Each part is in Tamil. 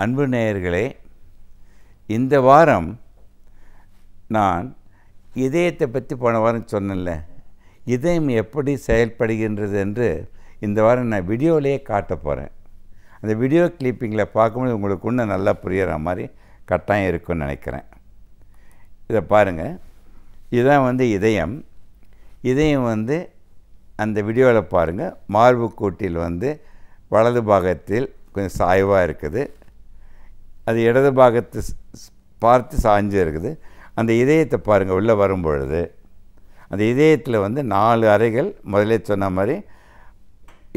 அன்பு நேயர்களே, இந்த வாரம் நான் இதயத்தை பற்றி போன வாரம் சொன்னேன்ல, இதயம் எப்படி செயல்படுகின்றது என்று இந்த வாரம் நான் வீடியோவிலேயே காட்ட போகிறேன். அந்த வீடியோ கிளிப்பிங்கில் பார்க்கும்போது உங்களுக்கு இன்னும் நல்லா புரிகிற மாதிரி கட்டாயம் இருக்குன்னு நினைக்கிறேன். இதை பாருங்கள், இதுதான் இதயம். இதயம் அந்த வீடியோவில் பாருங்கள், மார்புக்கூட்டில் வலது பாகத்தில் கொஞ்சம் சாய்வாக இருக்குது, அது இடது பாகத்தை பார்த்து சாய்ஞ்சு இருக்குது. அந்த இதயத்தை பாருங்கள், உள்ளே வரும்பொழுது அந்த இதயத்தில் 4 அறைகள், முதலே சொன்ன மாதிரி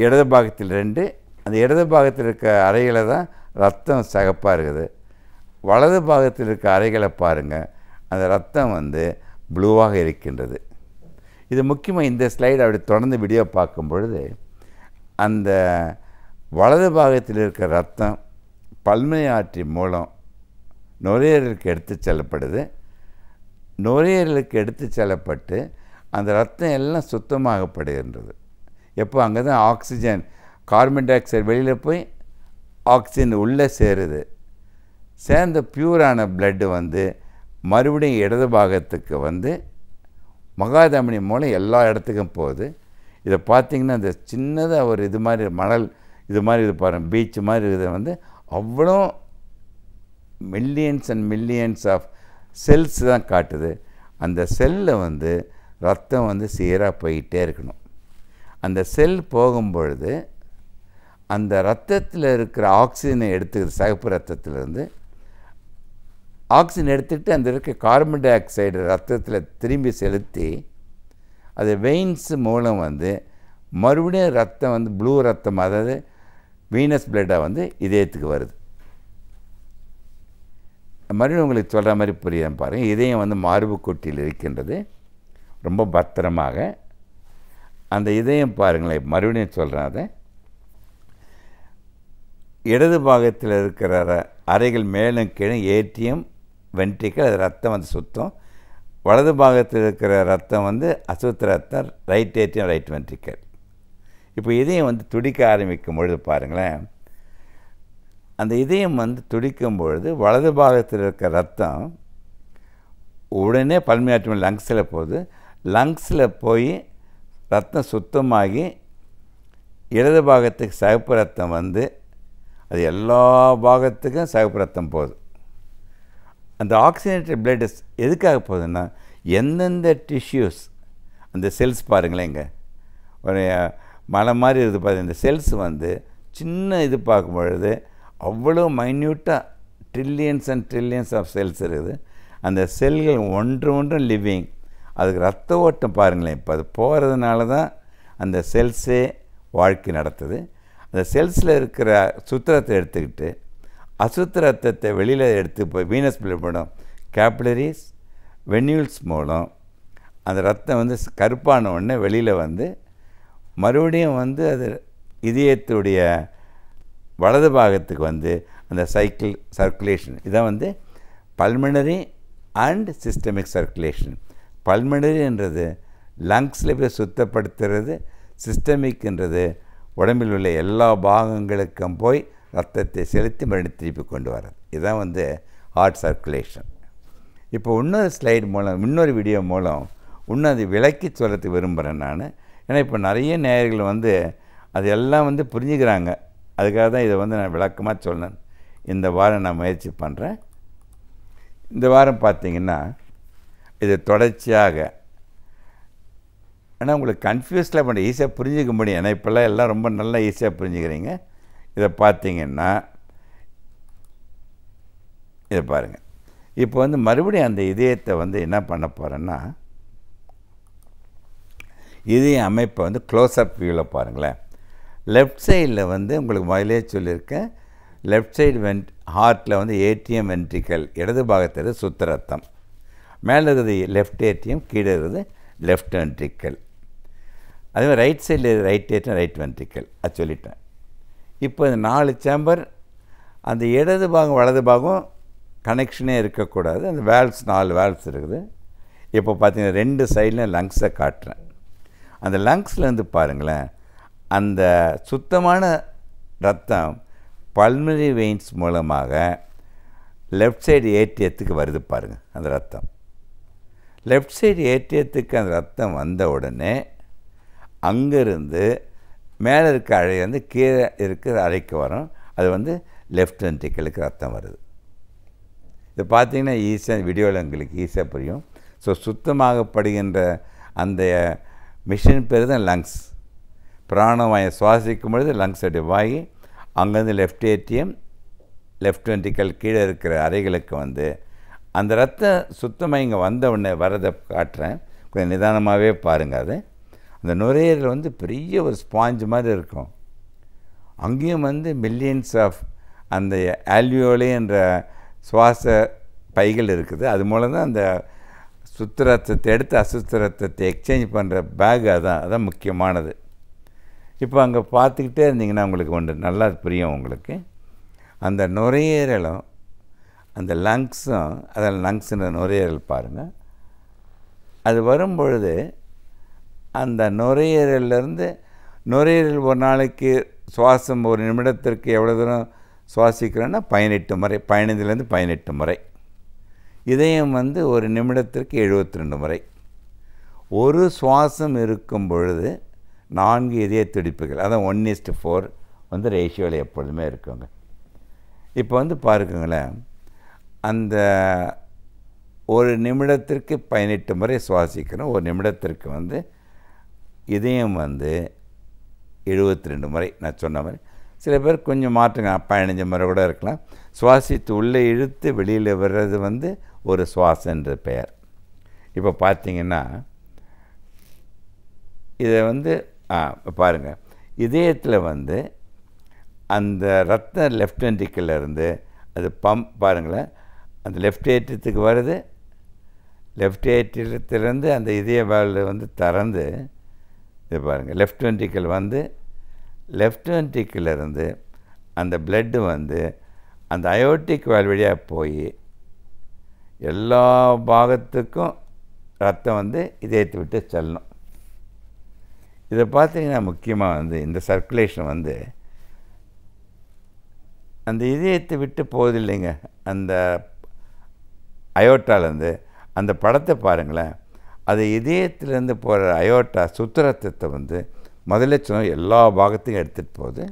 இடது பாகத்தில் 2, அந்த இடது பாகத்தில் இருக்க அறைகளை தான் ரத்தம் சிகப்பாக இருக்குது. வலது பாகத்தில் இருக்க அறைகளை பாருங்கள், அந்த ரத்தம் ப்ளூவாக இருக்கின்றது. இது முக்கியமாக இந்த ஸ்லைடு அப்படி தொடர்ந்து வீடியோ பார்க்கும் பொழுது அந்த வலது பாகத்தில் இருக்கிற ரத்தம் பல்மனை ஆற்றி மூலம் நுரையீரலுக்கு எடுத்து செல்லப்படுது. நுரையீரலுக்கு எடுத்து செல்லப்பட்டு அந்த ரத்தம் எல்லாம் சுத்தமாகப்படுகின்றது. எப்போ அங்கே தான் ஆக்சிஜன், கார்பன் டை ஆக்சைடு வெளியில் போய் ஆக்சிஜன் உள்ளே சேருது. சேர்ந்த பியூரான பிளட்டு மறுபடியும் இடது பாகத்துக்கு மகாதமனி மூலம் எல்லா இடத்துக்கும் போகுது. இதை பார்த்திங்கன்னா அந்த சின்னதாக ஒரு இது மாதிரி மணல் இது மாதிரி இது பாருங்கள், பீச் மாதிரி இது அவ்வளோ millions and millions of cells தான் காட்டுது. அந்த செல்லில் ரத்தம் சீராக போயிட்டே இருக்கணும். அந்த செல் போகும்பொழுது அந்த ரத்தத்தில் இருக்கிற ஆக்சிஜனை எடுத்துக்குது. சிகப்பு ரத்தத்திலேருந்து ஆக்சிஜன் எடுத்துகிட்டு அந்த இருக்க கார்பன் டை ஆக்சைடு ரத்தத்தில் திரும்பி செலுத்தி அது வெயின்ஸ் மூலம் மறுபடியும் ரத்தம் ப்ளூ ரத்தம், அதாவது வீனஸ் பிளட்டாக இதயத்துக்கு வருது. மறுபடியும் உங்களுக்கு சொல்கிற மாதிரி புரியுது பாருங்கள். இதயம் மார்புக்கூட்டில் இருக்கின்றது ரொம்ப பத்திரமாக. அந்த இதயம் பாருங்களேன், மறுபடியும் சொல்கிறேன், அதை இடது பாகத்தில் இருக்கிற அறைகள் மேலும் கீழே ஏடிஎம் வென்ட்ரிக்கல், அது ரத்தம் சுத்தம். வலது பாகத்தில் இருக்கிற ரத்தம் அசுத்த ரத்தம், ரைட் ஏடிஎம் ரைட் வென்ட்ரிக்கல். இப்போ இதயம் துடிக்க ஆரம்பிக்கும் பொழுது பாருங்களேன், அந்த இதயம் துடிக்கும் பொழுது வலது பாகத்தில் இருக்கிற ரத்தம் உடனே பல்மனரி லங்ஸில் போகுது. லங்ஸில் போய் ரத்தம் சுத்தமாகி இடது பாகத்துக்கு சிகப்பு ரத்தம் அது எல்லா பாகத்துக்கும் சிகப்பு ரத்தம் போகுது. அந்த ஆக்சிஜனேட்டட் பிளட் எதுக்காக போகுதுன்னா, எந்தெந்த டிஷ்யூஸ் அந்த செல்ஸ் பாருங்களேன், இங்கே ஒரு மலை மாதிரி இருக்குது பாருங்கள். இந்த செல்ஸ் சின்ன இது பார்க்கும் பொழுது அவ்வளோ மைன்யூட்டாக trillions and trillions of cells இருக்குது. அந்த செல்கள் ஒன்றும் லிவிங். அதுக்கு ரத்த ஓட்டம் பாருங்களேன். இப்போ அது போகிறதுனால தான் அந்த செல்ஸே வாழ்க்கை நடத்துது. அந்த செல்ஸில் இருக்கிற சுத்திரத்தை எடுத்துக்கிட்டு அசுத்த ரத்தத்தை வெளியில் எடுத்து போய் வீனஸ் பிளட் மூலம் கேப்லரிஸ் வென்யூல்ஸ் மூலம் அந்த ரத்தம் கருப்பான உடனே வெளியில் மறுபடியும் அது இதயத்துடைய வலது பாகத்துக்கு அந்த சர்க்குலேஷன். இதான் பல்மனரி அண்ட் சிஸ்டமிக் சர்க்குலேஷன். பல்மனரின்றது லங்ஸில் போய் சுத்தப்படுத்துறது, சிஸ்டமிக்ன்றது உடம்பில் உள்ள எல்லா பாகங்களுக்கும் போய் ரத்தத்தை செலுத்தி மறுபடியும் திருப்பி கொண்டு வர்றது. இதுதான் ஹார்ட் சர்க்குலேஷன். இப்போ இன்னொரு ஸ்லைடு மூலம், இன்னொரு வீடியோ மூலம் இன்னும் அது விளக்கி சொல்கிறதுக்கு விரும்புகிறேன் நான். ஏன்னா இப்போ நிறைய நேயர்கள் அது எல்லாம் புரிஞ்சுக்கிறாங்க. அதுக்காக தான் இதை நான் விளக்கமாக சொன்னேன். இந்த வாரம் நான் முயற்சி பண்ணுறேன். இந்த வாரம் பார்த்திங்கன்னா இது தொடர்ச்சியாக, ஆனால் உங்களுக்கு கன்ஃபியூஸில் பண்ண ஈஸியாக புரிஞ்சிக்க முடியும். ஏன்னா இப்போல்லாம் எல்லாம் ரொம்ப நல்லா ஈஸியாக புரிஞ்சுக்கிறீங்க. இதை பார்த்திங்கன்னா இதை பாருங்கள். இப்போ மறுபடியும் அந்த இதயத்தை என்ன பண்ண போகிறேன்னா, இதய அமைப்பை க்ளோஸ்அப் வியூவில் பாருங்களேன். லெஃப்ட் சைடில் உங்களுக்கு முதலே சொல்லியிருக்கேன், லெஃப்ட் சைடு ஹார்ட்டில் ஏடிஎம் வென்ட்ரிக்கல், இடது பாகத்தில் சுத்த ரத்தம். மேலே இருக்கிறது லெஃப்ட் ஏடிஎம், கீழே இருக்கிறது லெஃப்ட் வென்ட்ரிக்கல். அதேமாதிரி ரைட் சைடில் ரைட் ஏடிஎம் ரைட் வென்ட்ரிக்கல், அது சொல்லிட்டேன். இப்போ இந்த 4 சேம்பர், அந்த இடது பாகம் வலது பாகம் கனெக்ஷனே இருக்கக்கூடாது. அந்த வேல்வ்ஸ் 4 வேல்வ்ஸ் இருக்குது. இப்போ பார்த்தீங்கன்னா 2 சைடில் லங்ஸை காட்டுறேன். அந்த லங்ஸில் பாருங்களேன், அந்த சுத்தமான ரத்தம் பல்மனரி வெயின்ஸ் மூலமாக லெஃப்ட் சைடு ஏடிஎத்துக்கு வருது பாருங்கள் அந்த ரத்தம். லெஃப்ட் சைடு ஏடிஎத்துக்கு அந்த ரத்தம் வந்த உடனே அங்கேருந்து மேலே இருக்க அறை வந்து கீழே இருக்கிற அறைக்கு வரும். அது வந்து லெஃப்ட் வென்ட்ரிக்கிளுக்கு ரத்தம் வருது. இது பார்த்திங்கன்னா ஈஸியாக வீடியோவில் உங்களுக்கு ஈஸியாக புரியும். ஸோ சுத்தமாகப்படுகின்ற அந்த மிஷின் பேர் தான் லங்ஸ். பிராணவாயை சுவாசிக்கும் பொழுது லங்ஸ் அடிவாகி அங்கேருந்து லெஃப்ட் ஏடிஎம் லெஃப்ட் வென்ட்ரிக்கல் கீழே இருக்கிற அறைகளுக்கு வந்து அந்த ரத்தம் சுத்தமாக இங்கே வந்த உடனே வரதை காட்டுறேன். கொஞ்சம் நிதானமாகவே பாருங்கள். அது அந்த நுரையீரல் வந்து பெரிய ஒரு ஸ்பாஞ்ச் மாதிரி இருக்கும். அங்கேயும் வந்து மில்லியன்ஸ் ஆஃப் அந்த ஆல்வியோலி என்ற சுவாச பைகள் இருக்குது. அது மூலம் தான் அந்த சுத்த ரத்தத்தை எடுத்து அசுத்த ரத்தத்தை எக்ஸ்சேஞ்ச் பண்ணுற பேக் அதான் முக்கியமானது. இப்போ அங்கே பார்த்துக்கிட்டே இருந்தீங்கன்னா உங்களுக்கு ஒன்று நல்லா புரியும். உங்களுக்கு அந்த நுரையீரலும் அந்த லங்ஸும், அதில் லங்ஸுன்ற நுரையீரல் பாருங்கள். அது வரும்பொழுது அந்த நுரையீரல்லேருந்து நுரையீரல் ஒரு நாளைக்கு சுவாசம் ஒரு நிமிடத்திற்கு எவ்வளோ தூரம் சுவாசிக்கிறோன்னா 18 முறை, 15லேருந்து 18 முறை. இதயம் வந்து ஒரு நிமிடத்திற்கு 72 முறை. ஒரு சுவாசம் இருக்கும் பொழுது 4 இதய துடிப்புகள், அதான் 1:4 வந்து ரேஷியோவில் எப்பொழுதுமே இருக்குங்க. இப்போ வந்து பாருங்களேன், அந்த ஒரு நிமிடத்திற்கு 18 முறை சுவாசிக்கிறோம். ஒரு நிமிடத்திற்கு வந்து இதயம் வந்து 72 முறை. நான் சொன்ன மாதிரி சில பேர் கொஞ்சம் மாற்றுங்க, 15 முறை கூட இருக்கலாம். சுவாசித்து உள்ளே இழுத்து வெளியில் வர்றது வந்து ஒரு சுவாசன்ற பெயர். இப்போ பார்த்தீங்கன்னா இதை வந்து பாருங்கள், இதயத்தில் வந்து அந்த ரத்தம் லெஃப்ட் வென்ட்ரிக்கில் இருந்து அது பம்ப் பாருங்களேன், அந்த லெஃப்ட் ஏற்றியத்துக்கு வருது. லெஃப்ட் ஏற்றியத்திலேருந்து அந்த இதய வால்வு வந்து திறந்து இது பாருங்கள், லெஃப்ட் வென்ட்ரிக்கிள் வந்து லெஃப்ட் வென்ட்ரிக்கிலிருந்து அந்த பிளட்டு வந்து அந்த அயோட்டிக் வால்வு வழியாக போய் எல்லா பாகத்துக்கும் ரத்தம் வந்து இதயத்தை விட்டு செல்லணும். இதை பார்த்தீங்கன்னா முக்கியமாக வந்து இந்த சர்க்குலேஷன் வந்து அந்த இதயத்தை விட்டு போகுது இல்லைங்க, அந்த அயோட்டாலேருந்து. அந்த படத்தை பாருங்களேன், அது இதயத்திலேருந்து போகிற அயோட்டா சுத்த ரத்தத்தை வந்து முதல்ல சொன்ன எல்லா பாகத்தையும் எடுத்துகிட்டு போகுது,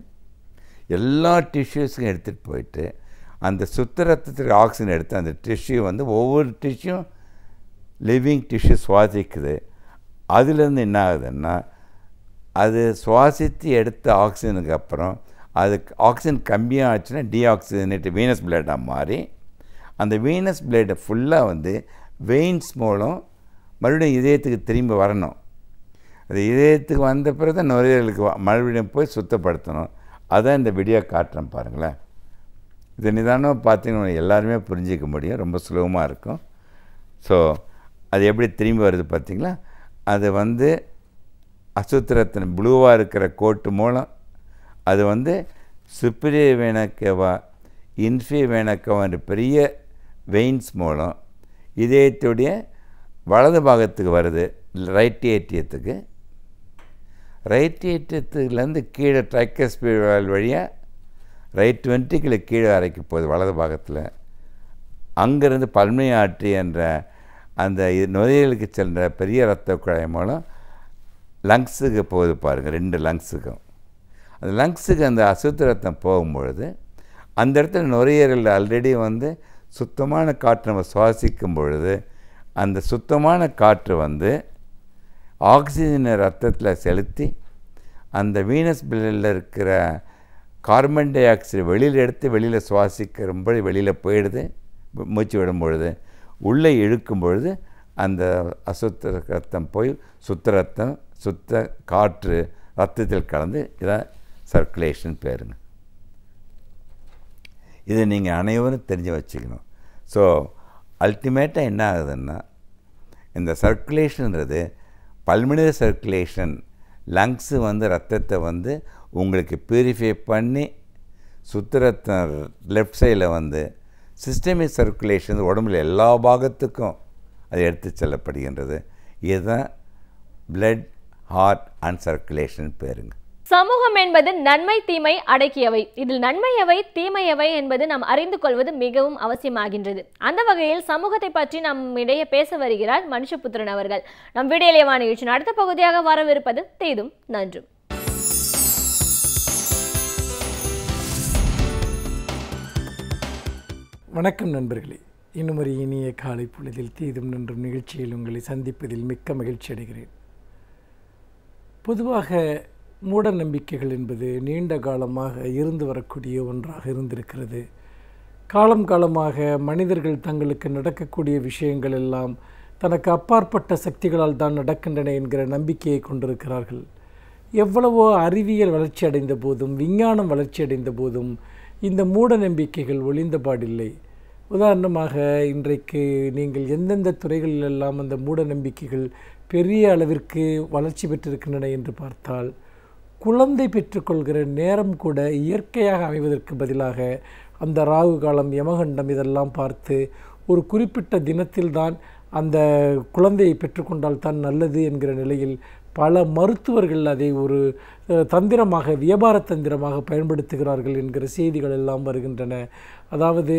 எல்லா டிஷ்யூஸுக்கும் எடுத்துகிட்டு போயிட்டு அந்த சுத்த ரத்தத்துக்கு ஆக்சிஜன் எடுத்து அந்த டிஷ்யூ வந்து ஒவ்வொரு டிஷ்யூம் லிவிங் டிஷ்யூ சுவாசிக்குது. அதுலேருந்து என்ன ஆகுதுன்னா, அது சுவாசித்து எடுத்த ஆக்சிஜனுக்கு அப்புறம் அதுக்கு ஆக்சிஜன் கம்மியாக ஆச்சுன்னா டீஆக்சிஜனேட் வீனஸ் பிளட்டாக மாறி அந்த வீனஸ் பிளட்டை ஃபுல்லாக வந்து வெயின்ஸ் மூலம் மறுபடியும் இதயத்துக்கு திரும்பி வரணும். அது இதயத்துக்கு வந்த பிறகு தான் நுரையீரலுக்கு மறுபடியும் போய் சுத்தப்படுத்தணும். அதான் இந்த வீடியோ காட்டுறேன் பாருங்களேன். இது நிதானமாக பார்த்தீங்கன்னா எல்லாருமே புரிஞ்சிக்க முடியும், ரொம்ப சுலபமாக இருக்கும். ஸோ அது எப்படி திரும்பி வருது பார்த்தீங்களா, அது வந்து அசுத்திரத்தின் ப்ளூவாக இருக்கிற கோட்டு மூலம் அது வந்து சுப்பீரியர் வேனா கேவா இன்ஃபீரியர் வேனா கேவா என்ற பெரிய வெயின்ஸ் மூலம் இதயத்துடைய வலது பாகத்துக்கு வருது, ரைட் ஏற்றியத்துக்கு. ரைட் ஏற்றியத்துலேருந்து கீழே ட்ரைக்கஸ்பியர் வால்வு வழியாக ரைட் வென்ட்ரிக்கிள் கீழே அறைக்கு போகுது வலது பாகத்தில். அங்கேருந்து பல்மனரி ஆர்டரி என்ற அந்த நுரையீரலுக்கு செல்கிற பெரிய இரத்த குழாய் மூலம் லங்ஸுக்கு போகுது பாருங்கள், 2 லங்ஸுக்கும். அந்த லங்ஸுக்கு அந்த அசுத்த ரத்தம் போகும்பொழுது அந்த இடத்துல நுரையீரல் ஆல்ரெடி வந்து சுத்தமான காற்று நம்ம சுவாசிக்கும் பொழுது அந்த சுத்தமான காற்று வந்து ஆக்சிஜனை ரத்தத்தில் செலுத்தி அந்த வீனஸ் பிளட்டில் இருக்கிற கார்பன் டை ஆக்சைடு வெளியில் எடுத்து வெளியில் சுவாசிக்கிறபடி வெளியில் போயிடுது. மூச்சு விடும் பொழுது உள்ளே இழுக்கும் பொழுது அந்த அசுத்த ரத்தம் போய் சுத்த ரத்தம் சுத்த காற்று ரத்தத்தில் கலந்து இதான் சர்க்குலேஷன் பேருங்க. இதை நீங்கள் அனைவரும் தெரிஞ்சு வச்சுக்கணும். ஸோ அல்டிமேட்டாக என்ன ஆகுதுன்னா, இந்த சர்க்குலேஷன்றது பல்மனரி சர்க்குலேஷன், லங்ஸு வந்து ரத்தத்தை வந்து உங்களுக்கு பியூரிஃபை பண்ணி சுத்த ரத்தம் லெஃப்ட் சைடில் வந்து சிஸ்டமிக் சர்க்குலேஷன் உடம்புல எல்லா பாகத்துக்கும் அது எடுத்து செல்லப்படுகின்றது. இதுதான் பிளட், ஹார்ட் அண்ட் சர்க்குலேஷன் பேருங்க. சமூகம் என்பது நன்மை தீமை அடக்கியவை. இதில் நன்மை எவை தீமை எவை என்பது நாம் அறிந்து கொள்வது மிகவும் அவசியமாகின்றது. அந்த வகையில் சமூகத்தை பற்றி நம் இடையே பேச வருகிறார் மனுஷபுத்திரன் அவர்கள். நம் விடியலைவா நிகழ்ச்சியின் அடுத்த பகுதியாக வரவிருப்பது தீதும் நன்றும். வணக்கம் நண்பர்களே, இன்னும் ஒரு இனிய காலை பொழுதில் தீதும் நன்றும் நிகழ்ச்சியில் உங்களை சந்திப்பதில் மிக்க மகிழ்ச்சி அடைகிறேன். பொதுவாக மூட நம்பிக்கைகள் என்பது நீண்ட காலமாக இருந்து வரக்கூடிய ஒன்றாக இருந்திருக்கிறது. காலம் காலமாக மனிதர்கள் தங்களுக்கு நடக்கக்கூடிய விஷயங்கள் எல்லாம் தனக்கு அப்பாற்பட்ட சக்திகளால் தான் நடக்கின்றன என்கிற நம்பிக்கையை கொண்டிருக்கிறார்கள். எவ்வளவோ அறிவியல் வளர்ச்சி அடைந்த போதும் விஞ்ஞானம் வளர்ச்சி அடைந்த போதும் இந்த மூட நம்பிக்கைகள் ஒளிந்தபாடில்லை. உதாரணமாக இன்றைக்கு நீங்கள் எந்தெந்த துறைகளிலெல்லாம் அந்த மூட நம்பிக்கைகள் பெரிய அளவிற்கு வளர்ச்சி பெற்றிருக்கின்றன என்று பார்த்தால், குழந்தை பெற்றுக்கொள்கிற நேரம் கூட இயற்கையாக அமைவதற்கு பதிலாக அந்த ராகு காலம், யமகண்டம் இதெல்லாம் பார்த்து ஒரு குறிப்பிட்ட தினத்தில்தான் அந்த குழந்தையை பெற்றுக்கொண்டால் தான் நல்லது என்கிற நிலையில் பல மருத்துவர்கள் அதை ஒரு தந்திரமாக, வியாபார தந்திரமாக பயன்படுத்துகிறார்கள் என்கிற செய்திகள் எல்லாம் வருகின்றன. அதாவது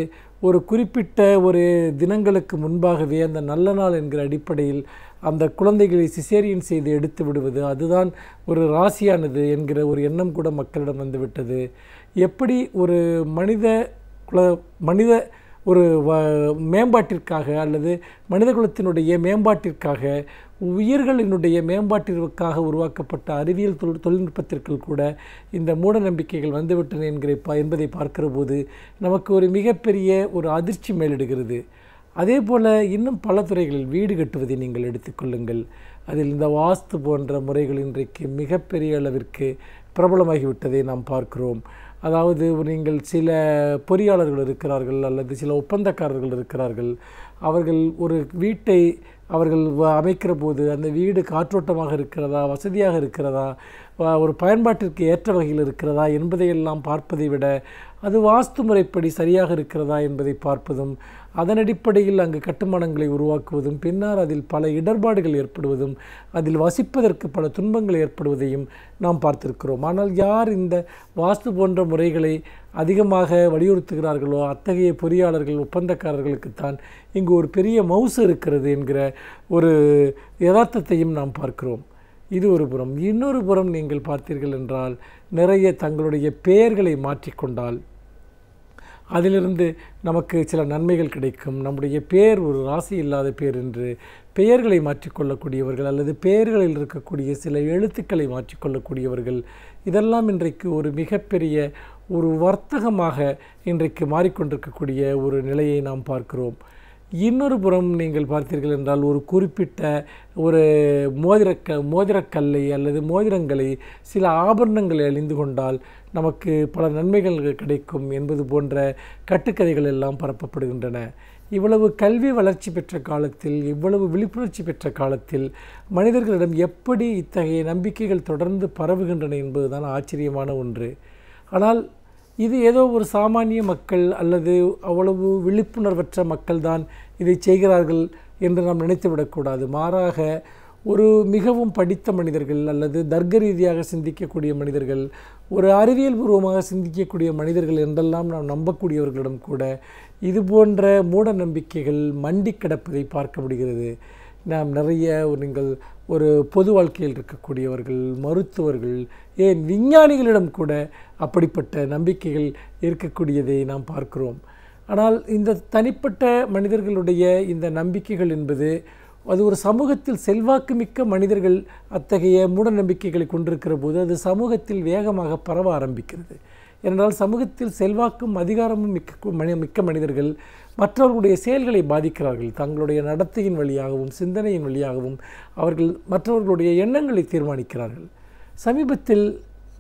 ஒரு குறிப்பிட்ட ஒரு தினங்களுக்கு முன்பாகவே அந்த நல்ல நாள் என்கிற அடிப்படையில் அந்த குழந்தைகளை சிசேரியன் செய்து எடுத்து விடுவது, அதுதான் ஒரு ராசியானது என்கிற ஒரு எண்ணம் கூட மக்களிடம் வந்துவிட்டது. எப்படி ஒரு மனித ஒரு மேம்பாட்டிற்காக அல்லது மனித குலத்தினுடைய மேம்பாட்டிற்காக, உயிர்களினுடைய மேம்பாட்டிற்காக உருவாக்கப்பட்ட அறிவியல் தொழில்நுட்பத்திற்குள் கூட இந்த மூட நம்பிக்கைகள் வந்துவிட்டன என்பதை பார்க்கிற போது நமக்கு ஒரு மிகப்பெரிய ஒரு அதிர்ச்சி மேலிடுகிறது. அதே போல் இன்னும் பல துறைகளில் வீடு கட்டுவதை நீங்கள் எடுத்துக்கொள்ளுங்கள். அதில் இந்த வாஸ்து போன்ற முறைகள் இன்றைக்கு மிகப்பெரிய அளவிற்கு பிரபலமாகிவிட்டதை நாம் பார்க்கிறோம். அதாவது நீங்கள் சில பொறியாளர்கள் இருக்கிறார்கள் அல்லது சில ஒப்பந்தக்காரர்கள் இருக்கிறார்கள். அவர்கள் ஒரு வீட்டை அவர்கள் அமைக்கிற போது அந்த வீடு காற்றோட்டமாக இருக்கிறதா, வசதியாக இருக்கிறதா, ஒரு பயன்பாட்டிற்கு ஏற்ற வகையில் இருக்கிறதா என்பதையெல்லாம் பார்ப்பதை விட அது வாஸ்து முறைப்படி சரியாக இருக்கிறதா என்பதை பார்ப்பதும், அதன் அடிப்படையில் அங்கு கட்டுமானங்களை உருவாக்குவதும், பின்னர் அதில் பல இடர்பாடுகள் ஏற்படுவதும், அதில் வசிப்பதற்கு பல துன்பங்கள் ஏற்படுவதையும் நாம் பார்த்திருக்கிறோம். ஆனால் யார் இந்த வாஸ்து போன்ற முறைகளை அதிகமாக வலியுறுத்துகிறார்களோ அத்தகைய பொறியாளர்கள், ஒப்பந்தக்காரர்களுக்குத்தான் இங்கு ஒரு பெரிய மவுசு இருக்கிறது என்கிற ஒரு யதார்த்தத்தையும் நாம் பார்க்கிறோம். இது ஒரு புறம். இன்னொரு புறம் நீங்கள் பார்த்தீர்கள் என்றால், நிறைய தங்களுடைய பெயர்களை மாற்றிக்கொண்டால் அதிலிருந்து நமக்கு சில நன்மைகள் கிடைக்கும். நம்முடைய பெயர் ஒரு ராசி இல்லாத பெயர் என்று பெயர்களை மாற்றிக்கொள்ளக்கூடியவர்கள் அல்லது பெயர்களில் இருக்கக்கூடிய சில எழுத்துக்களை மாற்றிக்கொள்ளக்கூடியவர்கள், இதெல்லாம் இன்றைக்கு ஒரு மிகப்பெரிய ஒரு வர்த்தகமாக இன்றைக்கு மாறிக்கொண்டிருக்கக்கூடிய ஒரு நிலையை நாம் பார்க்கிறோம். இன்னொரு புறம் நீங்கள் பார்த்தீர்கள் என்றால், ஒரு குறிப்பிட்ட ஒரு மோதிரக்கல்லை அல்லது மோதிரங்களை, சில ஆபரணங்களை அணிந்து கொண்டால் நமக்கு பல நன்மைகள் கிடைக்கும் என்பது போன்ற கட்டுக்கதைகள் எல்லாம் பரப்பப்படுகின்றன. இவ்வளவு கல்வி வளர்ச்சி பெற்ற காலத்தில், இவ்வளவு விழிப்புணர்ச்சி பெற்ற காலத்தில் மனிதர்களிடம் எப்படி இத்தகைய நம்பிக்கைகள் தொடர்ந்து பரவுகின்றன என்பதுதான் ஆச்சரியமான ஒன்று. ஆனால் இது ஏதோ ஒரு சாமானிய மக்கள் அல்லது அவ்வளவு விழிப்புணர்வற்ற மக்கள் தான் இதை செய்கிறார்கள் என்று நாம் நினைத்துவிடக்கூடாது. மாறாக ஒரு மிகவும் படித்த மனிதர்கள் அல்லது தர்க்க ரீதியாக சிந்திக்கக்கூடிய மனிதர்கள், ஒரு அறிவியல் பூர்வமாக சிந்திக்கக்கூடிய மனிதர்கள் என்றெல்லாம் நாம் நம்பக்கூடியவர்களிடம் கூட இது போன்ற மூட நம்பிக்கைகள் மண்டி கிடப்பதை பார்க்க முடிகிறது. நாம் நிறைய நீங்கள் ஒரு பொது வாழ்க்கையில் இருக்கக்கூடியவர்கள், மருத்துவர்கள், ஏன் விஞ்ஞானிகளிடம் கூட அப்படிப்பட்ட நம்பிக்கைகள் இருக்கக்கூடியதை நாம் பார்க்கிறோம். ஆனால் இந்த தனிப்பட்ட மனிதர்களுடைய இந்த நம்பிக்கைகள் என்பது, அது ஒரு சமூகத்தில் செல்வாக்கு மிக்க மனிதர்கள் அத்தகைய மூட நம்பிக்கைகளை கொண்டிருக்கிற போது அது சமூகத்தில் வேகமாக பரவ ஆரம்பிக்கிறது. ஏனென்றால் சமூகத்தில் செல்வாக்கும் அதிகாரமும் மிக்க மனிதர்கள் மற்றவர்களுடைய செயல்களை பாதிக்கிறார்கள். தங்களுடைய நடத்தையின் வழியாகவும் சிந்தனையின் வழியாகவும் அவர்கள் மற்றவர்களுடைய எண்ணங்களை தீர்மானிக்கிறார்கள். சமீபத்தில்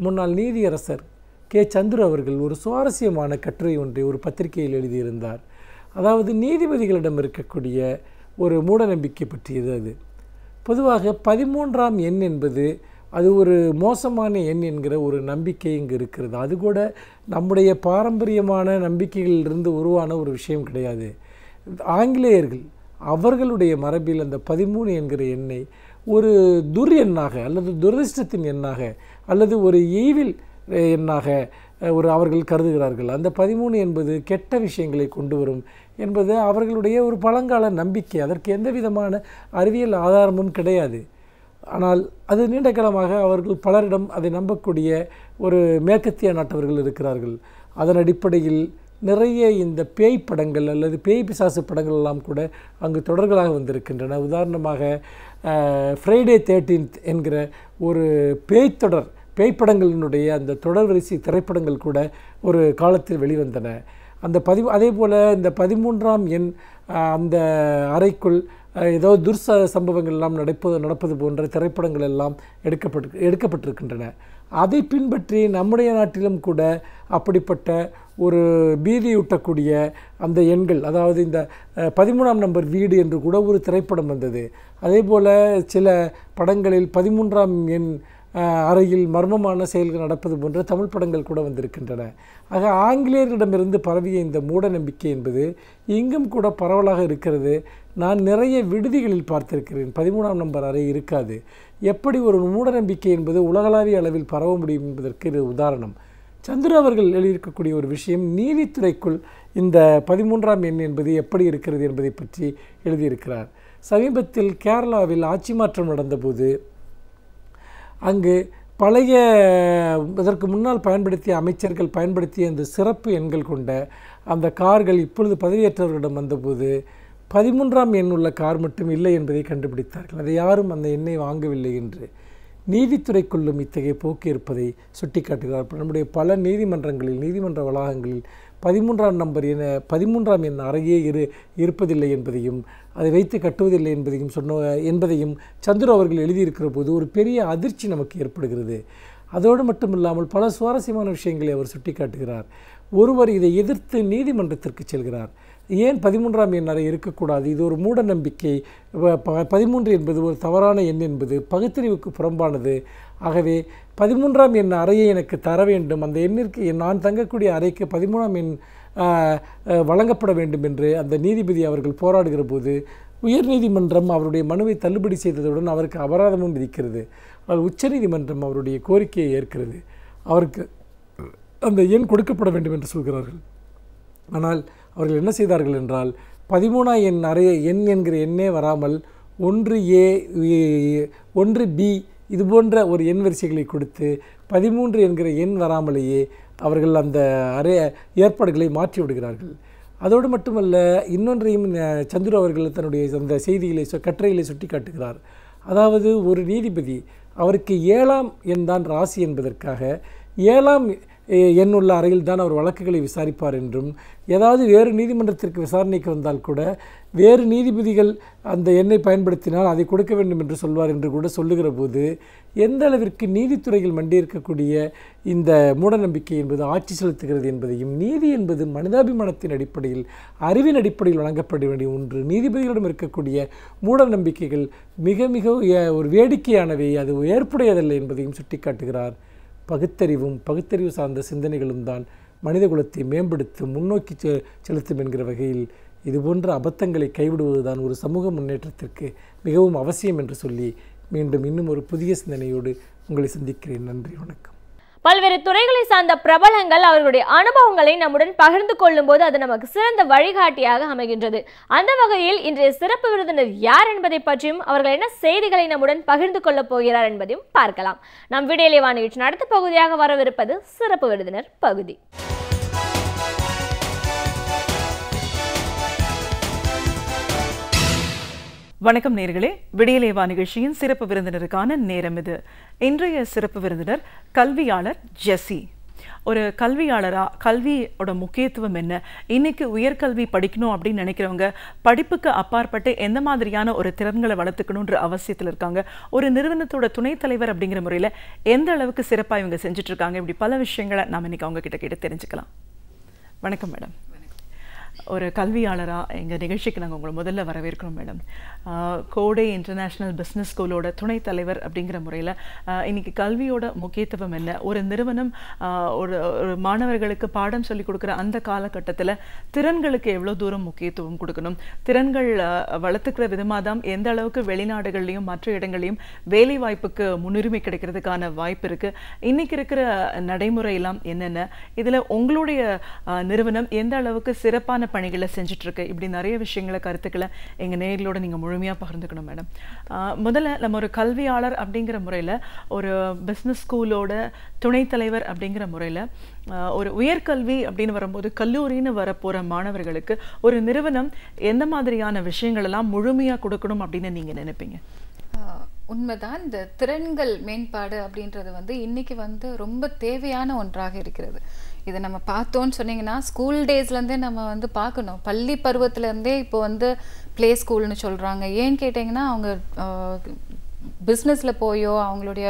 முன்னாள் நீதியரசர் கே. சந்துரு அவர்கள் ஒரு சுவாரஸ்யமான கட்டுரை ஒன்றை ஒரு பத்திரிகையில் எழுதியிருந்தார். அதாவது நீதிபதிகளிடம் இருக்கக்கூடிய ஒரு மூட நம்பிக்கை பற்றியது. அது பொதுவாக 13ஆம் எண் என்பது அது ஒரு மோசமான எண் என்கிற ஒரு நம்பிக்கை இங்கு இருக்கிறது. அது கூட நம்முடைய பாரம்பரியமான நம்பிக்கைகளிலிருந்து உருவான ஒரு விஷயம் கிடையாது. ஆங்கிலேயர்கள் அவர்களுடைய மரபில் அந்த 13 என்கிற எண்ணை ஒரு துர் எண்ணாக அல்லது துரதிர்ஷ்டத்தின் எண்ணாக அல்லது ஒரு ஈவில் எண்ணாக அவர்கள் கருதுகிறார்கள். அந்த 13 என்பது கெட்ட விஷயங்களை கொண்டு வரும் என்பது அவர்களுடைய ஒரு பழங்கால நம்பிக்கை. அதற்கு எந்த விதமான அறிவியல் ஆதாரமும் கிடையாது. ஆனால் அது நீண்ட காலமாக அவர்கள் பலரிடம் அதை நம்பக்கூடிய ஒரு மேற்கத்திய நாட்டவர்கள் இருக்கிறார்கள். அதன் அடிப்படையில் நிறைய இந்த பேய் படங்கள் அல்லது பேய் பிசாசு படங்கள் எல்லாம் கூட அங்கு தொடர்களாக வந்திருக்கின்றன. உதாரணமாக ஃப்ரைடே 13th என்கிற ஒரு பேய்த்தொடர், பேய்ப்படங்களினுடைய அந்த தொடர் வரிசை திரைப்படங்கள் கூட ஒரு காலத்தில் வெளிவந்தன. அந்த அதே போல் இந்த 13ஆம் எண் அந்த அறைக்குள் ஏதோ சம்பவங்கள் எல்லாம் நடப்பது போன்ற திரைப்படங்கள் எல்லாம் எடுக்கப்பட்டிருக்கின்றன. அதை பின்பற்றி நம்முடைய நாட்டிலும் கூட அப்படிப்பட்ட ஒரு பீதியூட்டக்கூடிய அந்த எண்கள், அதாவது இந்த 13ஆம் நம்பர் வீடு என்று கூட ஒரு திரைப்படம் வந்தது. அதே போல் சில படங்களில் 13ஆம் எண் அறையில் மர்மமான செயல்கள் நடப்பது போன்ற தமிழ் படங்கள் கூட வந்திருக்கின்றன. ஆக ஆங்கிலேயர்களிடமிருந்து பரவிய இந்த மூட நம்பிக்கை என்பது இங்கும் கூட பரவலாக இருக்கிறது. நான் நிறைய விடுதிகளில் பார்த்திருக்கிறேன் 13ஆம் நம்பர் அறை இருக்காது. எப்படி ஒரு மூட நம்பிக்கை என்பது உலகளாவிய அளவில் பரவ முடியும் என்பதற்கு இது உதாரணம். சந்துரு அவர்கள் எழுதியிருக்கக்கூடிய ஒரு விஷயம், நீதித்துறைக்குள் இந்த 13ஆம் எண் என்பது எப்படி இருக்கிறது என்பதை பற்றி எழுதியிருக்கிறார். சமீபத்தில் கேரளாவில் ஆட்சி மாற்றம் நடந்தபோது அங்கு பழைய இதற்கு முன்னால் பயன்படுத்திய அமைச்சர்கள் பயன்படுத்திய அந்த சிறப்பு எண்கள் கொண்ட அந்த கார்கள் இப்பொழுது பதவியேற்றவர்களிடம் வந்தபோது 13ஆம் எண் உள்ள கார் மட்டும் இல்லை என்பதை கண்டுபிடித்தார்கள். அதை யாரும் அந்த எண்ணை வாங்கவில்லை என்று. நீதித்துறைக்குள்ளும் இத்தகைய போக்கு இருப்பதை சுட்டிக்காட்டுகிறார்கள். நம்முடைய பல நீதிமன்றங்களில், நீதிமன்ற வளாகங்களில் 13ஆம் நம்பர் என 13ஆம் எண் அறையே இருப்பதில்லை என்பதையும் அதை வைத்து கட்டுவதில்லை என்பதையும் சந்துரு அவர்கள் எழுதியிருக்கிற போது ஒரு பெரிய அதிர்ச்சி நமக்கு ஏற்படுகிறது. அதோடு மட்டுமில்லாமல் பல சுவாரஸ்யமான விஷயங்களை அவர் சுட்டிக்காட்டுகிறார். ஒருவர் இதை எதிர்த்து நீதிமன்றத்திற்கு செல்கிறார். ஏன் 13ஆம் எண் அறை இருக்கக்கூடாது, இது ஒரு மூட நம்பிக்கை, 13 என்பது ஒரு தவறான எண் என்பது பகுத்தறிவுக்கு புறம்பானது, ஆகவே 13ஆம் எண் அறையை எனக்கு தர வேண்டும், அந்த எண்ணிற்கு நான் தங்கக்கூடிய அறைக்கு 13ஆம் எண் வழங்கப்பட வேண்டும் என்று அந்த நீதிபதி அவர்கள் போராடுகிற போது உயர்நீதிமன்றம் அவருடைய மனுவை தள்ளுபடி செய்ததுடன் அவருக்கு அபராதமும் விதிக்கிறது. உச்சநீதிமன்றம் அவருடைய கோரிக்கையை ஏற்கிறது. அவருக்கு அந்த எண் கொடுக்கப்பட வேண்டும் என்று சொல்கிறார்கள். ஆனால் அவர்கள் என்ன செய்தார்கள் என்றால் 13ஆம் எண் எண் என்கிற எண்ணே வராமல் 1A 1B இது போன்ற ஒரு எண் வரிசைகளை கொடுத்து 13 என்கிற எண் வராமலேயே அவர்கள் அந்த ஏற்பாடுகளை மாற்றி விடுகிறார்கள். அதோடு மட்டுமல்ல, இன்னொன்றையும் சந்துரு அவர்கள் தன்னுடைய அந்த கட்டுரைகளை சுட்டி காட்டுகிறார். அதாவது ஒரு நீதிபதி அவருக்கு 7ஆம் எண் தான் ராசி என்பதற்காக 7ஆம் எண் உள்ள அறையில் தான் அவர் வழக்குகளை விசாரிப்பார் என்றும், ஏதாவது வேறு நீதிமன்றத்திற்கு விசாரணைக்கு வந்தால் கூட வேறு நீதிபதிகள் அந்த எண்ணை பயன்படுத்தினால் அதை கொடுக்க வேண்டும் என்று சொல்வார் என்று கூட சொல்லுகிற போது எந்த அளவிற்கு நீதித்துறையில் மண்டியிருக்கக்கூடிய இந்த மூடநம்பிக்கை என்பது ஆட்சி செலுத்துகிறது என்பதையும், நீதி என்பது மனிதாபிமானத்தின் அடிப்படையில், அறிவின் அடிப்படையில் வழங்கப்பட வேண்டிய ஒன்று, நீதிபதிகளிடம் இருக்கக்கூடிய மூட நம்பிக்கைகள் மிக மிக ஒரு வேடிக்கையானவை, அது ஏற்புடையதல்ல என்பதையும் சுட்டிக்காட்டுகிறார். பகுத்தறிவு சார்ந்த சிந்தனைகளும் தான் மனித குலத்தை மேம்படுத்தி முன்னோக்கி செலுத்தும் என்கிற வகையில் இதுபோன்ற அபத்தங்களை கைவிடுவதுதான் ஒரு சமூக முன்னேற்றத்திற்கு மிகவும் அவசியம் என்று சொல்லி மீண்டும் இன்னும் ஒரு புதிய சிந்தனையோடு உங்களை சந்திக்கிறேன். நன்றி, வணக்கம். பல்வேறு துறைகளை சார்ந்த பிரபலங்கள் அவர்களுடைய அனுபவங்களை நம்முடன் பகிர்ந்து கொள்ளும் போது அது நமக்கு சிறந்த வழிகாட்டியாக அமைகின்றது. அந்த வகையில் இன்றைய சிறப்பு விருந்தினர் யார் என்பதை பற்றியும் அவர்கள் என்ன செய்திகளை நம்முடன் பகிர்ந்து கொள்ளப் போகிறார் என்பதையும் பார்க்கலாம். நம் விடியலை வா நிகழ்ச்சியின் அடுத்த பகுதியாக வரவிருப்பது சிறப்பு விருந்தினர் பகுதி. வணக்கம் நேயர்களே, விடியலை வா நிகழ்ச்சியின் சிறப்பு விருந்தினருக்கான நேரம் இது. இன்றைய சிறப்பு விருந்தினர் கல்வியாளர் ஜெசி. ஒரு கல்வியாளரா கல்வியோட முக்கியத்துவம் என்ன, இன்னைக்கு உயர்கல்வி படிக்கணும் அப்படின்னு நினைக்கிறவங்க படிப்புக்கு அப்பாற்பட்டு எந்த மாதிரியான ஒரு திறன்களை வளர்த்துக்கணுன்ற அவசியத்தில் இருக்காங்க, ஒரு நிறுவனத்தோட துணைத் தலைவர் அப்படிங்கிற முறையில் எந்த அளவுக்கு சிறப்பாக இவங்க செஞ்சுட்டு இருக்காங்க, இப்படி பல விஷயங்களை நாம் இன்னைக்கு அவங்க கிட்ட கேட்டு தெரிஞ்சுக்கலாம். வணக்கம் மேடம். ஒரு கல்வியாளராக எங்கள் நிகழ்ச்சிக்கு நாங்கள் உங்களை முதல்ல வரவேற்கிறோம் மேடம். கோடை இன்டர்நேஷ்னல் பிஸ்னஸ் ஸ்கூலோட துணைத் தலைவர் அப்படிங்கிற முறையில் இன்னைக்கு கல்வியோட முக்கியத்துவம் என்ன, ஒரு நிறுவனம் ஒரு மாணவர்களுக்கு பாடம் சொல்லிக் கொடுக்குற அந்த காலகட்டத்தில் திறன்களுக்கு எவ்வளோ தூரம் முக்கியத்துவம் கொடுக்கணும், திறன்கள் வளர்த்துக்கிற விதமாக தான் எந்த அளவுக்கு வெளிநாடுகள்லையும் மற்ற இடங்கள்லையும் வேலை வாய்ப்புக்கு முன்னுரிமை கிடைக்கிறதுக்கான வாய்ப்பு இருக்குது, இன்னைக்கு இருக்கிற நடைமுறையெல்லாம் என்னென்ன, இதில் உங்களுடைய நிறுவனம் எந்த அளவுக்கு சிறப்பான பணிகளை செஞ்சுட்டு இருக்கு, இப்படி நிறைய விஷயங்களை கருத்துக்களை எங்கள் நேயர்களோட நீங்கள் முழுமையாக பகிர்ந்துக்கணும் மேடம். முதல்ல நம்ம ஒரு கல்வியாளர் அப்படிங்கிற முறையில், ஒரு பிஸ்னஸ் ஸ்கூலோட துணைத் தலைவர் அப்படிங்கிற முறையில், ஒரு உயர்கல்வி அப்படின்னு வரும்போது கல்லூரின்னு வரப்போகிற மாணவர்களுக்கு ஒரு நிறுவனம் எந்த மாதிரியான விஷயங்களெல்லாம் முழுமையாக கொடுக்கணும் அப்படின்னு நீங்கள் நினைப்பீங்க? உண்மைதான். இந்த திறன்கள் மேம்பாடு அப்படின்றது வந்து இன்னைக்கு வந்து ரொம்ப தேவையான ஒன்றாக இருக்கிறது. இதை நம்ம பார்த்தோன்னு சொன்னீங்கன்னா ஸ்கூல் டேஸ்லேருந்தே நம்ம வந்து பார்க்கணும். பள்ளி பருவத்திலேருந்தே இப்போ வந்து ப்ளே ஸ்கூல்னு சொல்கிறாங்க. ஏன்னு கேட்டிங்கன்னா அவங்க பிஸ்னஸில் போயோ அவங்களுடைய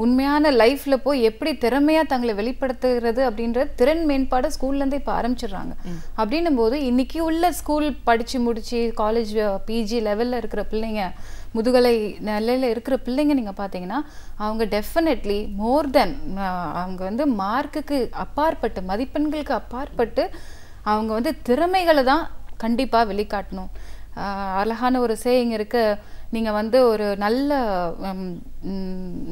உண்மையான லைஃப்பில் போய் எப்படி திறமையாக தங்களை வெளிப்படுத்துகிறது அப்படின்ற திறன் மேம்பாடு ஸ்கூல்லேருந்தே இப்போ ஆரம்பிச்சிடுறாங்க. அப்படின்னும் போது இன்றைக்கி உள்ள ஸ்கூல் படித்து முடித்து காலேஜ் பிஜி லெவலில் இருக்கிற பிள்ளைங்க, முதுகலை நிலையில் இருக்கிற பிள்ளைங்க நீங்கள் பார்த்தீங்கன்னா அவங்க டெஃபினெட்லி மோர் தென் அவங்க வந்து மார்க்குக்கு அப்பாற்பட்டு, மதிப்பெண்களுக்கு அப்பாற்பட்டு அவங்க வந்து திறமைகளை தான் கண்டிப்பாக வெளிக்காட்டணும். அழகான ஒரு சேயிங் இருக்கு, நீங்கள் வந்து ஒரு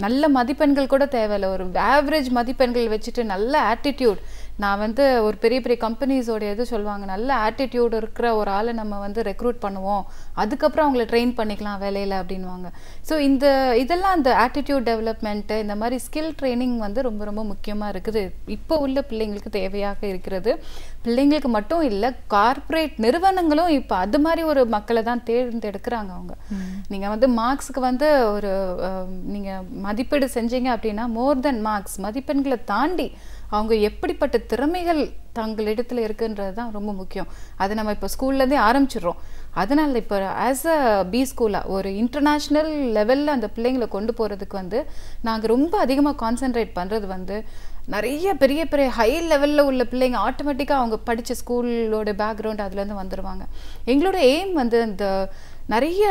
நல்ல மதிப்பெண்கள் கூட தேவையில்லை, ஒரு ஆவரேஜ் மதிப்பெண்கள் வச்சுட்டு நல்ல ஆட்டிடியூட். நான் வந்து ஒரு பெரிய பெரிய கம்பெனிஸோட எது சொல்லுவாங்க, நல்ல ஆட்டிடியூட் இருக்கிற ஒரு ஆளை நம்ம வந்து ரெக்ரூட் பண்ணுவோம், அதுக்கப்புறம் அவங்கள ட்ரெயின் பண்ணிக்கலாம் வேலையில் அப்படின்வாங்க. ஸோ இதெல்லாம் அந்த ஆட்டிடியூட் டெவலப்மெண்ட்டு, இந்த மாதிரி ஸ்கில் ட்ரைனிங் வந்து ரொம்ப ரொம்ப முக்கியமாக இருக்குது, இப்போ உள்ள பிள்ளைங்களுக்கு தேவையாக இருக்கிறது. பிள்ளைங்களுக்கு மட்டும் இல்லை, கார்ப்பரேட் நிறுவனங்களும் இப்போ அது மாதிரி ஒரு மக்களை தான் தேர்ந்தெடுக்கிறாங்க. அவங்க நீங்கள் வந்து மார்க்ஸுக்கு வந்து ஒரு நீங்கள் மதிப்பீடு செஞ்சீங்க அப்படின்னா மோர் தென் மார்க்ஸ், மதிப்பெண்களை தாண்டி அவங்க எப்படிப்பட்ட திறமைகள் தங்களிடத்தில் இருக்குன்றது தான் ரொம்ப முக்கியம். அதை நம்ம இப்போ ஸ்கூல்லேருந்தே ஆரம்பிச்சிடுறோம். அதனால் இப்போ ஆஸ் அ பி ஸ்கூலாக ஒரு இன்டர்நேஷ்னல் லெவலில் அந்த பிள்ளைங்களை கொண்டு போகிறதுக்கு வந்து நாங்கள் ரொம்ப அதிகமாக கான்சென்ட்ரேட் பண்ணுறது வந்து நிறைய பெரிய பெரிய ஹை லெவலில் உள்ள பிள்ளைங்க ஆட்டோமேட்டிக்காக அவங்க படித்த ஸ்கூலோட பேக்ரவுண்ட் அதுலேருந்து வந்துடுவாங்க. எங்களோட எய்ம் வந்து இந்த நிறைய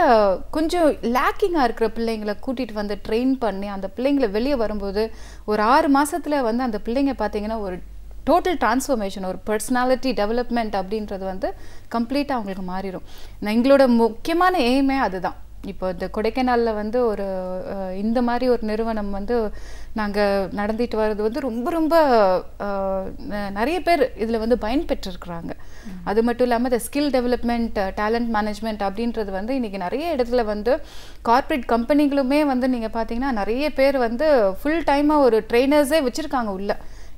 கொஞ்சம் லேக்கிங்காக இருக்கிற பிள்ளைங்களை கூட்டிகிட்டு வந்து ட்ரெயின் பண்ணி அந்த பிள்ளைங்களை வெளியே வரும்போது ஒரு 6 மாதத்தில் வந்து அந்த பிள்ளைங்க பார்த்திங்கன்னா ஒரு டோட்டல் டிரான்ஸ்ஃபர்மேஷன், ஒரு பர்சனாலிட்டி டெவலப்மெண்ட் அப்படின்றது வந்து கம்ப்ளீட்டாக அவங்களுக்கு மாறிடும். எங்களோட முக்கியமான எய்மே அதுதான். இப்போ இந்த கொடைக்கானலில் வந்து ஒரு இந்த மாதிரி ஒரு நிறுவனம் வந்து நாங்கள் நடத்திட்டு வர்றது வந்து ரொம்ப ரொம்ப நிறைய பேர் இதில் வந்து பயன்பெற்றிருக்கிறாங்க. அது மட்டும் இல்லாமல் இந்த ஸ்கில் டெவலப்மெண்ட், டேலண்ட் மேனேஜ்மெண்ட் அப்படின்றது வந்து இன்றைக்கி நிறைய இடத்துல வந்து கார்ப்பரேட் கம்பெனிகளுமே வந்து நீங்கள் பார்த்தீங்கன்னா நிறைய பேர் வந்து ஃபுல் டைமாக ஒரு ட்ரெயினர்ஸே வச்சுருக்காங்க உள்ள.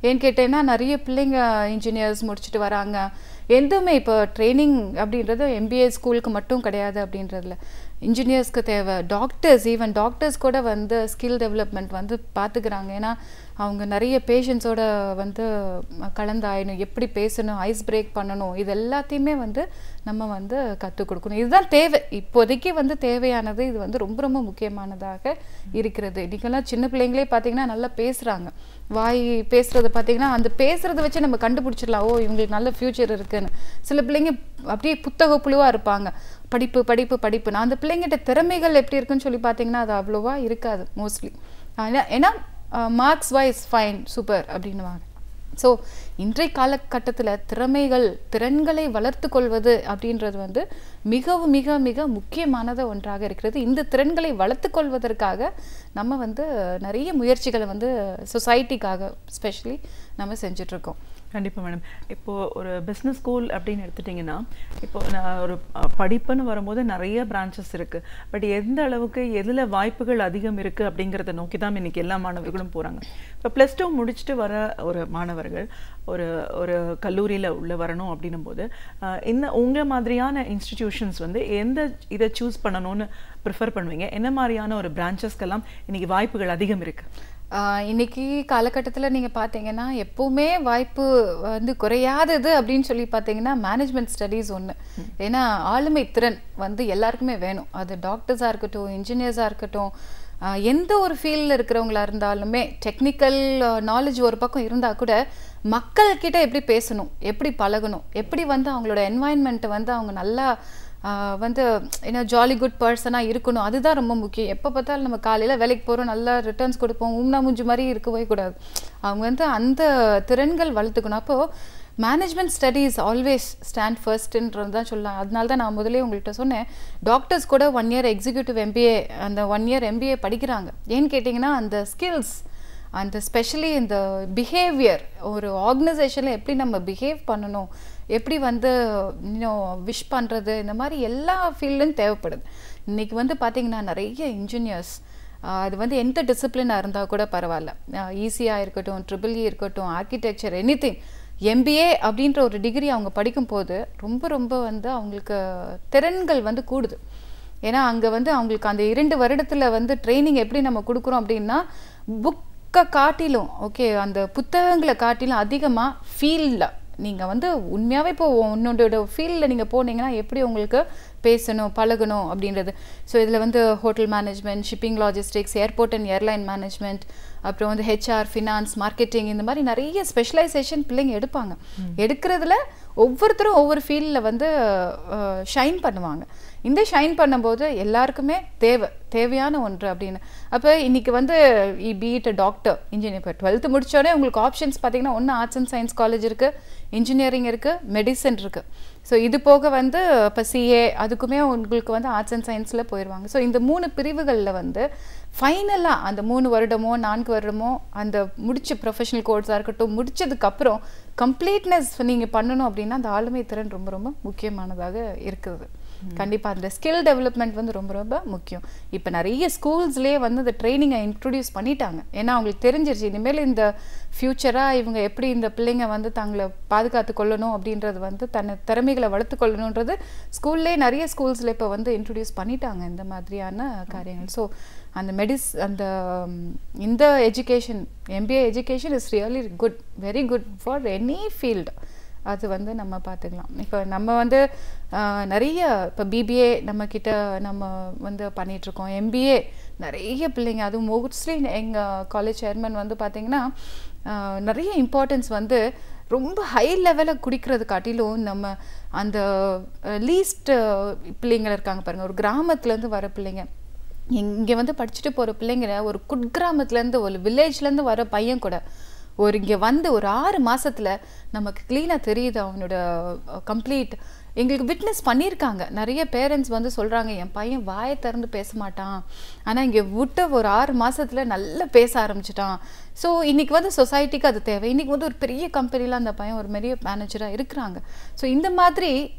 ஏன்னு கேட்டேன்னா நிறைய பிள்ளைங்க இன்ஜினியர்ஸ் முடிச்சுட்டு வராங்க. எதுவுமே இப்போ ட்ரைனிங் அப்படின்றது எம்பிஏ ஸ்கூலுக்கு மட்டும் கிடையாது அப்படின்றதுல இன்ஜினியர்ஸ்க்கு தேவை, டாக்டர்ஸ், ஈவன் டாக்டர்ஸ் கூட வந்து ஸ்கில் டெவலப்மெண்ட் வந்து பார்த்துக்கிறாங்க. ஏன்னா அவங்க நிறைய பேஷண்ட்ஸோட வந்து கலந்தாயிடணும், எப்படி பேசணும், ஐஸ் பிரேக் பண்ணணும், இது எல்லாத்தையுமே வந்து நம்ம வந்து கற்றுக் கொடுக்கணும். இதுதான் தேவை, இப்போதைக்கு வந்து தேவையானது. இது வந்து ரொம்ப ரொம்ப முக்கியமானதாக இருக்கிறது. இன்றைக்கெல்லாம் சின்ன பிள்ளைங்களே பார்த்திங்கன்னா நல்லா பேசுகிறாங்க. வாய் பேசுகிறது பார்த்திங்கன்னா அந்த பேசுகிறத வச்சு நம்ம கண்டுபிடிச்சிடலாம், ஓ இவங்களுக்கு நல்ல ஃப்யூச்சர் இருக்குன்னு. சில பிள்ளைங்க அப்படியே புத்தக புழுவாக இருப்பாங்க, படிப்பு படிப்பு படிப்பு. நான் அந்த பிள்ளைங்கிட்ட திறமைகள் எப்படி இருக்குன்னு சொல்லி பார்த்தீங்கன்னா அது அவ்வளோவா இருக்காது மோஸ்ட்லி. ஏன்னா மார்க்ஸ் வைஸ் ஃபைன் சூப்பர் அப்படின்னுவாங்க. ஸோ இன்றைய காலகட்டத்தில் திறன்களை வளர்த்து கொள்வது அப்படின்றது வந்து மிகவும் மிக மிக முக்கியமானது ஒன்றாக இருக்கிறது. இந்த திறன்களை வளர்த்து கொள்வதற்காக நம்ம வந்து நிறைய முயற்சிகளை வந்து சொசைட்டிக்காக ஸ்பெஷலி நம்ம செஞ்சிட்ருக்கோம். கண்டிப்பாக மேடம். இப்போது ஒரு பிஸ்னஸ் ஸ்கூல் அப்படின்னு எடுத்துட்டிங்கன்னா, இப்போது நான் ஒரு படிப்புன்னு வரும்போது நிறைய பிரான்ச்சஸ் இருக்குது. பட் எந்த அளவுக்கு எதில் வாய்ப்புகள் அதிகம் இருக்குது அப்படிங்கிறத நோக்கி தான் இன்றைக்கி எல்லா மாணவர்களும் போகிறாங்க. இப்போ +2 முடிச்சுட்டு வர ஒரு மாணவர்கள் ஒரு கல்லூரியில் உள்ள வரணும் அப்படின்னும் போது இந்த உங்கள் மாதிரியான இன்ஸ்டிடியூஷன்ஸ் வந்து எந்த இதை சூஸ் பண்ணணும்னு ப்ரிஃபர் பண்ணுவீங்க? என்ன மாதிரியான ஒரு பிரான்ச்சஸ்க்கெல்லாம் இன்றைக்கி வாய்ப்புகள் அதிகம் இருக்குது? இன்னைக்கு காலகட்டத்தில் நீங்கள் பார்த்தீங்கன்னா எப்போவுமே வாய்ப்பு வந்து குறையாதது அப்படின்னு சொல்லி பார்த்தீங்கன்னா மேனேஜ்மெண்ட் ஸ்டடீஸ் ஒன்று. ஏன்னா ஆளுமை திறன் வந்து எல்லாருக்குமே வேணும். அது டாக்டர்ஸாக இருக்கட்டும், இன்ஜினியர்ஸாக இருக்கட்டும், எந்த ஒரு ஃபீல்டில் இருக்கிறவங்களா இருந்தாலுமே டெக்னிக்கல் நாலேஜ் ஒரு பக்கம் இருந்தால் கூட மக்கள்கிட்ட எப்படி பேசணும், எப்படி பழகணும், எப்படி வந்து அவங்களோட என்வாயன்மெண்ட்டை வந்து அவங்க நல்லா வந்து என்ன ஜாலி குட் பர்சனாக இருக்கணும், அதுதான் ரொம்ப முக்கியம். எப்போ பார்த்தாலும் நம்ம காலையில் வேலைக்கு போகிறோம், நல்லா ரிட்டர்ன்ஸ் கொடுப்போம், ஊம்னா மூஞ்சி மாதிரி இருக்கவே கூடாது. அவங்க வந்து அந்த திறன்கள் வளர்த்துக்கணும். அப்போது மேனேஜ்மெண்ட் ஸ்டடீஸ் ஆல்வேஸ் ஸ்டாண்ட் ஃபர்ஸ்ட்ன்றது தான் சொல்லலாம். அதனால தான் நான் முதலே உங்கள்கிட்ட சொன்னேன், டாக்டர்ஸ் கூட 1 year எக்ஸிக்யூட்டிவ் MBA அந்த 1 year MBA படிக்கிறாங்க. ஏன்னு கேட்டிங்கன்னா அந்த ஸ்கில்ஸ், அந்த ஸ்பெஷலி இந்த பிஹேவியர், ஒரு ஆர்கனைசேஷனில் எப்படி நம்ம பிஹேவ் பண்ணணும், எப்படி வந்து இன்னும் விஷ் பண்ணுறது, இந்த மாதிரி எல்லா ஃபீல்டும் தேவைப்படுது. இன்றைக்கி வந்து பார்த்திங்கன்னா நிறைய இன்ஜினியர்ஸ், அது வந்து எந்த டிசிப்ளினாக இருந்தால் கூட பரவாயில்ல, ஈஸியாக இருக்கட்டும், EEE இருக்கட்டும், ஆர்கிடெக்சர், எனிதிங், MBA அப்படின்ற ஒரு டிகிரி அவங்க படிக்கும்போது ரொம்ப ரொம்ப வந்து அவங்களுக்கு திறன்கள் வந்து கூடுது. ஏன்னா அங்கே வந்து அவங்களுக்கு அந்த 2 வருடத்தில் வந்து ட்ரைனிங் எப்படி நம்ம கொடுக்குறோம் அப்படின்னா, புக்கை காட்டிலும் ஓகே அந்த புத்தகங்களை காட்டிலும் அதிகமாக ஃபீல்டில் நீங்கள் வந்து உண்மையாகவே இப்போ உன்னோட ஃபீல்டில் நீங்கள் போனீங்கன்னா எப்படி உங்களுக்கு பேசணும், பழகணும் அப்படின்றது. ஸோ இதில் வந்து hotel management, shipping logistics, airport and airline management, அப்புறம் வந்து HR, ஃபினான்ஸ், மார்க்கெட்டிங், இந்த மாதிரி நிறைய ஸ்பெஷலைசேஷன் பிள்ளைங்க எடுப்பாங்க. எடுக்கிறதுல ஒவ்வொருத்தரும் ஒவ்வொரு ஃபீல்டில் வந்து ஷைன் பண்ணுவாங்க. இந்த ஷைன் பண்ணும்போது எல்லாருக்குமே தேவையான ஒன்று அப்படின்னு. அப்போ இன்றைக்கி வந்து பீட் டாக்டர், இன்ஜினியர், இப்போ 12th முடித்தோடனே உங்களுக்கு ஆப்ஷன்ஸ் பார்த்திங்கன்னா ஒன்று ஆர்ட்ஸ் அண்ட் சயின்ஸ் காலேஜ் இருக்குது, இன்ஜினியரிங் இருக்குது, மெடிசன் இருக்குது. ஸோ இது போக வந்து இப்போ CA அதுக்குமே உங்களுக்கு வந்து ஆர்ட்ஸ் அண்ட் சயின்ஸில் போயிடுவாங்க. ஸோ இந்த 3 பிரிவுகளில் வந்து ஃபைனலாக அந்த 3 வருடமோ 4 வருடமோ அந்த முடிச்ச ப்ரொஃபஷனல் கோர்ஸாக இருக்கட்டும், முடித்ததுக்கப்புறம் கம்ப்ளீட்னஸ் நீங்கள் பண்ணணும் அப்படின்னா அந்த ஆளுமை திறன் ரொம்ப ரொம்ப முக்கியமானதாக இருக்குது. கண்டிப்பாக அந்த ஸ்கில் டெவலப்மெண்ட் வந்து ரொம்ப ரொம்ப முக்கியம். இப்போ நிறைய ஸ்கூல்ஸ்லேயே வந்து அந்த ட்ரைனிங்கை இன்ட்ரடியூஸ் பண்ணிட்டாங்க. ஏன்னா அவங்களுக்கு தெரிஞ்சிருச்சு இனிமேல் இந்த ஃப்யூச்சராக இவங்க எப்படி இந்த பிள்ளைங்க வந்து தங்களை பாதுகாத்து கொள்ளணும் அப்படின்றது வந்து தன்னை திறமைகளை வளர்த்து கொள்ளணுன்றது ஸ்கூல்லேயே நிறைய ஸ்கூல்ஸில் இப்போ வந்து இன்ட்ரடியூஸ் பண்ணிட்டாங்க இந்த மாதிரியான காரியங்கள். ஸோ அந்த இந்த education, MBA education is really good, very good for any field. அது வந்து நம்ம பார்த்துக்கலாம். இப்போ நம்ம வந்து நிறைய இப்போ BBA நம்மக்கிட்ட நம்ம வந்து பண்ணிகிட்ருக்கோம், MBA நிறைய பிள்ளைங்க, அதுவும் மோஸ்ட்லி எங்கள் காலேஜ் சேர்மன் வந்து பார்த்திங்கன்னா நிறைய இம்பார்ட்டன்ஸ் வந்து ரொம்ப ஹை லெவலில் குடிக்கிறது காட்டிலும் நம்ம அந்த லீஸ்ட் பிள்ளைங்க இருக்காங்க பாருங்கள், ஒரு கிராமத்துலேருந்து வர பிள்ளைங்க, இங்கே வந்து படிச்சுட்டு போகிற பிள்ளைங்க, ஒரு குட்கிராமத்துலேருந்து ஒரு வில்லேஜ்லேருந்து வர பையன் கூட இங்கே வந்து ஒரு 6 மாதத்தில் நமக்கு க்ளீனாக தெரியுது அவனோட கம்ப்ளீட். எங்களுக்கு விட்னஸ் பண்ணியிருக்காங்க நிறைய பேரண்ட்ஸ் வந்து சொல்கிறாங்க, என் பையன் வாயை திறந்து பேச மாட்டான், ஆனால் இங்கே விட்ட ஒரு 6 மாதத்தில் நல்லா பேச ஆரம்பிச்சிட்டான். ஸோ இன்றைக்கி வந்து சொசைட்டிக்கு அது தேவை. இன்றைக்கி வந்து ஒரு பெரிய கம்பெனியில் அந்த பையன் ஒரு பெரிய மேனேஜராக இருக்கிறாங்க. ஸோ இந்த மாதிரி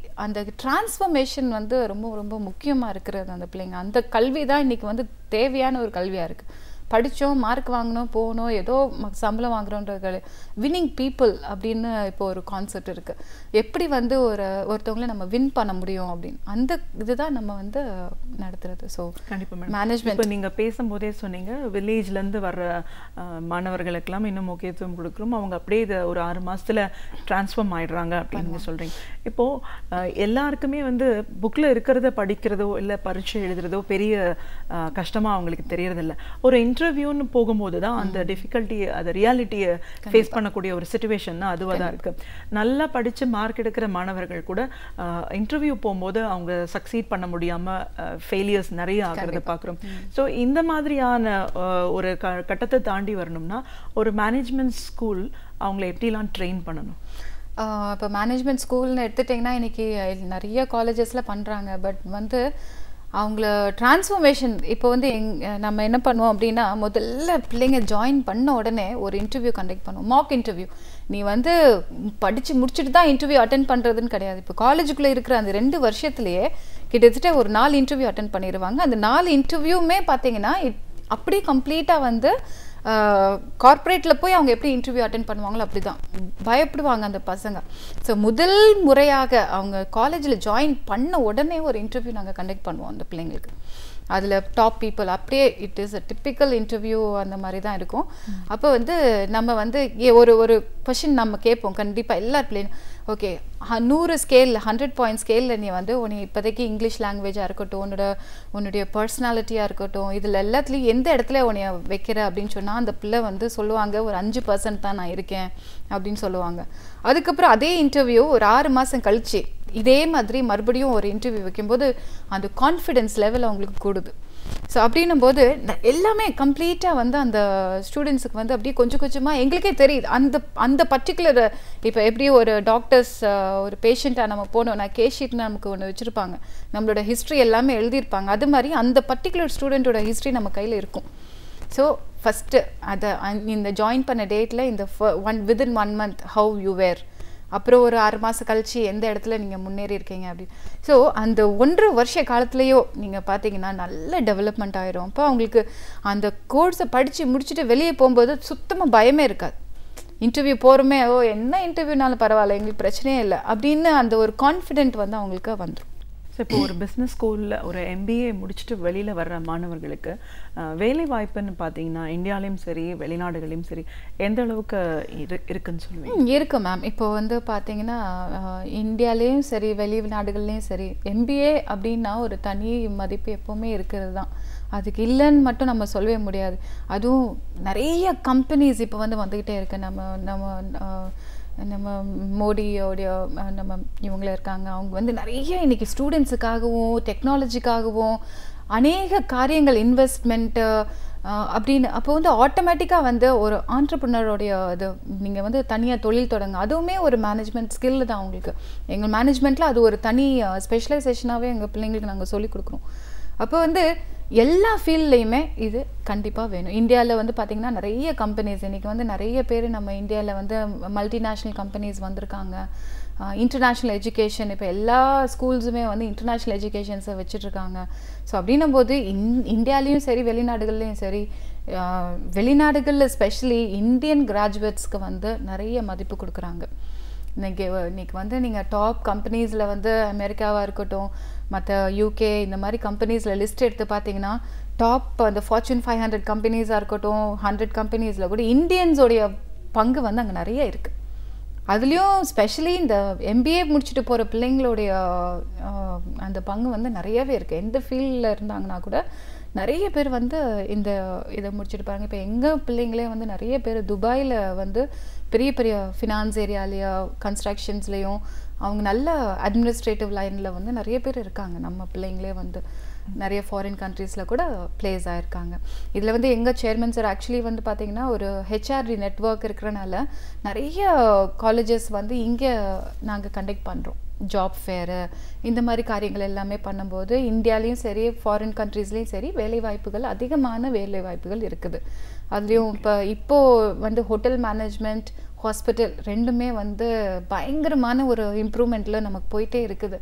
அந்த டிரான்ஸ்ஃபர்மேஷன் வந்து ரொம்ப ரொம்ப முக்கியமாக இருக்கிறது அந்த பிள்ளைங்க. அந்த கல்வி தான் இன்றைக்கி வந்து தேவையான ஒரு கல்வியாக இருக்குது. படித்தோம், மார்க் வாங்கினோம், போகணும், ஏதோ சம்பளம் வாங்குறோன்றது வின்னிங் பீப்புள் அப்படின்னு இப்போ ஒரு கான்செப்ட் இருக்குது. எப்படி வந்து ஒருத்தவங்களை நம்ம வின் பண்ண முடியும் அப்படின்னு அந்த இதுதான் நம்ம வந்து நடத்துறது. ஸோ கண்டிப்பாக மேனேஜ்மெண்ட் இப்போ நீங்கள் பேசும்போதே சொன்னீங்க வில்லேஜ்லேருந்து வர்ற மாணவர்களுக்கெல்லாம் இன்னும் முக்கியத்துவம் கொடுக்குறோம், அவங்க அப்படியே இதை ஒரு 6 மாதத்தில் ட்ரான்ஸ்ஃபார்ம் ஆகிடுறாங்க அப்படின்னு நீங்கள் சொல்கிறீங்க. இப்போது எல்லாருக்குமே வந்து புக்கில் இருக்கிறத படிக்கிறதோ இல்லை பரீட்சை எழுதுறதோ பெரிய கஷ்டமாக அவங்களுக்கு தெரியறதில்ல. ஒரு இன்டர்வியூன்னு போகும்போது தான் அந்த டிஃபிகல்ட்டி, அந்த ரியாலிட்டியை ஃபேஸ் பண்ணக்கூடிய ஒரு சிச்சுவேஷன் அதுவாக தான் இருக்குது. நல்லா படித்து மார்க் எடுக்கிற மாணவர்கள் கூட இன்டர்வியூ போகும்போது அவங்க சக்சீட் பண்ண முடியாமல் ஃபெயிலியர்ஸ் நிறைய ஆகிறத பார்க்குறோம். ஸோ இந்த மாதிரியான ஒரு கட்டத்தை தாண்டி வரணும்னா ஒரு மேனேஜ்மெண்ட் ஸ்கூல் அவங்கள எப்படிலாம் ட்ரெயின் பண்ணணும்? இப்போ மேனேஜ்மெண்ட் ஸ்கூல்னு எடுத்துட்டிங்கன்னா இன்றைக்கி நிறைய காலேஜஸில் பண்ணுறாங்க. பட் வந்து அவங்கள டிரான்ஸ்ஃபர்மேஷன் இப்போ வந்து நம்ம என்ன பண்ணுவோம் அப்படின்னா, முதல்ல பிள்ளைங்க ஜாயின் பண்ண உடனே ஒரு இன்டர்வியூ கண்டக்ட் பண்ணுவோம், மாக் இன்டர்வியூ. நீ வந்து படித்து முடிச்சுட்டு தான் இன்டர்வியூ அட்டென்ட் பண்ணுறதுன்னு கிடையாது. இப்போ காலேஜுக்குள்ளே இருக்கிற அந்த 2 வருஷத்துலேயே கிட்டத்தட்ட ஒரு 4 இன்டர்வியூ அட்டென்ட் பண்ணிடுவாங்க. அந்த 4 இன்டர்வியூமே பார்த்தீங்கன்னா அப்படியே கம்ப்ளீட்டாக வந்து கார்ப்பரேட்டில் போய் அவங்க எப்படி இன்டர்வியூ அட்டென்ட் பண்ணுவாங்களோ அப்படி தான் பயப்படுவாங்க அந்த பசங்க. ஸோ முதல் முறையாக அவங்க காலேஜில் ஜாயின் பண்ண உடனே ஒரு இன்டர்வியூ நாங்கள் கண்டக்ட் பண்ணுவோம் அந்த பிள்ளைங்களுக்கு. அதில் டாப் பீப்புள் அப்படியே it is a typical interview அந்த மாதிரி தான் இருக்கும். அப்போ வந்து நம்ம வந்து ஒரு கொஷின் நம்ம கேட்போம் கண்டிப்பாக எல்லா பிள்ளையும். ஓகே 100 ஸ்கேலில் 100 பாயிண்ட் ஸ்கேலில் நீ வந்து உன்னை இப்போதைக்கு இங்கிலீஷ் லாங்குவேஜாக இருக்கட்டும், உன்னுடைய பர்சனாலிட்டியாக இருக்கட்டும், இதில் எல்லாத்துலேயும் எந்த இடத்துல உன்னைய வைக்கிற அப்படின்னு சொன்னால் அந்த பிள்ளை வந்து சொல்லுவாங்க ஒரு 5% தான் நான் இருக்கேன் அப்படின்னு சொல்லுவாங்க. அதுக்கப்புறம் அதே இன்டர்வியூ ஒரு 6 மாதம் கழிச்சு இதே மாதிரி மறுபடியும் ஒரு இன்டர்வியூ வைக்கும்போது அந்த கான்ஃபிடென்ஸ் லெவல் அவங்களுக்கு கூடுது. ஸோ அப்படின்னும் போது எல்லாமே கம்ப்ளீட்டாக வந்து அந்த ஸ்டூடெண்ட்ஸுக்கு வந்து அப்படியே கொஞ்சம் கொஞ்சமாக எங்களுக்கே தெரியுது அந்த பர்டிகுலர். இப்போ எப்படி ஒரு டாக்டர்ஸ் ஒரு பேஷண்ட்டாக நம்ம போனோம்னா கேஷீட்னு நமக்கு ஒன்று வச்சுருப்பாங்க, நம்மளோட ஹிஸ்ட்ரி எல்லாமே எழுதியிருப்பாங்க. அது மாதிரி அந்த பர்டிகுலர் ஸ்டூடெண்ட்டோட ஹிஸ்ட்ரி நம்ம கையில் இருக்கும். ஸோ ஃபஸ்ட்டு அதை இந்த ஜாயின் பண்ண டேட்டில் இந்த வித்தின் 1 month ஹவு யூ வேர், அப்புறம் ஒரு 6 மாதம் கழிச்சு எந்த இடத்துல நீங்கள் முன்னேறி இருக்கீங்க அப்படின்னு. ஸோ அந்த 1.5 வருஷ காலத்துலேயோ நீங்கள் பார்த்தீங்கன்னா நல்ல டெவலப்மெண்ட் ஆயிரும். அப்போ அவங்களுக்கு அந்த கோர்ஸை படித்து முடிச்சுட்டு வெளியே போகும்போது சுத்தமாக பயமே இருக்காது. இன்டர்வியூ போகிறோமே, என்ன இன்டர்வியூனாலும் பரவாயில்ல எங்களுக்கு பிரச்சனையே இல்லை அப்படின்னு அந்த ஒரு கான்ஃபிடென்ட் வந்து அவங்களுக்கு வந்துடும். ஸோ இப்போ ஒரு பிஸ்னஸ் ஸ்கூலில் ஒரு MBA முடிச்சுட்டு வெளியில் வர்ற மாணவர்களுக்கு வேலை வாய்ப்புன்னு பார்த்தீங்கன்னா இந்தியாலையும் சரி வெளிநாடுகளையும் சரி எந்த அளவுக்கு இருக்குன்னு சொல்லுவீங்க? இருக்கு மேம். இப்போ வந்து பார்த்தீங்கன்னா இந்தியாலேயும் சரி வெளிநாடுகள்லேயும் சரி MBA அப்படின்னா ஒரு தனி மதிப்பு எப்போவுமே இருக்கிறது தான். அதுக்கு இல்லைன்னு மட்டும் நம்ம சொல்லவே முடியாது. அதுவும் நிறைய கம்பெனிஸ் இப்போ வந்து வந்துக்கிட்டே இருக்கு. நம்ம மோடியோடைய நம்ம இவங்கள இருக்காங்க, அவங்க வந்து நிறைய இன்றைக்கி ஸ்டூடெண்ட்ஸுக்காகவும் டெக்னாலஜிக்காகவும் அநேக காரியங்கள் இன்வெஸ்ட்மெண்ட்டு அப்படின்னு. அப்போ வந்து ஆட்டோமேட்டிக்காக வந்து ஒரு ஆண்டர்ப்ரனரோடைய இது நீங்கள் வந்து தனியாக தொழில் தொடங்க, அதுவுமே ஒரு மேனேஜ்மெண்ட் ஸ்கில் தான் அவங்களுக்கு. எங்கள் மேனேஜ்மெண்ட்டில் அது ஒரு தனி ஸ்பெஷலைசேஷனாகவே எங்கள் பிள்ளைங்களுக்கு நாங்கள் சொல்லிக் கொடுக்குறோம். அப்போ வந்து எல்லா ஃபீல்ட்லேயுமே இது கண்டிப்பாக வேணும். இந்தியாவில் வந்து பார்த்திங்கன்னா நிறைய கம்பெனிஸ் இன்றைக்கி வந்து நிறைய பேர் நம்ம இந்தியாவில் வந்து மல்டிநேஷ்னல் கம்பெனிஸ் வந்திருக்காங்க. இன்டர்நேஷ்னல் எஜுகேஷன் இப்போ எல்லா ஸ்கூல்ஸுமே வந்து இன்டர்நேஷ்னல் எஜுகேஷன்ஸை வச்சுட்ருக்காங்க. ஸோ அப்படின்னும் போது இந்தியாலேயும் சரி வெளிநாடுகள்லேயும் சரி, வெளிநாடுகளில் ஸ்பெஷலி இந்தியன் கிராஜுவேட்ஸ்க்கு வந்து நிறைய மதிப்பு கொடுக்குறாங்க. இன்றைக்கி வந்து நீங்கள் டாப் கம்பெனிஸில் வந்து அமெரிக்காவாக இருக்கட்டும், மற்ற UK இந்த மாதிரி கம்பெனிஸில் லிஸ்ட் எடுத்து பார்த்தீங்கன்னா டாப் அந்த ஃபார்ச்சூன் 500 கம்பெனிஸாக இருக்கட்டும், 100 கம்பெனிஸில் கூட இந்தியன்ஸோடைய பங்கு வந்து அங்கே நிறைய இருக்குது. அதுலேயும் ஸ்பெஷலி இந்த MBA முடிச்சுட்டு போகிற பிள்ளைங்களுடைய அந்த பங்கு வந்து நிறையவே இருக்குது. எந்த ஃபீல்டில் இருந்தாங்கன்னா கூட நிறைய பேர் வந்து இதை முடிச்சுட்டு பாருங்க. இப்போ எங்கள் பிள்ளைங்களே வந்து நிறைய பேர் துபாயில் வந்து பெரிய பெரிய ஃபினான்ஸ் ஏரியாலேயோ கன்ஸ்ட்ரக்ஷன்ஸ்லேயும் அவங்க நல்ல அட்மினிஸ்ட்ரேட்டிவ் லைனில் வந்து நிறைய பேர் இருக்காங்க. நம்ம பிள்ளைங்களே வந்து நிறைய ஃபாரின் கண்ட்ரீஸில் கூட பிளேஸ் ஆகிருக்காங்க. இதில் வந்து எங்கள் சேர்மன் சார் ஆக்சுவலி வந்து பார்த்திங்கன்னா ஒரு HRD நெட்வொர்க் இருக்கிறனால நிறைய காலேஜஸ் வந்து இங்கே நாங்கள் கண்டக்ட் பண்ணுறோம். ஜாப் ஃபேரு இந்த மாதிரி காரியங்கள் எல்லாமே பண்ணும்போது இந்தியாலேயும் சரி ஃபாரின் கண்ட்ரீஸ்லேயும் சரி வேலைவாய்ப்புகள், அதிகமான வேலைவாய்ப்புகள் இருக்குது. அதுலேயும் இப்போது வந்து ஹோட்டல் மேனேஜ்மெண்ட், ஹாஸ்பிட்டல் ரெண்டுமே வந்து பயங்கரமான ஒரு இம்ப்ரூவ்மெண்ட்டில் நமக்கு போயிட்டே இருக்குது.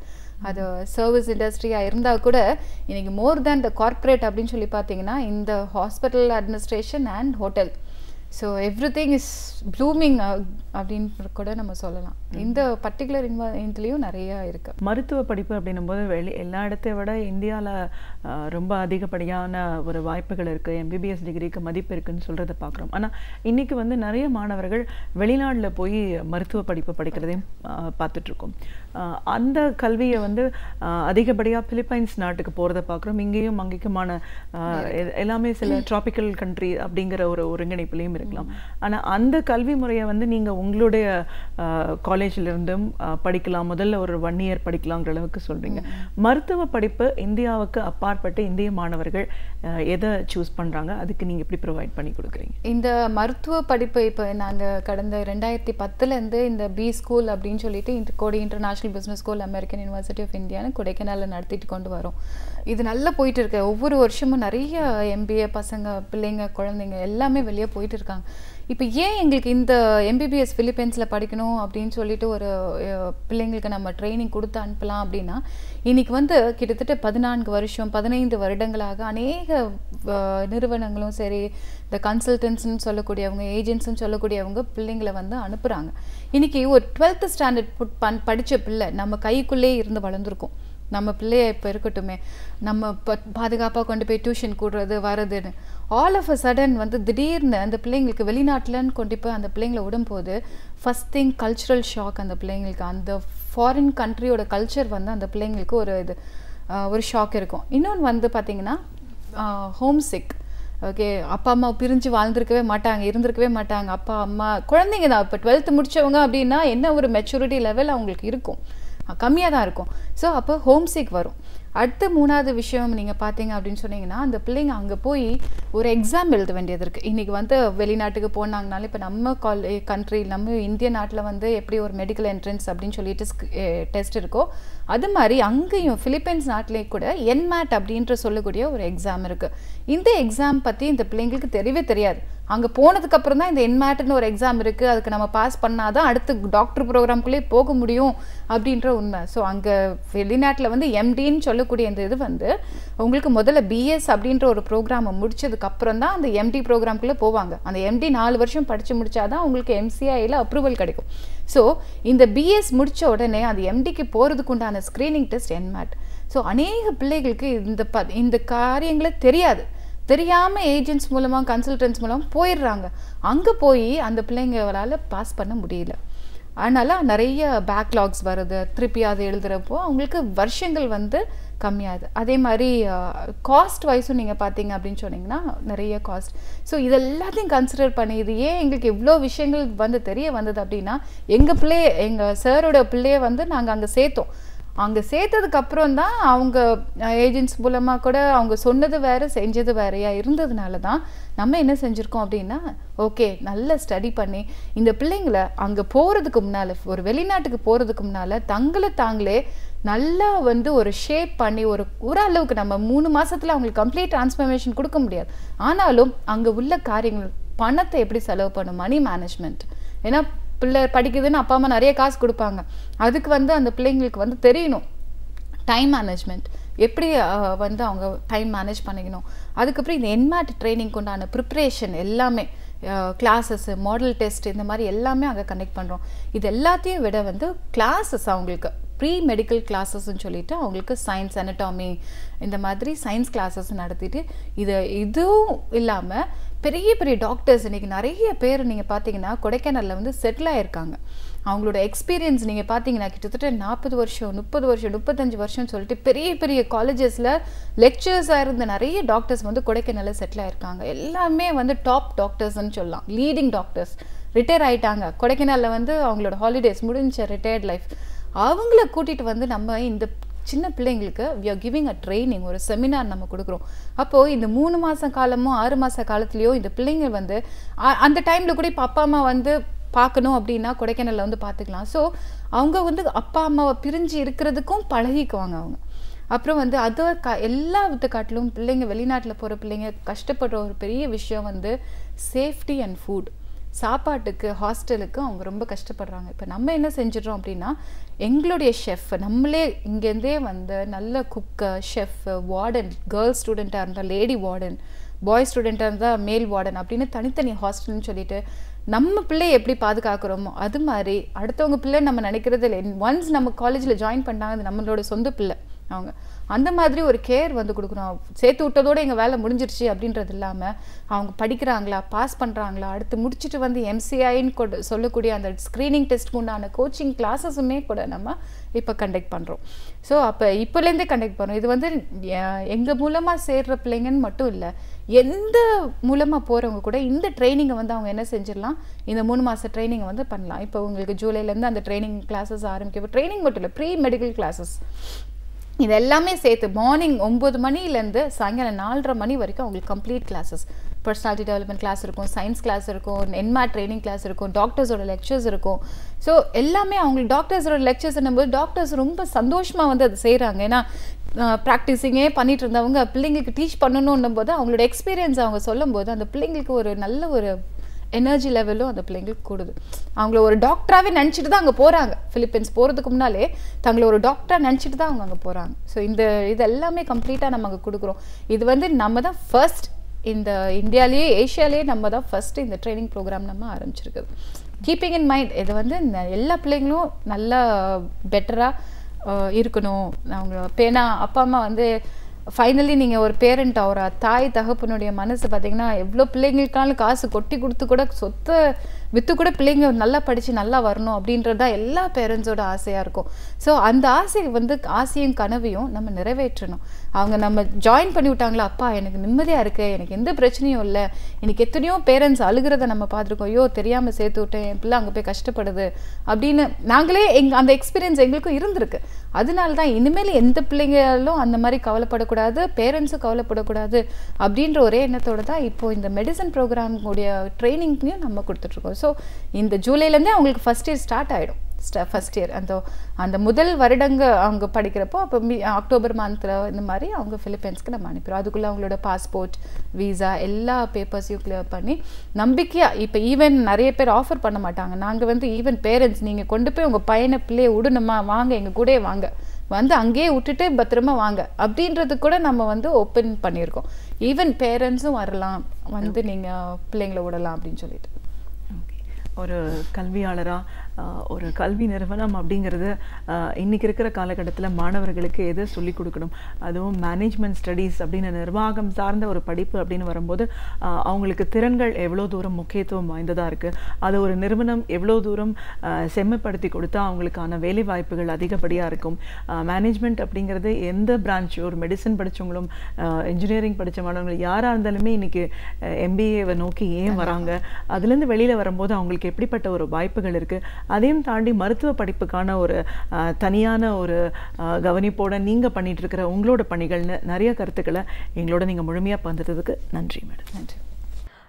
அது சர்வீஸ் இண்டஸ்ட்ரியாக இருந்தால் கூட இன்றைக்கி மோர் தேன் த கார்ப்பரேட் அப்படின்னு சொல்லி பார்த்தீங்கன்னா இந்த hospital administration and hotel, so everything is blooming அப்படின்னு கூட நம்ம சொல்லலாம். இந்த பர்டிகுலர் இதுலேயும் நிறைய இருக்குது. மருத்துவ படிப்பு அப்படின்னும் போது எல்லா இடத்தை விட இந்தியாவில் ரொம்ப அதிகப்படியான ஒரு வாய்ப்புகள் இருக்குது. MBBS டிகிரிக்கு மதிப்பு இருக்குதுன்னு சொல்கிறத பார்க்குறோம். ஆனால் இன்றைக்கி வந்து நிறைய மாணவர்கள் வெளிநாட்டில் போய் மருத்துவ படிப்பு படிக்கிறதையும் பார்த்துட்ருக்கோம். அந்த கல்வியை வந்து அதிகப்படியாக பிலிப்பைன்ஸ் நாட்டுக்கு போகிறத பார்க்குறோம். இங்கேயும் அங்கேயுமான எல்லாமே சில ட்ராபிக்கல் கண்ட்ரி அப்படிங்கிற ஒரு ஒருங்கிணைப்புலேயும் இருக்கலாம். ஆனால் அந்த கல்வி முறையை வந்து நீங்கள் உங்களுடைய காலேஜிலிருந்தும் படிக்கலாம், முதல்ல ஒரு 1 year படிக்கலாங்கிற அளவுக்கு சொல்கிறீங்க. மருத்துவ படிப்பு இந்தியாவுக்கு அப்பாற்பட்டு இந்திய மாணவர்கள் எதை சூஸ் பண்ணுறாங்க, அதுக்கு நீங்கள் எப்படி ப்ரொவைட் பண்ணி கொடுக்குறீங்க? இந்த மருத்துவ படிப்பு இப்போ நாங்கள் கடந்த 2010 இந்த B ஸ்கூல் அப்படின்னு சொல்லிட்டு Kodai international business school American university of இந்தியான்னு கொடைக்கானலில் நடத்திட்டு கொண்டு வரோம். இது நல்லா போயிட்டு இருக்கு. ஒவ்வொரு வருஷமும் நிறைய MBA பசங்க, பிள்ளைங்க, குழந்தைங்க எல்லாமே வெளியே போயிட்டு இருக்காங்க. இப்போ ஏன் எங்களுக்கு இந்த MBBS பிலிப்பைன்ஸில் படிக்கணும் அப்படின்னு சொல்லிட்டு ஒரு பிள்ளைங்களுக்கு நம்ம ட்ரைனிங் கொடுத்து அனுப்பலாம் அப்படின்னா, இன்றைக்கி வந்து கிட்டத்தட்ட 14 வருஷம் 15 வருடங்களாக அநேக நிறுவனங்களும் சரி, இந்த கன்சல்டன்ட்ஸ்ன்னு சொல்லக்கூடியவங்க, ஏஜென்ட்ஸ்ன்னு சொல்லக்கூடியவங்க பிள்ளைங்களை வந்து அனுப்புகிறாங்க. இன்றைக்கி ஒரு 12th ஸ்டாண்டர்ட் படித்த பிள்ளை நம்ம கைக்குள்ளே இருந்து வளர்ந்துருக்கும். நம்ம பிள்ளைய இப்போ இருக்கட்டுமே, நம்ம பாதுகாப்பாக கொண்டு போய் டியூஷன் கூடுறது வருதுன்னு ஆல் ஆஃப் அ சடன் வந்து திடீர்னு அந்த பிள்ளைங்களுக்கு வெளிநாட்டிலன்னு கொண்டு போய் அந்த பிள்ளைங்களை விடும்போது ஃபஸ்ட் திங் கல்ச்சுரல் ஷாக். அந்த பிள்ளைங்களுக்கு அந்த ஃபாரின் கண்ட்ரியோட கல்ச்சர் வந்து அந்த பிள்ளைங்களுக்கு ஒரு ஷாக் இருக்கும். இன்னொன்று வந்து பார்த்திங்கன்னா ஹோம் சிக். ஓகே, அப்பா அம்மா பிரிஞ்சு வாழ்ந்துருக்கவே மாட்டாங்க, இருந்திருக்கவே மாட்டாங்க. அப்பா அம்மா குழந்தைங்க தான். இப்போ 12th முடித்தவங்க அப்படின்னா என்ன ஒரு மெச்சூரிட்டி லெவல் அவங்களுக்கு இருக்கும், கம்மியாக தான் இருக்கும். ஸோ அப்போ ஹோம் சிக் வரும். அடுத்த 3வது விஷயம் நீங்கள் பார்த்தீங்க அப்படின்னு சொன்னீங்கன்னா, அந்த பிள்ளைங்க அங்கே போய் ஒரு எக்ஸாம் எழுத வேண்டியது இருக்குது. இன்றைக்கி வந்து வெளிநாட்டுக்கு போனாங்கனாலும் இப்போ நம்ம கண்ட்ரி நம்ம இந்திய நாட்டில் வந்து எப்படி ஒரு மெடிக்கல் என்ட்ரன்ஸ் அப்படின்னு சொல்லிட்டு டெஸ்ட் இருக்கோ, அது மாதிரி அங்கேயும் பிலிப்பைன்ஸ் நாட்டிலேயே கூட NMAT அப்படின்ற சொல்லக்கூடிய ஒரு எக்ஸாம் இருக்குது. இந்த எக்ஸாம் பற்றி இந்த பிள்ளைங்களுக்கு தெரியவே தெரியாது. அங்கே போனதுக்கப்புறம் தான் இந்த NMATன்னு ஒரு எக்ஸாம் இருக்குது, அதுக்கு நம்ம பாஸ் பண்ணாதான் அடுத்து டாக்டர் ப்ரோக்ராம்குள்ளேயே போக முடியும் அப்படின்ற உண்மை. ஸோ அங்கே வெளிநாட்டில் வந்து MDன்னு சொல்லக்கூடிய இந்த இது வந்து உங்களுக்கு முதல்ல BS அப்படின்ற ஒரு ப்ரோக்ராமை முடிச்சதுக்கப்புறம் தான் அந்த MD ப்ரோக்ராம்குள்ளே போவாங்க. அந்த MD 4 வருஷம் படித்து முடித்தாதான் உங்களுக்கு MCIயில் அப்ரூவல் கிடைக்கும். ஸோ இந்த BS முடித்த உடனே அந்த MDக்கு போகிறதுக்கு உண்டான ஸ்க்ரீனிங் டெஸ்ட் NMAT. ஸோ அநேக பிள்ளைகளுக்கு இந்த காரியங்களே தெரியாமல் ஏஜென்ட்ஸ் மூலமாக கன்சல்டன்ஸ் மூலமாக போயிடுறாங்க. அங்கே போய் அந்த பிள்ளைங்களால் பாஸ் பண்ண முடியல. அதனால் நிறைய பேக்லாக்ஸ் வருது. திருப்பி அதை எழுதுகிறப்போ அவங்களுக்கு வருஷங்கள் வந்து கம்மியாகுது. அதே மாதிரி காஸ்ட் வைஸும் நீங்கள் பார்த்தீங்க அப்படின்னு சொன்னீங்கன்னா நிறைய காஸ்ட். ஸோ இது எல்லாத்தையும் கன்சிடர் பண்ணி இது ஏன் எங்களுக்கு இவ்வளோ விஷயங்கள் வந்து தெரிய வந்தது அப்படின்னா, எங்கள் சாரோட பிள்ளையை வந்து நாங்கள் அங்கே சேர்த்தோம். அங்கே சேர்த்ததுக்கப்புறம் தான் அவங்க ஏஜென்ட்ஸ் மூலமாக கூட அவங்க சொன்னது வேறு செஞ்சது வேறையா இருந்ததுனால தான் நம்ம என்ன செஞ்சுருக்கோம் அப்படின்னா, ஓகே நல்லா ஸ்டடி பண்ணி இந்த பிள்ளைங்களை அங்கே போகிறதுக்கு முன்னால், ஒரு வெளிநாட்டுக்கு போகிறதுக்கு முன்னால் தங்களை தாங்களே நல்லா வந்து ஒரு ஷேப் பண்ணி ஓரளவுக்கு நம்ம 3 மாதத்தில் அவங்களுக்கு கம்ப்ளீட் டிரான்ஸ்ஃபர்மேஷன் கொடுக்க முடியாது. ஆனாலும் அங்கே உள்ள காரியங்கள், பணத்தை எப்படி செலவு பண்ணும், மணி மேனேஜ்மெண்ட். ஏன்னா பிள்ளை படிக்குதுன்னு அப்பா அம்மா நிறைய காசு கொடுப்பாங்க. அதுக்கு வந்து அந்த பிள்ளைங்களுக்கு வந்து தெரியணும் டைம் மேனேஜ்மெண்ட், எப்படி வந்து அவங்க டைம் மேனேஜ் பண்ணிக்கணும். அதுக்கப்புறம் இந்த NMAT ட்ரைனிங்க்கு உண்டான ப்ரிப்ரேஷன் எல்லாமே, கிளாஸஸ், மாடல் டெஸ்ட், இந்த மாதிரி எல்லாமே அங்கே கண்டக்ட் பண்ணுறோம். இது எல்லாத்தையும் விட வந்து கிளாஸஸ் அவங்களுக்கு ப்ரீ மெடிக்கல் கிளாஸஸ்ன்னு சொல்லிட்டு அவங்களுக்கு சயின்ஸ், அனட்டாமி, இந்த மாதிரி சயின்ஸ் கிளாஸஸ் நடத்திட்டு இதுவும் இல்லாமல் பெரிய பெரிய டாக்டர்ஸ் இன்றைக்கி நிறைய பேர் நீங்கள் பார்த்தீங்கன்னா கொடைக்கானலில் வந்து செட்டில் ஆகிருக்காங்க. அவங்களோட எக்ஸ்பீரியன்ஸ் நீங்கள் பார்த்தீங்கன்னா கிட்டத்தட்ட 40 வருஷம், 30 வருஷம், 35 வருஷம்னு சொல்லிட்டு பெரிய பெரிய காலேஜஸில் லெக்சர்ஸாக இருந்த நிறைய டாக்டர்ஸ் வந்து கொடைக்கானலில் செட்டில் ஆகிருக்காங்க. எல்லாமே வந்து டாப் டாக்டர்ஸ்ன்னு சொல்லலாம், லீடிங் டாக்டர்ஸ். ரிட்டையர் ஆகிட்டாங்க. கொடைக்கானலில் வந்து அவங்களோட ஹாலிடேஸ் முடிஞ்ச ரிட்டையர்ட் லைஃப். அவங்கள கூட்டிகிட்டு வந்து நம்ம இந்த சின்ன பிள்ளைங்களுக்கு we are giving a training, ஒரு செமினார் நம்ம கொடுக்குறோம். அப்போது இந்த 3 மாத காலமோ 6 மாத காலத்துலேயோ இந்த பிள்ளைங்க வந்து அந்த டைமில் கூட இப்போ அப்பா அம்மா வந்து பார்க்கணும் அப்படின்னா கொடைக்கானலில் வந்து பார்த்துக்கலாம். ஸோ அவங்க வந்து அப்பா அம்மாவை பிரிஞ்சு இருக்கிறதுக்கும் பழகிக்குவாங்க அவங்க. அப்புறம் வந்து அதை எல்லாத்த காட்டிலும் பிள்ளைங்க வெளிநாட்டில் போகிற பிள்ளைங்க கஷ்டப்படுற ஒரு பெரிய விஷயம் வந்து சேஃப்டி அண்ட் ஃபுட். சாப்பாட்டுக்கு, ஹாஸ்டலுக்கு அவங்க ரொம்ப கஷ்டப்படுறாங்க. இப்போ நம்ம என்ன செஞ்சிடறோம் அப்படின்னா, எங்களுடைய ஷெஃப் நம்மளே இங்கேருந்தே வந்து நல்ல குக்கு, ஷெஃப், வார்டன், கேர்ள்ஸ் ஸ்டூடெண்ட்டாக இருந்தால் லேடி வார்டன், பாய் ஸ்டூடெண்ட்டாக இருந்தால் மேல் வார்டன் அப்படின்னு தனித்தனி ஹாஸ்டல்னு சொல்லிட்டு நம்ம பிள்ளை எப்படி பாதுகாக்கிறோமோ அது மாதிரி அடுத்தவங்க பிள்ளை நம்ம நினைக்கிறது இல்லை. ஒன்ஸ் நம்ம காலேஜில் ஜாயின் பண்ணாங்க, அது நம்மளோட சொந்த பிள்ளை. அவங்க அந்த மாதிரி ஒரு கேர் வந்து கொடுக்குறோம். சேர்த்து விட்டதோடு எங்கள் வேலை முடிஞ்சிருச்சு அப்படின்றது இல்லாமல் அவங்க படிக்கிறாங்களா, பாஸ் பண்ணுறாங்களா, அடுத்து முடிச்சுட்டு வந்து MCIன்னு சொல்லக்கூடிய அந்த ஸ்க்ரீனிங் டெஸ்ட்க்கு உண்டான கோச்சிங் கிளாஸஸுமே கூட நம்ம இப்போ கண்டக்ட் பண்ணுறோம். ஸோ அப்போ இப்போலேருந்தே கண்டக்ட் பண்ணுறோம். இது வந்து எங்கள் மூலமாக சேர்கிற பிள்ளைங்கன்னு மட்டும் இல்லை, எந்த மூலமாக போகிறவங்க கூட இந்த ட்ரைனிங்கை வந்து அவங்க என்ன செஞ்சிடலாம், இந்த 3 மாத ட்ரைனிங்கை வந்து பண்ணலாம். இப்போ உங்களுக்கு ஜூலைலேருந்து அந்த ட்ரைனிங் கிளாஸஸ் ஆரம்பிக்கும். இப்போ ட்ரைனிங் மட்டும் இல்லை, ப்ரீ மெடிக்கல் கிளாஸஸ் இது எல்லாமே சேர்த்து மார்னிங் 9 மணிலேருந்து சாயங்காலம் 4:30 மணி வரைக்கும் அவங்களுக்கு complete classes, personality development class இருக்கும், சயின்ஸ் கிளாஸ் இருக்கும், NMAT ட்ரைனிங் கிளாஸ் இருக்கும், டாக்டர்ஸோட லெக்சர்ஸ் இருக்கும். ஸோ எல்லாமே அவங்களுக்கு டாக்டர்ஸோட லெக்சர்ஸ் என்னும்போது டாக்டர்ஸ் ரொம்ப சந்தோஷமாக வந்து அது செய்கிறாங்க. ஏன்னா ப்ராக்டிஸிங்கே பண்ணிட்டு இருந்தவங்க பிள்ளைங்களுக்கு டீச் பண்ணணுன்னும் போது அவங்களோட எக்ஸ்பீரியன்ஸ் அவங்க சொல்லும் போது அந்த பிள்ளைங்களுக்கு ஒரு நல்ல ஒரு எனர்ஜி லெவலும் அந்த பிள்ளைங்களுக்கு கூடுது. அவங்கள ஒரு டாக்டராகவே நினச்சிட்டு தான் அங்கே போகிறாங்க. பிலிப்பைன்ஸ் போகிறதுக்கு முன்னாலே தங்களை ஒரு டாக்டராக நினச்சிட்டு தான் அவங்க அங்கே போகிறாங்க. ஸோ இது எல்லாமே கம்ப்ளீட்டாக நம்ம அங்கே கொடுக்குறோம். இது வந்து நம்ம தான் ஃபர்ஸ்ட் இந்த இந்தியாவிலேயே, ஏஷியாலேயே நம்ம தான் ஃபர்ஸ்ட் இந்த ட்ரைனிங் ப்ரோக்ராம் நம்ம ஆரம்பிச்சிருக்குது. கீப்பிங் இன் மைண்ட் இது வந்து எல்லா பிள்ளைங்களும் நல்லா பெட்டராக இருக்கணும். அவங்க பேனா அப்பா அம்மா வந்து ஃபைனலி நீங்கள் ஒரு பேரண்ட் ஒரு தாய் தகப்பனுடைய மனசு பார்த்தீங்கன்னா எவ்வளோ பிள்ளைங்களுக்காலும் காசு கொட்டி கொடுத்து கூட சொத்தை விற்று கூட பிள்ளைங்க நல்லா படித்து நல்லா வரணும் அப்படின்றது தான் எல்லா பேரண்ட்ஸோட ஆசையாக இருக்கும். ஸோ அந்த ஆசையை வந்து ஆசையும் கனவையும் நம்ம நிறைவேற்றணும். அவங்க நம்ம ஜாயின் பண்ணி விட்டாங்களா, அப்பா எனக்கு நிம்மதியாக இருக்குது, எனக்கு எந்த பிரச்சனையும் இல்லை. எனக்கு எத்தனையோ பேரண்ட்ஸ் அழுகிறத நம்ம பார்த்துருக்கோம், ஐயோ தெரியாமல் சேர்த்து விட்டேன், என் பிள்ளை அங்கே போய் கஷ்டப்படுது அப்படின்னு நாங்களே அந்த எக்ஸ்பீரியன்ஸ் எங்களுக்கும் இருந்திருக்கு. அதனால தான் இனிமேல் எந்த பிள்ளைங்களும் அந்த மாதிரி கவலைப்படக்கூடாது, பேரண்ட்ஸும் கவலைப்படக்கூடாது அப்படின்ற ஒரே எண்ணத்தோடு தான் இப்போது இந்த மெடிசன் ப்ரோக்ராமுடைய ட்ரைனிங்கையும் நம்ம கொடுத்துட்ருக்கோம். ஸோ இந்த ஜூலைலேருந்தே அவங்களுக்கு ஃபஸ்ட் இயர் ஸ்டார்ட் ஆகிடும். ஃபஸ்ட் இயர் அந்த முதல் வருடங்க அவங்க படிக்கிறப்போ அப்போ அக்டோபர் மந்தில் இந்த மாதிரி அவங்க ஃபிலிப்பைன்ஸ்க்கு நம்ம அனுப்பிடுவோம். அதுக்குள்ளே அவங்களோட பாஸ்போர்ட் வீசா எல்லா பேப்பர்ஸையும் கிளியர் பண்ணி நம்பிக்கையாக இப்போ ஈவன் நிறைய பேர் ஆஃபர் பண்ண மாட்டாங்க. நாங்கள் வந்து ஈவன் பேரண்ட்ஸ் நீங்கள் கொண்டு போய் உங்கள் பையனை பிள்ளையை விடணுமா, வாங்க எங்கள் கூடயே வாங்க, வந்து அங்கேயே விட்டுட்டு பத்திரமா வாங்க அப்படின்றது கூட நம்ம வந்து ஓப்பன் பண்ணியிருக்கோம். ஈவன் பேரண்ட்ஸும் வரலாம், வந்து நீங்கள் பிள்ளைங்களை விடலாம் அப்படின்னு சொல்லிட்டு. ஒரு கல்வியாளராக ஒரு கல்வி நிறுவனம் அப்படிங்கிறது இன்றைக்கி இருக்கிற காலகட்டத்தில் மாணவர்களுக்கு எதை சொல்லிக் கொடுக்கணும், அதுவும் மேனேஜ்மெண்ட் ஸ்டடீஸ் அப்படின்னு நிர்வாகம் சார்ந்த ஒரு படிப்பு அப்படின்னு வரும்போது அவங்களுக்கு திறன்கள் எவ்வளோ தூரம் முக்கியத்துவம் வாய்ந்ததாக இருக்குது, அதை ஒரு நிறுவனம் எவ்வளோ தூரம் செம்மைப்படுத்தி கொடுத்தா அவங்களுக்கான வேலை வாய்ப்புகள் அதிகப்படியாக இருக்கும். மேனேஜ்மெண்ட் அப்படிங்கிறது எந்த பிரான்ச், ஒரு மெடிசன் படித்தவங்களும் இன்ஜினியரிங் படித்த மாணவர்கள் யாராக இருந்தாலுமே இன்றைக்கி MBAவை நோக்கி ஏன் வராங்க, அதுலேருந்து வெளியில் வரும்போது அவங்களுக்கு எப்படிப்பட்ட ஒரு வாய்ப்புகள் இருக்குது, அதையும் தாண்டி மருத்துவ படிப்புக்கான ஒரு தனியான ஒரு கவனிப்போட நீங்கள் பண்ணிட்டு இருக்கிற உங்களோட பணிகள்னு நிறைய கருத்துக்களை எங்களோட நீங்கள் முழுமையாக பகிர்ந்ததுக்கு நன்றி மேடம். நன்றி.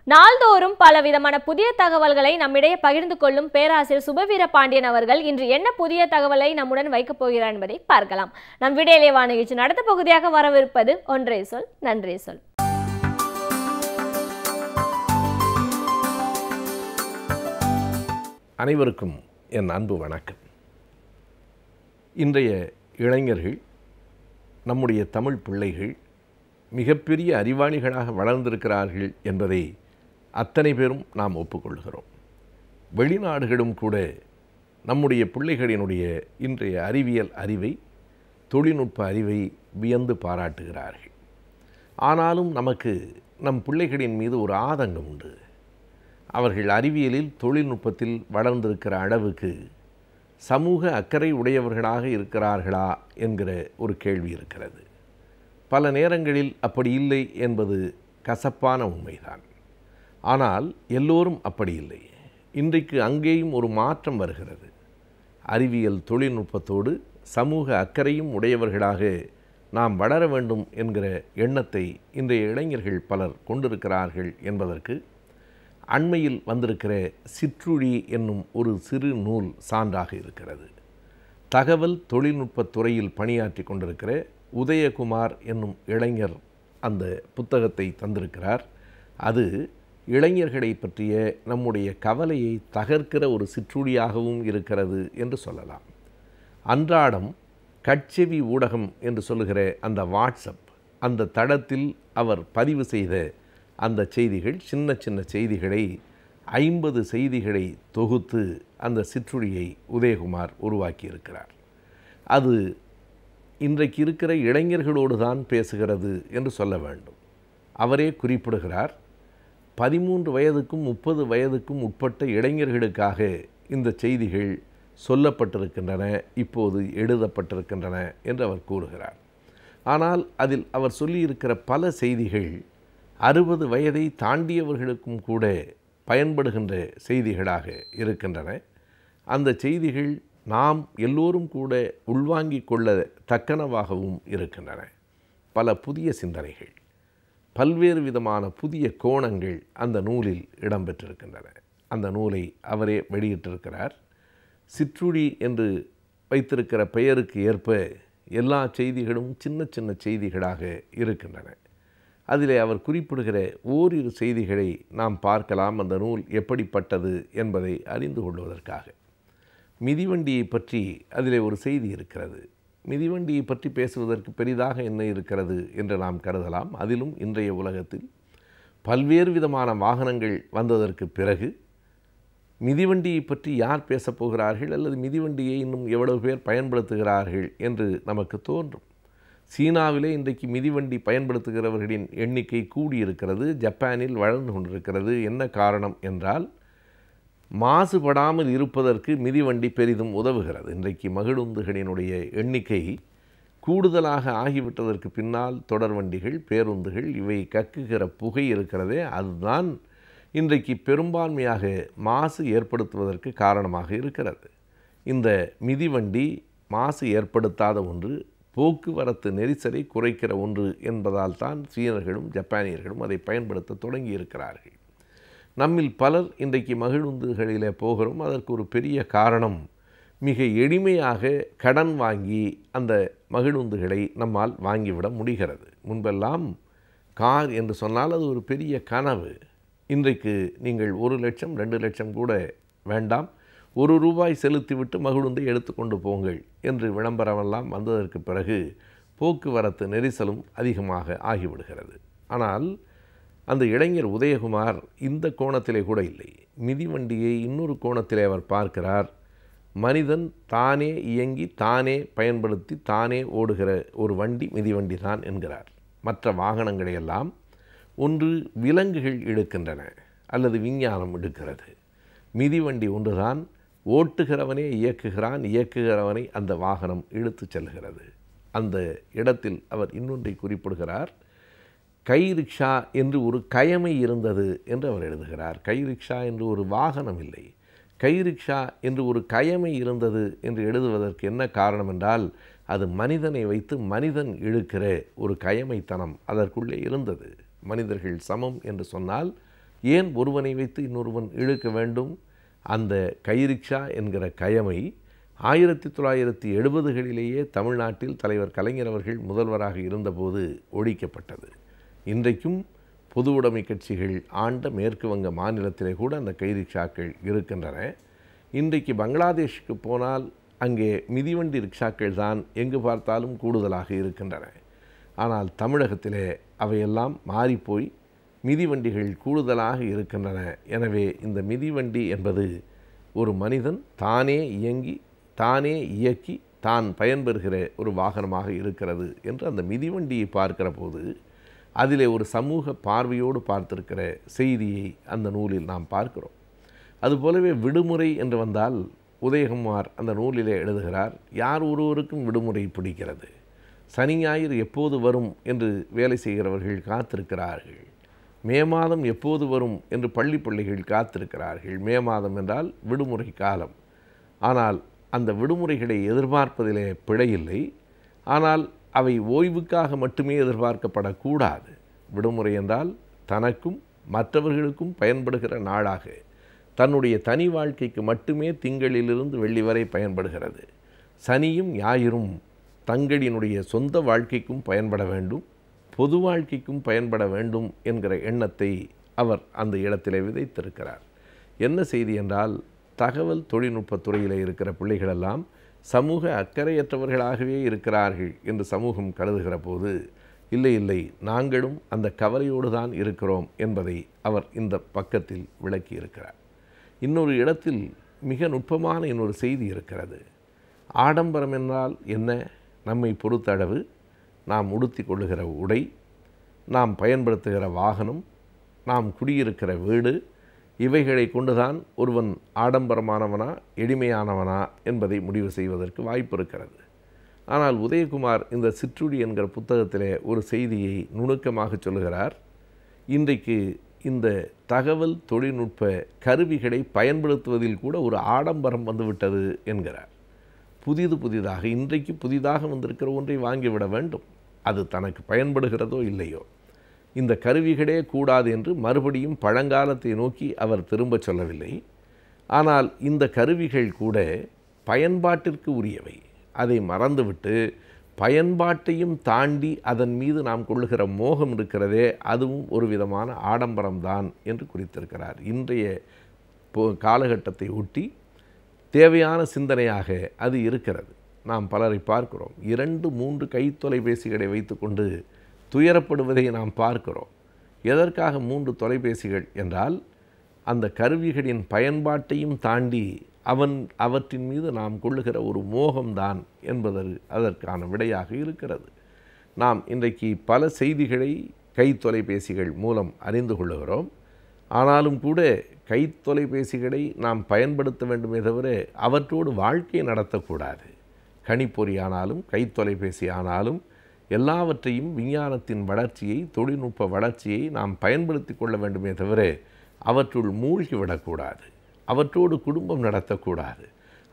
நாள்தோறும் பலவிதமான புதிய தகவல்களை நம்மிடையே பகிர்ந்து கொள்ளும் பேராசிரியர் சுபவீர பாண்டியன் அவர்கள் இன்று என்ன புதிய தகவலை நம்முடன் வைக்கப் போகிறார் என்பதை பார்க்கலாம். நம் விடியலே வா நிகழ்ச்சி அடுத்த பகுதியாக வரவிருப்பது ஒன்றே சொல் நன்றே சொல். அனைவருக்கும் என் அன்பு வணக்கம். இன்றைய இளைஞர்கள், நம்முடைய தமிழ் பிள்ளைகள் மிகப்பெரிய அறிவாளிகளாக வளர்ந்திருக்கிறார்கள் என்பதை அத்தனை பேரும் நாம் ஒப்புக்கொள்கிறோம். வெளிநாடுகளும் கூட நம்முடைய பிள்ளைகளினுடைய இன்றைய அறிவியல் அறிவை, தொழில்நுட்ப அறிவை வியந்து பாராட்டுகிறார்கள். ஆனாலும் நமக்கு நம் பிள்ளைகளின் மீது ஒரு ஆதங்கம் உண்டு. அவர்கள் அறிவியலில் தொழில்நுட்பத்தில் வளர்ந்திருக்கிற அளவுக்கு சமூக அக்கறை உடையவர்களாக இருக்கிறார்களா என்கிற ஒரு கேள்வி இருக்கிறது. பல நேரங்களில் அப்படி இல்லை என்பது கசப்பான உண்மைதான். ஆனால் எல்லோரும் அப்படி இல்லை. இன்றைக்கு அங்கேயும் ஒரு மாற்றம் வருகிறது. அறிவியல் தொழில்நுட்பத்தோடு சமூக அக்கறையும் உடையவர்களாக நாம் வளர வேண்டும் என்கிற எண்ணத்தை இன்றைய இளைஞர்கள் பலர் கொண்டிருக்கிறார்கள் என்பதற்கு அண்மையில் வந்திருக்கிற சிற்றுழி என்னும் ஒரு சிறு நூல் சான்றாக இருக்கிறது. தகவல் தொழில்நுட்பத் துறையில் பணியாற்றி கொண்டிருக்கிற உதயகுமார் என்னும் இளைஞர் அந்த புத்தகத்தை தந்திருக்கிறார். அது இளைஞர்களை பற்றிய நம்முடைய கவலையை தகர்க்கிற ஒரு சிற்றுழியாகவும் இருக்கிறது என்று சொல்லலாம். அன்றாடம் கட்செவி ஊடகம் என்று சொல்லுகிற அந்த வாட்ஸ்அப் அந்த தளத்தில் அவர் பதிவு செய்த அந்த செய்திகள், சின்ன சின்ன செய்திகளை 50 செய்திகளை தொகுத்து அந்த சிற்றுழியை உதயகுமார் உருவாக்கியிருக்கிறார். அது இன்றைக்கு இருக்கிற இளைஞர்களோடு தான் பேசுகிறது என்று சொல்ல வேண்டும். அவரே குறிப்பிடுகிறார், 13 வயதுக்கும் 30 வயதுக்கும் உட்பட்ட இளைஞர்களுக்காக இந்த செய்திகள் சொல்லப்பட்டிருக்கின்றன, இப்போது எழுதப்பட்டிருக்கின்றன என்று அவர் கூறுகிறார். ஆனால் அதில் அவர் சொல்லியிருக்கிற பல செய்திகள் 60 வயதை தாண்டியவர்களுக்கும் கூட பயன்படுகின்ற செய்திகளாக இருக்கின்றன. அந்த செய்திகள் நாம் எல்லோரும் கூட உள்வாங்கிக் கொள்ள தக்கனவாகவும் இருக்கின்றன. பல புதிய சிந்தனைகள், பல்வேறு விதமான புதிய கோணங்கள் அந்த நூலில் இடம்பெற்றிருக்கின்றன. அந்த நூலை அவரே வெளியிட்டிருக்கிறார். சிற்றுழி என்று வைத்திருக்கிற பெயருக்கு ஏற்ப எல்லா செய்திகளும் சின்ன சின்ன செய்திகளாக இருக்கின்றன. அதிலே அவர் குறிப்பிடுகிற ஓரிரு செய்திகளை நாம் பார்க்கலாம், அந்த நூல் எப்படிப்பட்டது என்பதை அறிந்து கொள்வதற்காக. மிதிவண்டியை பற்றி அதிலே ஒரு செய்தி இருக்கிறது. மிதிவண்டியை பற்றி பேசுவதற்கு பெரிதாக என்ன இருக்கிறது என்று நாம் கருதலாம். அதிலும் இன்றைய உலகத்தில் பல்வேறு விதமான வாகனங்கள் வந்ததற்கு பிறகு மிதிவண்டியை பற்றி யார் பேசப் போகிறார்கள் அல்லது மிதிவண்டியை இன்னும் எவ்வளவு பேர் பயன்படுத்துகிறார்கள் என்று நமக்கு தோன்றும். சீனாவிலே இன்றைக்கு மிதிவண்டி பயன்படுத்துகிறவர்களின் எண்ணிக்கை கூடியிருக்கிறது, ஜப்பானில் வளர்ந்து கொண்டிருக்கிறது. என்ன காரணம் என்றால், மாசுபடாமல் இருப்பதற்கு மிதிவண்டி பெரிதும் உதவுகிறது. இன்றைக்கு மகிழுந்துகளினுடைய எண்ணிக்கை கூடுதலாக ஆகிவிட்டதற்கு பின்னால் தொடர்வண்டிகள், பேருந்துகள் இவை கக்குகிற புகை இருக்கிறதே, அதுதான் இன்றைக்கு பெரும்பான்மையாக மாசு ஏற்படுத்துவதற்கு காரணமாக இருக்கிறது. இந்த மிதிவண்டி மாசு ஏற்படுத்தாத ஒன்று, போக்குவரத்து நெரிசலை குறைக்கிற ஒன்று என்பதால் தான் சீனர்களும் ஜப்பானியர்களும் அதை பயன்படுத்த தொடங்கி இருக்கிறார்கள். நம்மில் பலர் இன்றைக்கு மகிழுந்துகளிலே போகிறோம். அதற்கு ஒரு பெரிய காரணம், மிக எளிமையாக கடன் வாங்கி அந்த மகிழுந்துகளை நம்மால் வாங்கிவிட முடிகிறது. முன்பெல்லாம் கார் என்று சொன்னால் அது ஒரு பெரிய கனவு. இன்றைக்கு நீங்கள் 1 லட்சம் 2 லட்சம் கூட வேண்டாம், ₹1 செலுத்திவிட்டு மகிழுந்தை எடுத்துக்கொண்டு போங்கள் என்று விளம்பரமெல்லாம் வந்ததற்கு பிறகு போக்குவரத்து நெரிசலும் அதிகமாக ஆகிவிடுகிறது. ஆனால் அந்த இளைஞர் உதயகுமார் இந்த கோணத்திலே கூட இல்லை. மிதிவண்டியை இன்னொரு கோணத்திலே அவர் பார்க்கிறார். மனிதன் தானே இயங்கி தானே பயன்படுத்தி தானே ஓடுகிற ஒரு வண்டி மிதிவண்டி தான் என்கிறார். மற்ற வாகனங்களையெல்லாம் ஒன்று விலங்குகள் இழுக்கின்றன அல்லது விஞ்ஞானம் இழுக்கிறது. மிதிவண்டி ஒன்றுதான், ஓட்டுகிறவனே இயக்குகிறான், இயக்குகிறவனை அந்த வாகனம் இழுத்து செல்கிறது. அந்த இடத்தில் அவர் இன்னொன்றை குறிப்பிடுகிறார். கை ரிக்ஷா என்று ஒரு கயமை இருந்தது என்று அவர் எழுதுகிறார். கை ரிக்ஷா என்று ஒரு வாகனம் இல்லை, கை ரிக்ஷா என்று ஒரு கயமை இருந்தது என்று எழுதுவதற்கு என்ன காரணம் என்றால், அது மனிதனை வைத்து மனிதன் இழுக்கிற ஒரு கயமைத்தனம் அதற்குள்ளே இருந்தது. மனிதர்கள் சமம் என்று சொன்னால் ஏன் ஒருவனை வைத்து இன்னொருவன் இழுக்க வேண்டும்? அந்த கை ரிக்ஷா என்கிற கயமை 1970களிலேயே தமிழ்நாட்டில் தலைவர் கலைஞர் அவர்கள் முதல்வராக இருந்தபோது ஒழிக்கப்பட்டது. இன்றைக்கும் பொது உடைமை கட்சிகள் ஆண்ட மேற்கு வங்க மாநிலத்திலே கூட அந்த கை ரிக்ஷாக்கள் இருக்கின்றன. இன்றைக்கு பங்களாதேஷுக்கு போனால் அங்கே மிதிவண்டி ரிக்ஷாக்கள் தான் எங்கு பார்த்தாலும் கூடுதலாக இருக்கின்றன. ஆனால் தமிழகத்திலே அவையெல்லாம் மாறிப்போய் மிதிவண்டிகள் கூடுதலாக இருக்கின்றன. எனவே இந்த மிதிவண்டி என்பது ஒரு மனிதன் தானே இயங்கி தானே இயக்கி தான் பயன்பெறுகிற ஒரு வாகனமாக இருக்கிறது என்று அந்த மிதிவண்டியை பார்க்கிற போது அதிலே ஒரு சமூக பார்வையோடு பார்த்திருக்கிற செய்தியை அந்த நூலில் நாம் பார்க்கிறோம். அதுபோலவே விடுமுறை என்று வந்தால் உதயகுமார் அந்த நூலிலே எழுதுகிறார், யார் ஒருவருக்கும் விடுமுறை பிடிக்கிறது. சனி ஞாயிறு எப்போது வரும் என்று வேலை செய்கிறவர்கள் காத்திருக்கிறார்கள். மே மாதம் எப்போது வரும் என்று பள்ளி பிள்ளைகள் காத்திருக்கிறார்கள். மே மாதம் என்றால் விடுமுறை காலம். ஆனால் அந்த விடுமுறைகளை எதிர்பார்ப்பதிலே பிழையில்லை. ஆனால் அவை ஓய்வுக்காக மட்டுமே எதிர்பார்க்கப்படக்கூடாது. விடுமுறை என்றால் தனக்கும் மற்றவர்களுக்கும் பயன்படுகிற நாளாக, தன்னுடைய தனி வாழ்க்கைக்கு மட்டுமே திங்களிலிருந்து வெள்ளி வரை பயன்படுகிறது. சனியும் ஞாயிறும் தங்களினுடைய சொந்த வாழ்க்கைக்கும் பயன்பட வேண்டும், பொது வாழ்க்கைக்கும் பயன்பட வேண்டும் என்கிற எண்ணத்தை அவர் அந்த இடத்திலே விதைத்திருக்கிறார். என்ன செய்தி என்றால், தகவல் தொழில்நுட்பத் துறையில் இருக்கிற பிள்ளைகளெல்லாம் சமூக அக்கறையற்றவர்களாகவே இருக்கிறார்கள் என்று சமூகம் கருதுகிற போது, இல்லை இல்லை, நாங்களும் அந்த கவலையோடு தான் இருக்கிறோம் என்பதை அவர் இந்த பக்கத்தில் விளக்கியிருக்கிறார். இன்னொரு இடத்தில் மிக நுட்பமான இன்னொரு செய்தி இருக்கிறது. ஆடம்பரம் என்றால் என்ன? நம்மை பொறுத்தளவு நாம் உடுத்தி கொள்ளுகிற உடை, நாம் பயன்படுத்துகிற வாகனம், நாம் குடியிருக்கிற வீடு, இவைகளை கொண்டுதான் ஒருவன் ஆடம்பரமானவனா எளிமையானவனா என்பதை முடிவு செய்வதற்கு வாய்ப்பு இருக்கிறது. ஆனால் உதயகுமார் இந்த சிற்றுடி என்கிற புத்தகத்திலே ஒரு செய்தியை நுணுக்கமாக சொல்லுகிறார். இன்றைக்கு இந்த தகவல் தொழில்நுட்ப கருவிகளை பயன்படுத்துவதில் கூட ஒரு ஆடம்பரம் வந்துவிட்டது என்கிறார். புதிதாக இன்றைக்கு புதிதாக வந்திருக்கிற ஒன்றை வாங்கிவிட வேண்டும். அது தனக்கு பயன்படுகிறதோ இல்லையோ, இந்த கருவிகளே கூடாது என்று மறுபடியும் பழங்காலத்தை நோக்கி அவர் திரும்ப சொல்லவில்லை. ஆனால் இந்த கருவிகள் கூட பயன்பாட்டிற்கு உரியவை. அதை மறந்துவிட்டு பயன்பாட்டையும் தாண்டி அதன் மீது நாம் கொள்ளுகிற மோகம் இருக்கிறதே, அதுவும் ஒரு விதமான ஆடம்பரம்தான் என்று குறித்திருக்கிறார். இன்றைய காலகட்டத்தை ஒட்டி தேவையான சிந்தனையாக அது இருக்கிறது. நாம் பலரை பார்க்கிறோம், 2-3 கைத்தொலைபேசிகளை வைத்துக்கொண்டு துயரப்படுவதை நாம் பார்க்கிறோம். எதற்காக 3 தொலைபேசிகள் என்றால், அந்த கருவிகளின் பயன்பாட்டையும் தாண்டி அவற்றின் மீது நாம் கொள்ளுகிற ஒரு மோகம்தான் என்பது அதற்கான விடையாக இருக்கிறது. நாம் இன்றைக்கு பல செய்திகளை கைத்தொலைபேசிகள் மூலம் அறிந்து கொள்ளுகிறோம். ஆனாலும் கூட கைத்தொலைபேசிகளை நாம் பயன்படுத்த வேண்டுமே தவிர அவற்றோடு வாழ்க்கை நடத்தக்கூடாது. கணிப்பொறி ஆனாலும் கைத்தொலைபேசி ஆனாலும் எல்லாவற்றையும் விஞ்ஞானத்தின் வளர்ச்சியை, தொழில்நுட்ப வளர்ச்சியை நாம் பயன்படுத்தி கொள்ள வேண்டுமே தவிர அவற்றுள் மூழ்கிவிடக்கூடாது. அவற்றோடு குடும்பம் நடத்தக்கூடாது.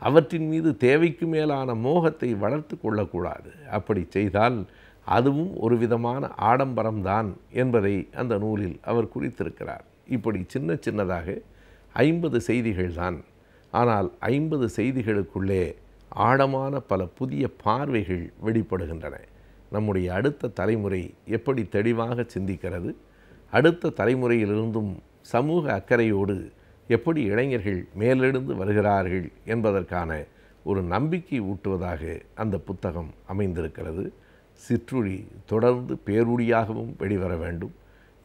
அவற்றின் மீது தேவைக்கு மேலான மோகத்தை வளர்த்து கொள்ளக்கூடாது. அப்படி செய்தால் அதுவும் ஒரு விதமான ஆடம்பரம்தான் என்பதை அந்த நூலில் அவர் குறித்திருக்கிறார். இப்படி சின்னதாக 50 செய்திகள் தான். ஆனால் 50 செய்திகளுக்குள்ளே ஆழமான பல புதிய பார்வைகள் வெளிப்படுகின்றன. நம்முடைய அடுத்த தலைமுறை எப்படி தெளிவாக சிந்திக்கிறது, அடுத்த தலைமுறையிலிருந்தும் சமூக அக்கறையோடு எப்படி இளைஞர்கள் மேலெழுந்து வருகிறார்கள் என்பதற்கான ஒரு நம்பிக்கை ஊட்டுவதாக அந்த புத்தகம் அமைந்திருக்கிறது. சிற்றுளி தொடர்ந்து பேருளியாகவும் வெளிவர வேண்டும்.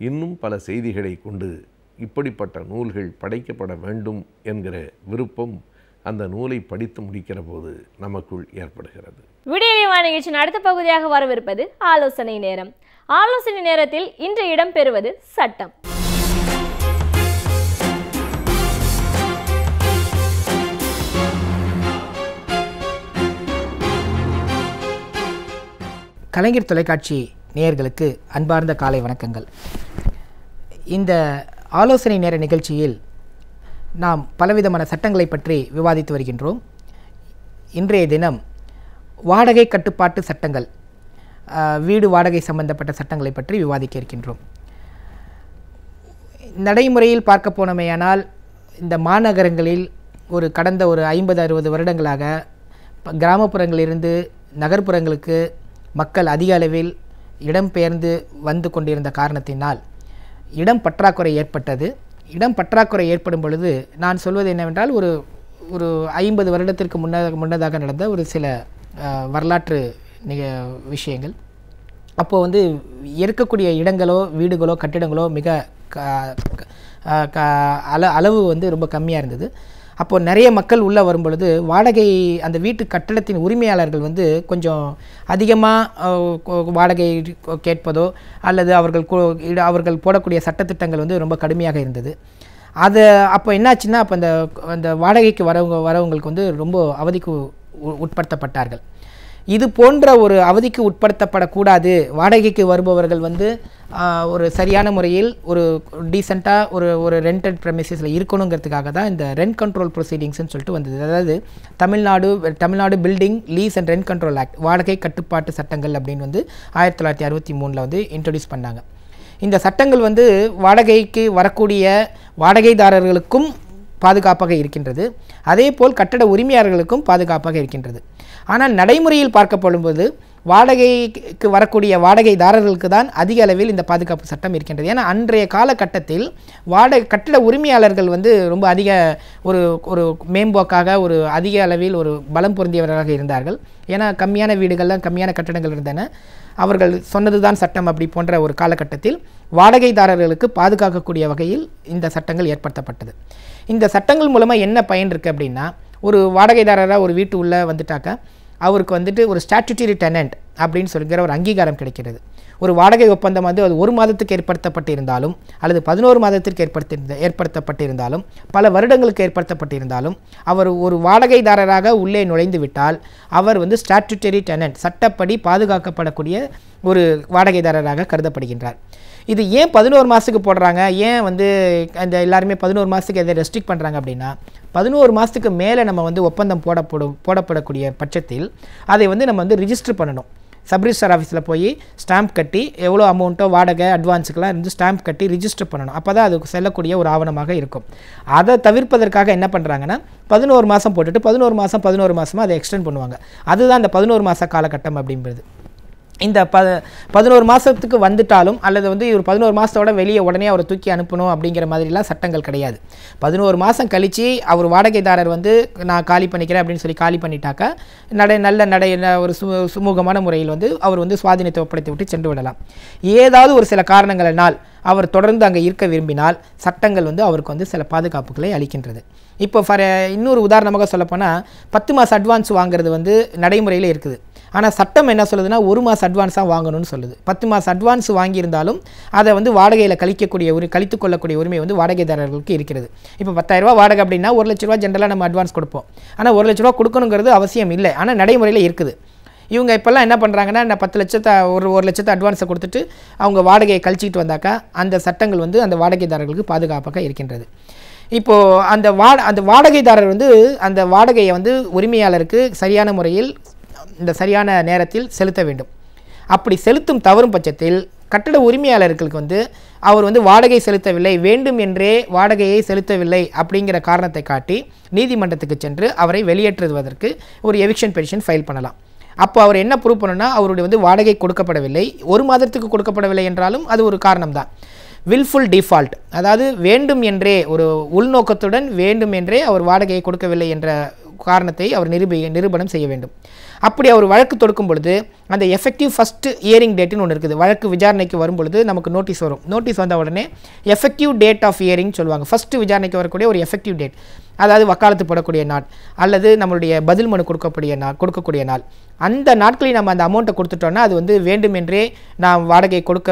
இன்னும் பல செய்திகளை கொண்டு இப்படிப்பட்ட நூல்கள் படைக்கப்பட வேண்டும் என்கிற விருப்பம் அந்த நூலை படித்து முடிக்கிற போது நமக்குள் ஏற்படுகிறது. விடியலிவா நிகழ்ச்சியின் அடுத்த பகுதியாக வரவிருப்பது ஆலோசனை நேரம். ஆலோசனை நேரத்தில் இன்று இடம்பெறுவது சட்டம். கலைஞர் தொலைக்காட்சி நேயர்களுக்கு அன்பார்ந்த காலை வணக்கங்கள். இந்த ஆலோசனை நேர நிகழ்ச்சியில் நாம் பலவிதமான சட்டங்களை பற்றி விவாதித்து வருகின்றோம். இன்றைய தினம் வாடகை கட்டுப்பாட்டு சட்டங்கள், வீடு வாடகை சம்பந்தப்பட்ட சட்டங்களை பற்றி விவாதிக்க இருக்கின்றோம். நடைமுறையில் பார்க்க போனமையானால் இந்த மாநகரங்களில் கடந்த ஒரு 50-60 வருடங்களாக கிராமப்புறங்களிலிருந்து நகர்ப்புறங்களுக்கு மக்கள் அதிக அளவில் இடம்பெயர்ந்து வந்து கொண்டிருந்த காரணத்தினால் இடம் பற்றாக்குறை ஏற்பட்டது. இடம் பற்றாக்குறை ஏற்படும் பொழுது நான் சொல்வது என்னவென்றால் ஒரு 50 வருடத்திற்கு முன்னதாக நடந்த ஒரு சில வரலாற்று விஷயங்கள். அப்போது இருக்கக்கூடிய இடங்களோ வீடுகளோ கட்டிடங்களோ மிக அளவு ரொம்ப கம்மியாக இருந்தது. அப்போது நிறைய மக்கள் உள்ளே வரும் பொழுது அந்த வீட்டு கட்டடத்தின் உரிமையாளர்கள் கொஞ்சம் அதிகமாக வாடகை கேட்பதோ அல்லது அவர்கள் போடக்கூடிய சட்டத்திட்டங்கள் ரொம்ப கடுமையாக இருந்தது. அப்போ என்னாச்சுன்னா அந்த வாடகைக்கு வரவங்களுக்கு ரொம்ப அவதிக்கு உட்படுத்தப்பட்டார்கள். இது போன்ற ஒரு அவதிக்கு உட்படுத்தப்படக்கூடாது. வாடகைக்கு வருபவர்கள் ஒரு சரியான முறையில் ஒரு டீசெண்டாக ஒரு ரெண்டட் ப்ரெமிசஸில் இருக்கணுங்கிறதுக்காக தான் இந்த ரெண்ட் கண்ட்ரோல் ப்ரொசீடிங்ஸ்னு சொல்லிட்டு வந்தது. அதாவது Tamil Nadu building lease and rent control act, வாடகை கட்டுப்பாட்டு சட்டங்கள் அப்படின்னு 1963 இன்ட்ரடியூஸ் பண்ணாங்க. இந்த சட்டங்கள் வாடகைக்கு வரக்கூடிய வாடகைதாரர்களுக்கும் பாதுகாப்பாக இருக்கின்றது, அதே போல் கட்டட உரிமையாளர்களுக்கும் பாதுகாப்பாக இருக்கின்றது. ஆனால் நடைமுறையில் பார்க்கப்படும்போது வாடகைக்கு வரக்கூடிய வாடகைதாரர்களுக்கு தான் அதிக அளவில் இந்த பாதுகாப்பு சட்டம் இருக்கின்றது. ஏன்னா அன்றைய காலகட்டத்தில் கட்டட உரிமையாளர்கள் ரொம்ப அதிக ஒரு மேம்போக்காக அதிக அளவில் ஒரு பலம் பொருந்தியவர்களாக இருந்தார்கள். ஏன்னா கம்மியான வீடுகள்லாம் கம்மியான கட்டடங்கள் இருந்தன. அவர்கள் சொன்னது தான் சட்டம். அப்படி போன்ற ஒரு காலகட்டத்தில் வாடகைதாரர்களுக்கு பாதுகாக்கக்கூடிய வகையில் இந்த சட்டங்கள் ஏற்படுத்தப்பட்டது. இந்த சட்டங்கள் மூலமாக என்ன பயன் இருக்குது அப்படின்னா, ஒரு வாடகைதாரராக ஒரு வீட்டு உள்ளே வந்துட்டாக்கா அவருக்கு ஒரு ஸ்டாட்யூட்டரி டெனன்ட் அப்படின்னு சொல்கிற ஒரு அங்கீகாரம் கிடைக்கிறது. ஒரு வாடகை ஒப்பந்தம் அது 1 மாதத்துக்கு ஏற்படுத்தப்பட்டிருந்தாலும் அல்லது 11 மாதத்திற்கு ஏற்படுத்தப்பட்டிருந்தாலும் பல வருடங்களுக்கு ஏற்படுத்தப்பட்டிருந்தாலும் அவர் ஒரு வாடகைதாரராக உள்ளே நுழைந்து விட்டால் அவர் ஸ்டாட்யூட்டரி டெனன்ட், சட்டப்படி பாதுகாக்கப்படக்கூடிய ஒரு வாடகைதாரராக கருதப்படுகின்றார். இது ஏன் 11 மாதத்துக்கு போடுறாங்க, ஏன் அந்த எல்லாருமே 11 மாதத்துக்கு எதை ரெஸ்ட்ரிக்ட் பண்ணுறாங்க அப்படின்னா, 11 மாதத்துக்கு மேலே நம்ம ஒப்பந்தம் போடப்படக்கூடிய பட்சத்தில் அதை நம்ம ரிஜிஸ்டர் பண்ணணும். சப்ரிஜிஸ்டர் ஆஃபீஸில் போய் ஸ்டாம்ப் கட்டி எவ்வளோ அமௌண்ட்டோ வாடகை அட்வான்ஸுக்கெல்லாம் ஸ்டாம்ப் கட்டி ரிஜிஸ்டர் பண்ணணும். அப்போ தான் அதுக்கு செல்லக்கூடிய ஒரு ஆவணமாக இருக்கும். அதை தவிர்ப்பதற்காக என்ன பண்ணுறாங்கன்னா 11 மாதம் போட்டுட்டு 11 மாதமாக அதை எக்ஸ்டெண்ட் பண்ணுவாங்க. அதுதான் இந்த 11 மாத காலகட்டம் அப்படின்றது. இந்த 11 மாதத்துக்கு வந்துட்டாலும் அல்லது வந்து ஒரு 11 மாதத்தோட வெளியே உடனே அவரை தூக்கி அனுப்பணும் அப்படிங்கிற மாதிரிலாம் சட்டங்கள் கிடையாது. 11 மாதம் கழித்து அவர் வாடகைதாரர் வந்து நான் காலி பண்ணிக்கிறேன் அப்படின்னு சொல்லி காலி பண்ணிட்டாக்கா நல்ல ஒரு சுமூகமான முறையில் வந்து அவர் வந்து சுவாதீனத்தை ஒப்படைத்து விட்டு சென்று விடலாம். ஏதாவது ஒரு சில காரணங்களினால் அவர் தொடர்ந்து அங்கே இருக்க விரும்பினால் சட்டங்கள் வந்து அவருக்கு வந்து சில பாதுகாப்புகளை அளிக்கின்றது. இப்போ இன்னொரு உதாரணமாக சொல்லப்போனால் 10 மாதம் அட்வான்ஸ் வாங்குறது வந்து நடைமுறையில் இருக்குது. ஆனால் சட்டம் என்ன சொல்லுதுன்னா 1 மாதம் அட்வான்ஸாக வாங்கணும்னு சொல்லுது. 10 மாதம் அட்வான்ஸ் வாங்கியிருந்தாலும் அதை வந்து வாடகையில் கழித்து கொள்ளக்கூடிய உரிமை வந்து வாடகைதாரர்களுக்கு இருக்கிறது. இப்போ 10,000 ரூபா வாடகை அப்படின்னா 1 லட்ச ரூபா ஜென்ரலாக நம்ம அட்வான்ஸ் கொடுப்போம். ஆனால் 1 லட்ச ரூபா கொடுக்கணுங்கிறது அவசியம் இல்லை, ஆனால் நடைமுறையில் இருக்குது. இவங்க இப்போல்லாம் என்ன பண்ணுறாங்கன்னா நான் 10 லட்சத்தை ஒரு லட்சத்தை அட்வான்ஸை கொடுத்துட்டு அவங்க வாடகையை கழிச்சிக்கிட்டு வந்தாக்கா அந்த சட்டங்கள் வந்து அந்த வாடகைதாரர்களுக்கு பாதுகாப்பாக இருக்கின்றது. இப்போது அந்த வாடகைதாரர் வந்து அந்த வாடகையை வந்து உரிமையாளருக்கு சரியான முறையில் இந்த சரியான நேரத்தில் செலுத்த வேண்டும். அப்படி செலுத்தும் தவறும் பட்சத்தில் கட்டட உரிமையாளர்களுக்கு வந்து அவர் வந்து வாடகை செலுத்தவில்லை, வேண்டும் என்றே வாடகையை செலுத்தவில்லை அப்படிங்கிற காரணத்தை காட்டி நீதிமன்றத்துக்கு சென்று அவரை வெளியேற்றுவதற்கு ஒரு எவிக்ஷன் பெட்டிஷன் ஃபைல் பண்ணலாம். அப்போ அவர் என்ன ப்ரூவ் பண்ணணும்னா அவருடைய வந்து வாடகை கொடுக்கப்படவில்லை, 1 மாதத்துக்கு கொடுக்கப்படவில்லை என்றாலும் அது ஒரு காரணம் தான். வில்ஃபுல் டிஃபால்ட், அதாவது வேண்டும் என்றே ஒரு உள்நோக்கத்துடன் வேண்டும் என்றே அவர் வாடகையை கொடுக்கவில்லை என்ற காரணத்தை அவர் நிரூபணம் செய்ய வேண்டும். அப்படி அவர் வழக்கு தொடுக்கும் பொழுது அந்த எஃபெக்டிவ் ஃபஸ்ட் ஹியரிங் டேட்டுன்னு ஒன்று இருக்குது. வழக்கு விசாரணைக்கு வரும் பொழுது நமக்கு நோட்டீஸ் வரும். நோட்டீஸ் வந்த உடனே எஃபெக்டிவ் டேட் ஆஃப் ஹியரிங் சொல்லுவாங்க. ஃபஸ்ட்டு விசாரணைக்கு வரக்கூடிய ஒரு எஃபெக்டிவ் டேட், அதாவது வக்காலத்து போடக்கூடிய நாள் அல்லது நம்மளுடைய பதில் மனு கொடுக்கக்கூடிய நாள். அந்த நாட்களில் நம்ம அந்த அமௌண்ட்டை கொடுத்துட்டோன்னா அது வந்து வேண்டுமென்றே நாம் வாடகை கொடுக்க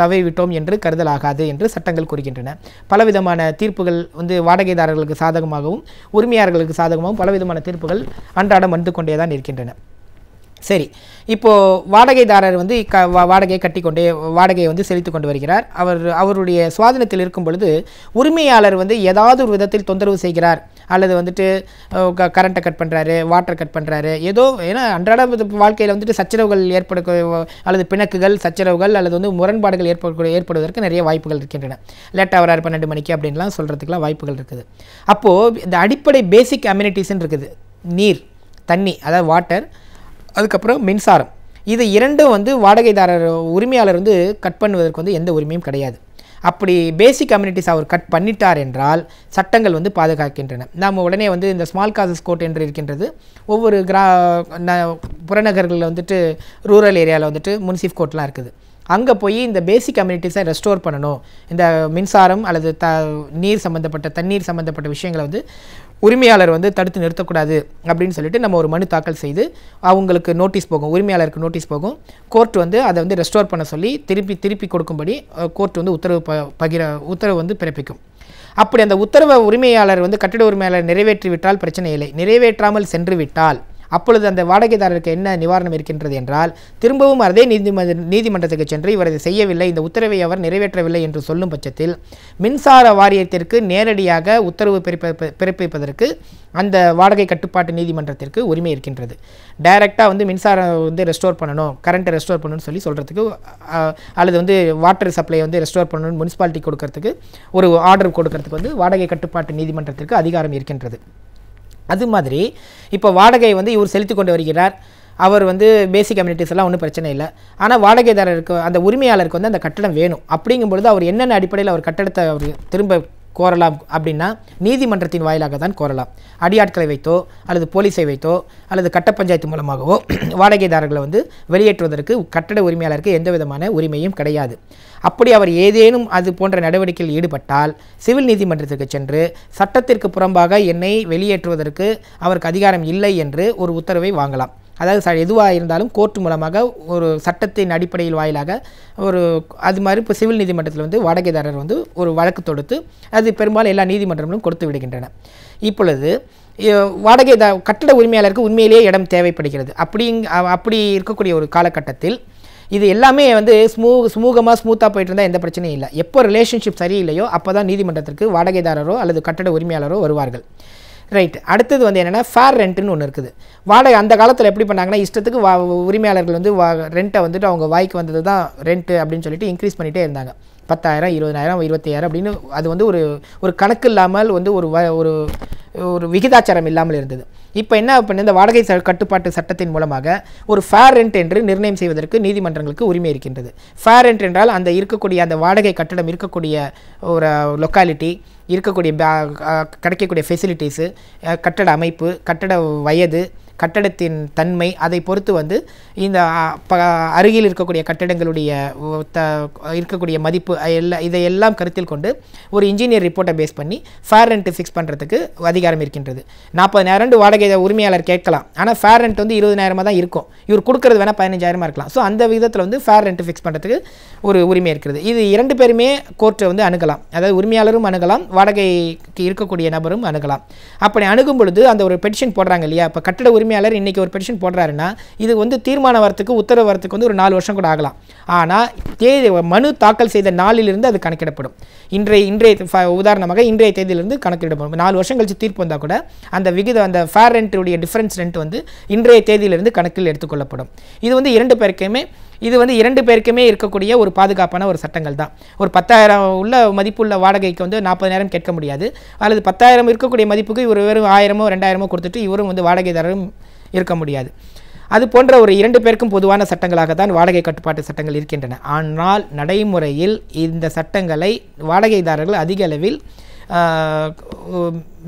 தவறிவிட்டோம் என்று கருதலாகாது என்று சட்டங்கள் கூறுகின்றன. பலவிதமான தீர்ப்புகள் வந்து வாடகைதாரர்களுக்கு சாதகமாகவும் உரிமையாளர்களுக்கு சாதகமாகவும் பலவிதமான தீர்ப்புகள் அன்றாடம் வந்து கொண்டே தான் இருக்கின்றன. சரி, இப்போது வாடகைதாரர் வந்து வாடகையை கட்டிக்கொண்டே வாடகையை வந்து செலுத்தி கொண்டு வருகிறார். அவருடைய சுவாதீனத்தில் இருக்கும் பொழுது உரிமையாளர் வந்து ஏதாவது ஒரு விதத்தில் தொந்தரவு செய்கிறார் அல்லது வந்துட்டு கரண்ட்டை கட் பண்ணுறாரு, வாட்டர் கட் பண்ணுறாரு, ஏன்னா அன்றாட வாழ்க்கையில் வந்துட்டு சச்சரவுகள் அல்லது பிணக்குகள் சச்சரவுகள் அல்லது வந்து முரண்பாடுகள் ஏற்படுவதற்கு நிறைய வாய்ப்புகள் இருக்கின்றன. லேட்டாக வராரு 12 மணிக்கு அப்படின்லாம் சொல்கிறதுக்குலாம் வாய்ப்புகள் இருக்குது. அப்போது இந்த அடிப்படை பேசிக் அம்யூனிட்டிஸ்ன்னு இருக்குது. நீர், தண்ணி, அதாவது வாட்டர், அதுக்கப்புறம் மின்சாரம், இது இரண்டும் வந்து வாடகைதாரர் உரிமையாளர் வந்து கட் பண்ணுவதற்கு வந்து எந்த உரிமையும் கிடையாது. அப்படி பேசிக் கம்யூனிட்டிஸ் அவர் கட் பண்ணிட்டார் என்றால் சட்டங்கள் வந்து பாதுகாக்கின்றன. நாம் உடனே வந்து இந்த ஸ்மால் காசஸ் கோர்ட் என்று இருக்கின்றது. ஒவ்வொரு புறநகர்களில் வந்துட்டு ரூரல் ஏரியாவில் வந்துட்டு முன்சிப் கோர்ட்லாம் இருக்குது. அங்கே போய் இந்த பேசிக் கம்யூனிட்டிஸை ரெஸ்டோர் பண்ணணும், இந்த மின்சாரம் அல்லது தண்ணீர் சம்மந்தப்பட்ட விஷயங்களை வந்து உரிமையாளர் வந்து தடுத்து நிறுத்தக்கூடாது அப்படின்னு சொல்லிட்டு நம்ம ஒரு மனு தாக்கல் செய்து அவங்களுக்கு நோட்டீஸ் போகும், உரிமையாளருக்கு நோட்டீஸ் போகும். கோர்ட் வந்து அதை வந்து ரெஸ்டோர் பண்ண சொல்லி திருப்பி கொடுக்கும்படி கோர்ட் வந்து உத்தரவு வந்து பிறப்பிக்கும். அப்படி அந்த உத்தரவை உரிமையாளர் வந்து கட்டிட உரிமையாளர் நிறைவேற்றிவிட்டால் பிரச்சனை இல்லை. நிறைவேற்றாமல் சென்று விட்டால் அப்பொழுது அந்த வாடகைதாரருக்கு என்ன நிவாரணம் இருக்கின்றது என்றால் திரும்பவும் அதே நீதிமன்றத்துக்கு சென்று இவர் அதை செய்யவில்லை, இந்த உத்தரவை அவர் நிறைவேற்றவில்லை என்று சொல்லும் பட்சத்தில் மின்சார வாரியத்திற்கு நேரடியாக உத்தரவு பிறப்பிப்பதற்கு அந்த வாடகை கட்டுப்பாட்டு நீதிமன்றத்திற்கு உரிமை இருக்கின்றது. டைரெக்டாக வந்து மின்சாரம் வந்து ரெஸ்டோர் பண்ணணும், கரண்ட்டை ரெஸ்டோர் பண்ணணும்னு சொல்கிறதுக்கு அல்லது வந்து வாட்டர் சப்ளை வந்து ரெஸ்டோர் பண்ணணும்னு முனிசிபாலிட்டி கொடுக்கறதுக்கு ஒரு ஆர்டர் கொடுக்கறதுக்கு வந்து வாடகை கட்டுப்பாட்டு நீதிமன்றத்திற்கு அதிகாரம் இருக்கின்றது. அது மாதிரி இப்போ வாடகை வந்து இவர் செலுத்தி கொண்டு வருகிறார், அவர் வந்து பேசிக் கம்யூனிட்டிஸ் எல்லாம் ஒன்றும் பிரச்சனை இல்லை. ஆனால் வாடகைதாரருக்கு அந்த உரிமையாளருக்கு வந்து அந்த கட்டடம் வேணும். அப்படிங்கும்பொழுது அவர் என்னென்ன அடிப்படையில் அவர் கட்டடத்தை அவர் திரும்ப கோரலாம் அப்படின்னா நீதிமன்றத்தின் வாயிலாக தான் கோரலாம். அடியாட்களை வைத்தோ அல்லது போலீஸை வைத்தோ அல்லது கட்ட பஞ்சாயத்து மூலமாகவோ வாடகைதாரர்களை வந்து வெளியேற்றுவதற்கு கட்டட உரிமையாளருக்கு எந்த விதமான உரிமையும் கிடையாது. அப்படி அவர் ஏதேனும் அது போன்ற நடவடிக்கையில் ஈடுபட்டால் சிவில் நீதிமன்றத்திற்கு சென்று சட்டத்திற்கு புறம்பாக என்னை வெளியேற்றுவதற்கு அவருக்கு அதிகாரம் இல்லை என்று ஒரு உத்தரவை வாங்கலாம். அதாவது எதுவாக இருந்தாலும் கோர்ட் மூலமாக ஒரு சட்டத்தின் அடிப்படையில் வாயிலாக அது மாதிரி இப்போ சிவில் நீதிமன்றத்தில் வந்து வாடகைதாரர் வந்து ஒரு வழக்கு தொடுத்து அது பெரும்பாலும் எல்லா நீதிமன்றங்களும் கொடுத்து விடுகின்றன. இப்பொழுது கட்டட உரிமையாளருக்கு உண்மையிலேயே இடம் தேவைப்படுகிறது. அப்படி இருக்கக்கூடிய ஒரு காலகட்டத்தில் இது எல்லாமே வந்து ஸ்மூத்தாக போயிட்டு இருந்தால் எந்த பிரச்சனையும் இல்லை. எப்போ ரிலேஷன்ஷிப் சரியில்லையோ அப்போ தான் நீதிமன்றத்திற்கு வாடகைதாரரோ அல்லது கட்டட உரிமையாளரோ வருவார்கள். ரைட். அடுத்தது வந்து என்னென்னா ஃபேர் ரெண்ட்டுன்னு ஒன்று இருக்குது. வாடகை அந்த காலத்தில் எப்படி பண்ணாங்கன்னா இஷ்டத்துக்கு உரிமையாளர்கள் வந்து ரெண்ட்டை வந்துட்டு அவங்க வாய்க்கு வந்தது தான் ரெண்ட்டு அப்படின்னு சொல்லிட்டு இன்க்ரீஸ் பண்ணிகிட்டே இருந்தாங்க. 10,000, 20,000, 25,000 அப்படின்னு அது வந்து ஒரு கணக்கு இல்லாமல் வந்து ஒரு ஒரு விகிதாச்சாரம் இல்லாமல் இருந்தது. இப்போ என்ன பண்ண இந்த வாடகை கட்டுப்பாட்டு சட்டத்தின் மூலமாக ஒரு ஃபேர் ரெண்ட் என்று நிர்ணயம் செய்வதற்கு நீதிமன்றங்களுக்கு உரிமை இருக்கின்றது. ஃபேர் ரெண்ட் என்றால் அந்த இருக்கக்கூடிய அந்த வாடகை கட்டடம் இருக்கக்கூடிய ஒரு லொக்காலிட்டி, இருக்கக்கூடிய கிடைக்கக்கூடிய ஃபெசிலிட்டிஸு, கட்டட அமைப்பு, கட்டட வயது, கட்டடத்தின் தன்மை, அதை பொறுத்து வந்து இந்த அருகில் இருக்கக்கூடிய கட்டடங்களுடைய இருக்கக்கூடிய மதிப்பு இதையெல்லாம் கருத்தில் கொண்டு ஒரு இன்ஜினியர் ரிப்போர்ட்டை பேஸ் பண்ணி ஃபேர் ரெண்ட் ஃபிக்ஸ் பண்ணுறதுக்கு அதிகாரம் இருக்கின்றது. 40,000 வாடகை உரிமையாளர் கேட்கலாம், ஆனால் ஃபேர் ரெண்ட் வந்து 20,000 தான் இருக்கும். இவர் கொடுக்கறது வேணால் 15,000 இருக்கலாம். ஸோ அந்த விதத்தில் வந்து ஃபேர் ரெண்ட் ஃபிக்ஸ் பண்ணுறதுக்கு ஒரு உரிமை இருக்கிறது. இது 2 பேருமே கோர்ட்டை வந்து அணுகலாம். அதாவது உரிமையாளரும் அணுகலாம், வாடகைக்கு இருக்கக்கூடிய நபரும் அணுகலாம். அப்படி அணுகும் பொழுது அந்த ஒரு பெட்டிஷன் போடுறாங்க இல்லையா, இப்போ கட்டட உரிமையாளர் இன்றைக்கி ஒரு பெட்டிஷன் போடுறாருன்னா இது வந்து தீர்மானம் வரத்துக்கு, உத்தரவு வரத்துக்கு வந்து ஒரு 4 வருஷம் கூட ஆகலாம். ஆனால் மனு தாக்கல் செய்த நாளிலிருந்து அது கணக்கிடப்படும். இன்றைய உதாரணமாக இன்றைய தேதியிலிருந்து கணக்கிடப்படும். 4 வருஷம் கழிச்சு தீர்ப்பு வந்தால் கூட அந்த விகிதம், அந்த ஃபேர் ரெண்ட்டுடைய டிஃபரன்ஸ் ரெண்ட் வந்து இன்றைய தேதியிலிருந்து கணக்கில் எடுத்துக்கொள்ளப்படும். இது வந்து 2 பேருக்குமே இருக்கக்கூடிய ஒரு பாதுகாப்பான ஒரு சட்டங்கள் தான். ஒரு 10,000 உள்ள மதிப்புள்ள வாடகைக்கு வந்து 40,000 கேட்க முடியாது. அல்லது 10,000 இருக்கக்கூடிய மதிப்புக்கு இவர் வெறும் 1,000 2,000 கொடுத்துட்டு இவரும் வந்து வாடகைதாரரும் இருக்க முடியாது. அது போன்ற ஒரு 2 பேருக்கும் பொதுவான சட்டங்களாக தான் வாடகை கட்டுப்பாட்டு சட்டங்கள் இருக்கின்றன. ஆனால் நடைமுறையில் இந்த சட்டங்களை வாடகைதாரர்கள் அதிக அளவில்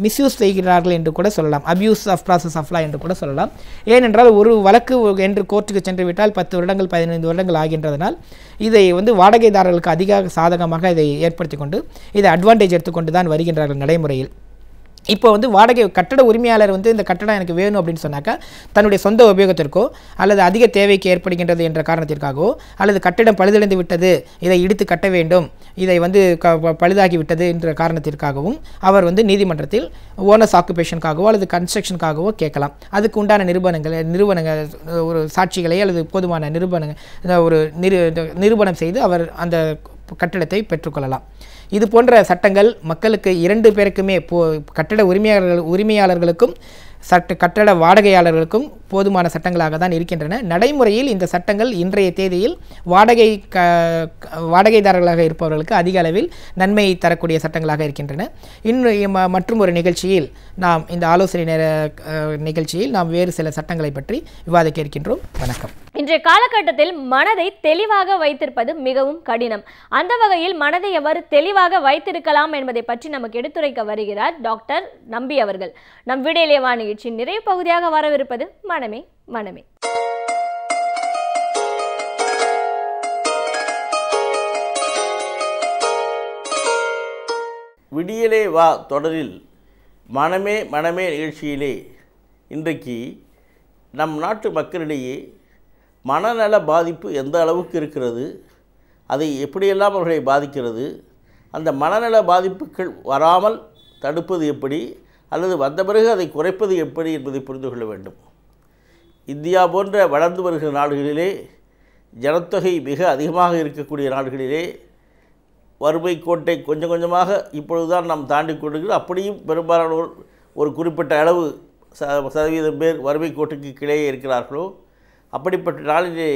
மிஸ்யூஸ் செய்கிறார்கள் என்று கூட சொல்லலாம். Abuse of process of law என்று கூட சொல்லலாம். ஏனென்றால் ஒரு வழக்கு என்று கோர்ட்டுக்கு சென்று விட்டால் 10 வருடங்கள் 15 வருடங்கள் ஆகின்றதனால் இதை வந்து வாடகைதாரர்களுக்கு அதிக சாதகமாக இதை ஏற்படுத்தி கொண்டு இதை அட்வான்டேஜ் எடுத்துக்கொண்டு தான் வருகின்றார்கள் நடைமுறையில். இப்போ வந்து வாடகை கட்டட உரிமையாளர் வந்து இந்த கட்டடம் எனக்கு வேணும் அப்படின்னு சொன்னாக்கா தன்னுடைய சொந்த உபயோகத்திற்கோ அல்லது அதிக தேவைக்கு ஏற்படுகின்றது என்ற காரணத்திற்காகவோ அல்லது கட்டிடம் பழுதடைந்து விட்டது, இதை இடித்து கட்ட வேண்டும், இதை வந்து பழுதாகி விட்டது என்ற காரணத்திற்காகவும் அவர் வந்து நீதிமன்றத்தில் ஓனர்ஸ் ஆக்குபேஷனுக்காகவோ அல்லது கன்ஸ்ட்ரக்ஷனுக்காகவோ கேட்கலாம். அதுக்கு உண்டான நிறுவனங்கள் ஒரு சாட்சிகளை அல்லது போதுமான நிரூபணம் செய்து அவர் அந்த கட்டிடத்தை பெற்றுக்கொள்ளலாம். இது போன்ற சட்டங்கள் மக்களுக்கு 2 பேருக்குமே கட்டட உரிமையாளர்களுக்கும் கட்டட வாடகையாளர்களுக்கும் போதுமான சட்டங்களாக தான் இருக்கின்றன. நடைமுறையில் இந்த சட்டங்கள் இன்றைய தேதியில் வாடகைதாரர்களாக இருப்பவர்களுக்கு அதிக அளவில் நன்மை தரக்கூடிய சட்டங்களாக இருக்கின்றன. இன்னும் மற்றும் ஒரு நிகழ்ச்சியில் நாம் இந்த ஆலோசனை நிகழ்ச்சியில் நாம் வேறு சில சட்டங்களை பற்றி விவாதிக்க இருக்கின்றோம். வணக்கம். இன்றைய காலகட்டத்தில் மனதை தெளிவாக வைத்திருப்பது மிகவும் கடினம். அந்த வகையில் மனதை எவ்வாறு தெளிவாக வைத்திருக்கலாம் என்பதை பற்றி நமக்கு எடுத்துரைக்க வருகிறார் டாக்டர் நம்பி அவர்கள். நம் விடியலேவா நிகழ்ச்சியின் நிறைய பகுதியாக வரவிருப்பது மனமே மனமே. விடியலே வா தொடரில் மனமே மனமே நிகழ்ச்சியிலே இன்றைக்கு நம் நாட்டு மக்களிடையே மனநல பாதிப்பு எந்த அளவுக்கு இருக்கிறது, அதை எப்படியெல்லாம் அவர்களை பாதிக்கிறது, அந்த மனநல பாதிப்புகள் வராமல் தடுப்பது எப்படி அல்லது வந்த பிறகு அதை குறைப்பது எப்படி என்பதை புரிந்து கொள்ள வேண்டும். இந்தியா போன்ற வளர்ந்து வருகிற நாடுகளிலே, ஜனத்தொகை மிக அதிகமாக இருக்கக்கூடிய நாடுகளிலே வறுமை கோட்டை கொஞ்சம் கொஞ்சமாக இப்பொழுதுதான் நாம் தாண்டி கொண்டிருக்கிறோம். அப்படியும் பெரும்பாலானோர் ஒரு குறிப்பிட்ட அளவு சதவீதம் பேர் வறுமை கோட்டுக்கு கீழே இருக்கிறார்களோ அப்படிப்பட்ட நாளிலே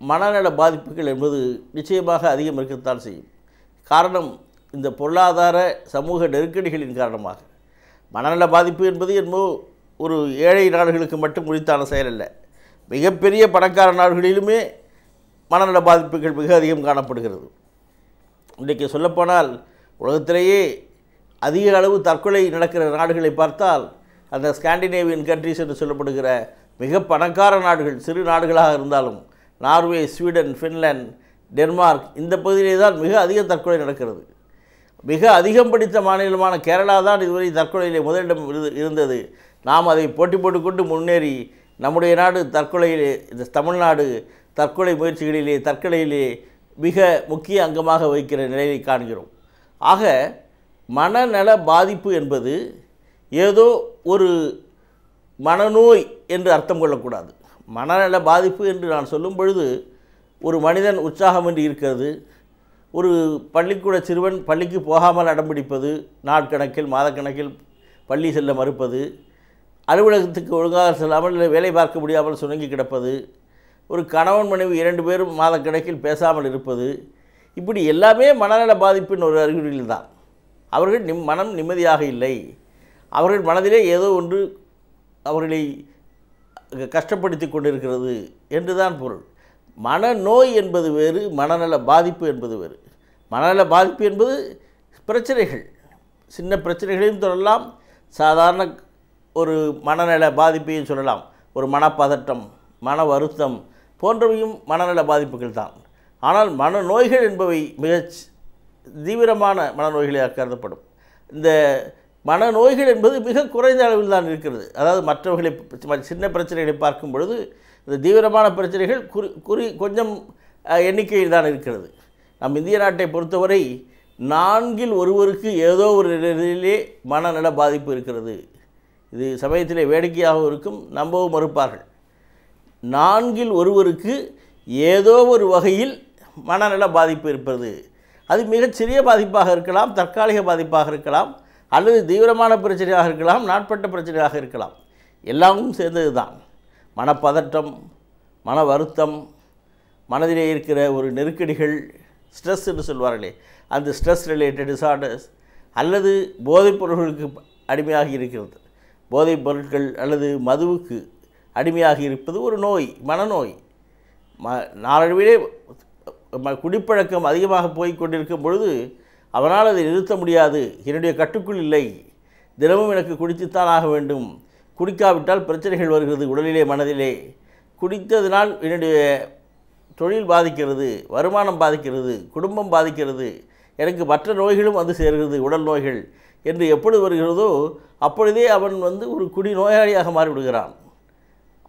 மனநல பாதிப்புகள் என்பது நிச்சயமாக அதிகம் இருக்கத்தான் செய்யும். காரணம் இந்த பொருளாதார சமூக நெருக்கடிகளின் காரணமாக. மனநல பாதிப்பு என்பது என்னமோ ஒரு ஏழை நாடுகளுக்கு மட்டும் உரித்தான செயல் அல்ல. மிகப்பெரிய பணக்கார நாடுகளிலுமே மனநல பாதிப்புகள் மிக அதிகம் காணப்படுகிறது. இன்றைக்கு சொல்லப்போனால் உலகத்திலேயே அதிக அளவு தற்கொலை நடக்கிற நாடுகளை பார்த்தால் அந்த ஸ்காண்டினேவியன் கண்ட்ரிஸ் என்று சொல்லப்படுகிற மிக பணக்கார நாடுகள், சிறு நாடுகளாக இருந்தாலும் நார்வே, ஸ்வீடன், ஃபின்லாந்து, டென்மார்க் இந்த பகுதியிலே தான் மிக அதிக தற்கொலை நடக்கிறது. மிக அதிகம் படித்த மாநிலமான கேரளா தான் இதுவரை தற்கொலையிலே முதலிடம் இருந்தது. நாம் அதை போட்டி போட்டுக்கொண்டு முன்னேறி நம்முடைய நாடு தற்கொலையிலே, இந்த தமிழ்நாடு தற்கொலை முயற்சிகளிலே தற்கொலையிலே மிக முக்கிய அங்கமாக வகிக்கிற நிலையை காண்கிறோம். ஆக மனநல பாதிப்பு என்பது ஏதோ ஒரு மனநோய் என்று அர்த்தம் கொள்ளக்கூடாது. மனநல பாதிப்பு என்று நான் சொல்லும் பொழுது ஒரு மனிதன் உற்சாகமின்றி இருக்கிறது, ஒரு பள்ளிக்கூட சிறுவன் பள்ளிக்கு போகாமல் அடம்பிடிப்பது, நாட்கணக்கில் மாதக்கணக்கில் பள்ளி செல்ல மறுப்பது, அலுவலகத்துக்கு ஒழுங்காக செல்லாமல் இல்லை வேலை பார்க்க முடியாமல் சுணங்கி கிடப்பது, ஒரு கணவன் மனைவி 2 பேரும் மாதக்கணக்கில் பேசாமல் இருப்பது, இப்படி எல்லாமே மனநல பாதிப்பின் ஒரு அறிகுறிகள் தான். அவர்கள் மனம் நிம்மதியாக இல்லை. அவர்கள் மனதிலே ஏதோ ஒன்று அவர்களை கஷ்டப்படுத்தி கொண்டிருக்கிறது என்றுதான் பொருள். மனநோய் என்பது வேறு, மனநல பாதிப்பு என்பது வேறு. மனநல பாதிப்பு என்பது பிரச்சனைகள், சின்ன பிரச்சனைகளையும் சொல்லலாம், சாதாரண ஒரு மனநல பாதிப்பையும் சொல்லலாம். ஒரு மனப்பதட்டம், மன வருத்தம் போன்றவையும் மனநல பாதிப்புகள் தான். ஆனால் மனநோய்கள் என்பவை மிக தீவிரமான மனநோய்களாக கருதப்படும். இந்த மனநோய்கள் என்பது மிக குறைந்த அளவில் தான் இருக்கிறது. அதாவது மற்றவர்களை சின்ன பிரச்சனைகளை பார்க்கும் பொழுது இந்த தீவிரமான பிரச்சனைகள் கொஞ்சம் எண்ணிக்கையில் தான் இருக்கிறது. நம் இந்திய நாட்டை பொறுத்தவரை 4 ஒருவருக்கு ஏதோ ஒரு நிலையிலே மனநல பாதிப்பு இருக்கிறது. இது சமயத்திலே வேடிக்கையாகவும் இருக்கும், நம்பவும் மறுப்பார்கள். 4 ஒருவருக்கு ஏதோ ஒரு வகையில் மனநல பாதிப்பு இருப்பது. அது மிகச்சிறிய பாதிப்பாக இருக்கலாம், தற்காலிக பாதிப்பாக இருக்கலாம், அல்லது தீவிரமான பிரச்சனையாக இருக்கலாம், நாட்பட்ட பிரச்சனையாக இருக்கலாம். எல்லாமும் சேர்ந்தது தான். மனப்பதட்டம், மன வருத்தம், மனதிலே இருக்கிற ஒரு நெருக்கடிகள், ஸ்ட்ரெஸ் என்று சொல்வார்களே, அந்த ஸ்ட்ரெஸ் ரிலேட்டட் டிசார்டர்ஸ், அல்லது போதைப் பொருட்களுக்கு அடிமையாகி இருக்கிறது. போதைப் பொருட்கள் அல்லது மதுவுக்கு அடிமையாகி இருப்பது ஒரு நோய், மனநோய். நாளடைவிலே குடிப்பழக்கம் அதிகமாக போய் கொண்டிருக்கும் பொழுது அவனால் அதை நிறுத்த முடியாது, என்னுடைய கட்டுக்குள் இல்லை, தினமும் எனக்கு குடித்துத்தான் ஆக வேண்டும், குடிக்காவிட்டால் பிரச்சனைகள் வருகிறது உடலிலே மனதிலே, குடித்ததினால் என்னுடைய தொழில் பாதிக்கிறது, வருமானம் பாதிக்கிறது, குடும்பம் பாதிக்கிறது, எனக்கு மற்ற நோய்களும் வந்து சேர்கிறது, உடல் நோய்கள் என்று எப்பொழுது வருகிறதோ அப்பொழுதே அவன் ஒரு குடி நோயாளியாக மாறிவிடுகிறான்.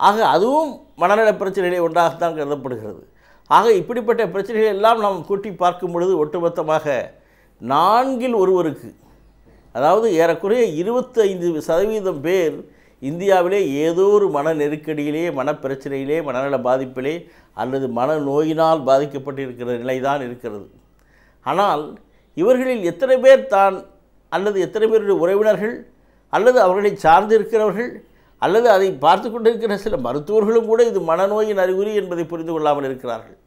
ஆக அதுவும் மனநல பிரச்சனைகளே ஒன்றாகத்தான் கருதப்படுகிறது. ஆக இப்படிப்பட்ட பிரச்சனைகள் எல்லாம் நாம் கூட்டி பார்க்கும் பொழுது ஒட்டுமொத்தமாக 4 ஒருவருக்கு, அதாவது ஏறக்குறைய 25% பேர் இந்தியாவிலே ஏதோ ஒரு மன நெருக்கடியிலே, மனப்பிரச்சனையிலே, மனநல பாதிப்பிலே அல்லது மனநோயினால் பாதிக்கப்பட்டிருக்கிற நிலைதான் இருக்கிறது. ஆனால் இவர்களில் எத்தனை பேர் தான் அல்லது எத்தனை பேருடைய உறவினர்கள் அல்லது அவர்களை சார்ந்திருக்கிறவர்கள் அல்லது அதை பார்த்து கொண்டிருக்கிற சில மருத்துவர்களும் கூட இது மனநோயின் அறிகுறி என்பதை புரிந்து கொள்ளாமல் இருக்கிறார்கள்.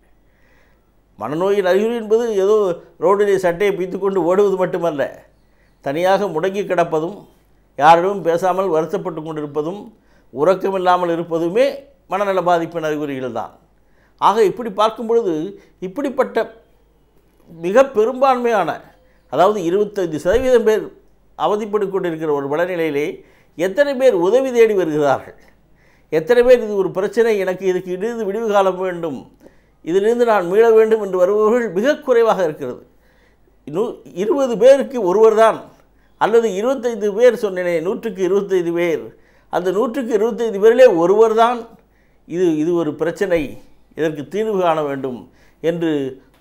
மனநோயின் அறிகுறி என்பது ஏதோ ரோடிலே சட்டையை பிய்த்து கொண்டு ஓடுவது மட்டுமல்ல, தனியாக முடங்கி கிடப்பதும், யாரிடமும் பேசாமல் வருத்தப்பட்டு கொண்டிருப்பதும், உறக்கமில்லாமல் இருப்பதுமே மனநல பாதிப்பின் அறிகுறிகள் தான். ஆக இப்படி பார்க்கும் பொழுது இப்படிப்பட்ட மிக பெரும்பான்மையான, அதாவது 25% பேர் அவதிப்பட்டு கொண்டிருக்கிற ஒரு மனநிலையிலே எத்தனை பேர் உதவி தேடி வருகிறார்கள்? எத்தனை பேர் இது ஒரு பிரச்சனை, எனக்கு இதுக்கு இருந்து விடிவு காலம் வேண்டும், இதிலிருந்து நான் மீள வேண்டும் என்று வருபவர்கள் மிக குறைவாக இருக்கிறது. 20 பேருக்கு ஒருவர் தான், அல்லது 25 பேர் சொன்னேனே, 100க்கு 25 பேர், அந்த 100க்கு 25 பேரிலே ஒருவர் தான் இது ஒரு பிரச்சனை, இதற்கு தீர்வு காண வேண்டும் என்று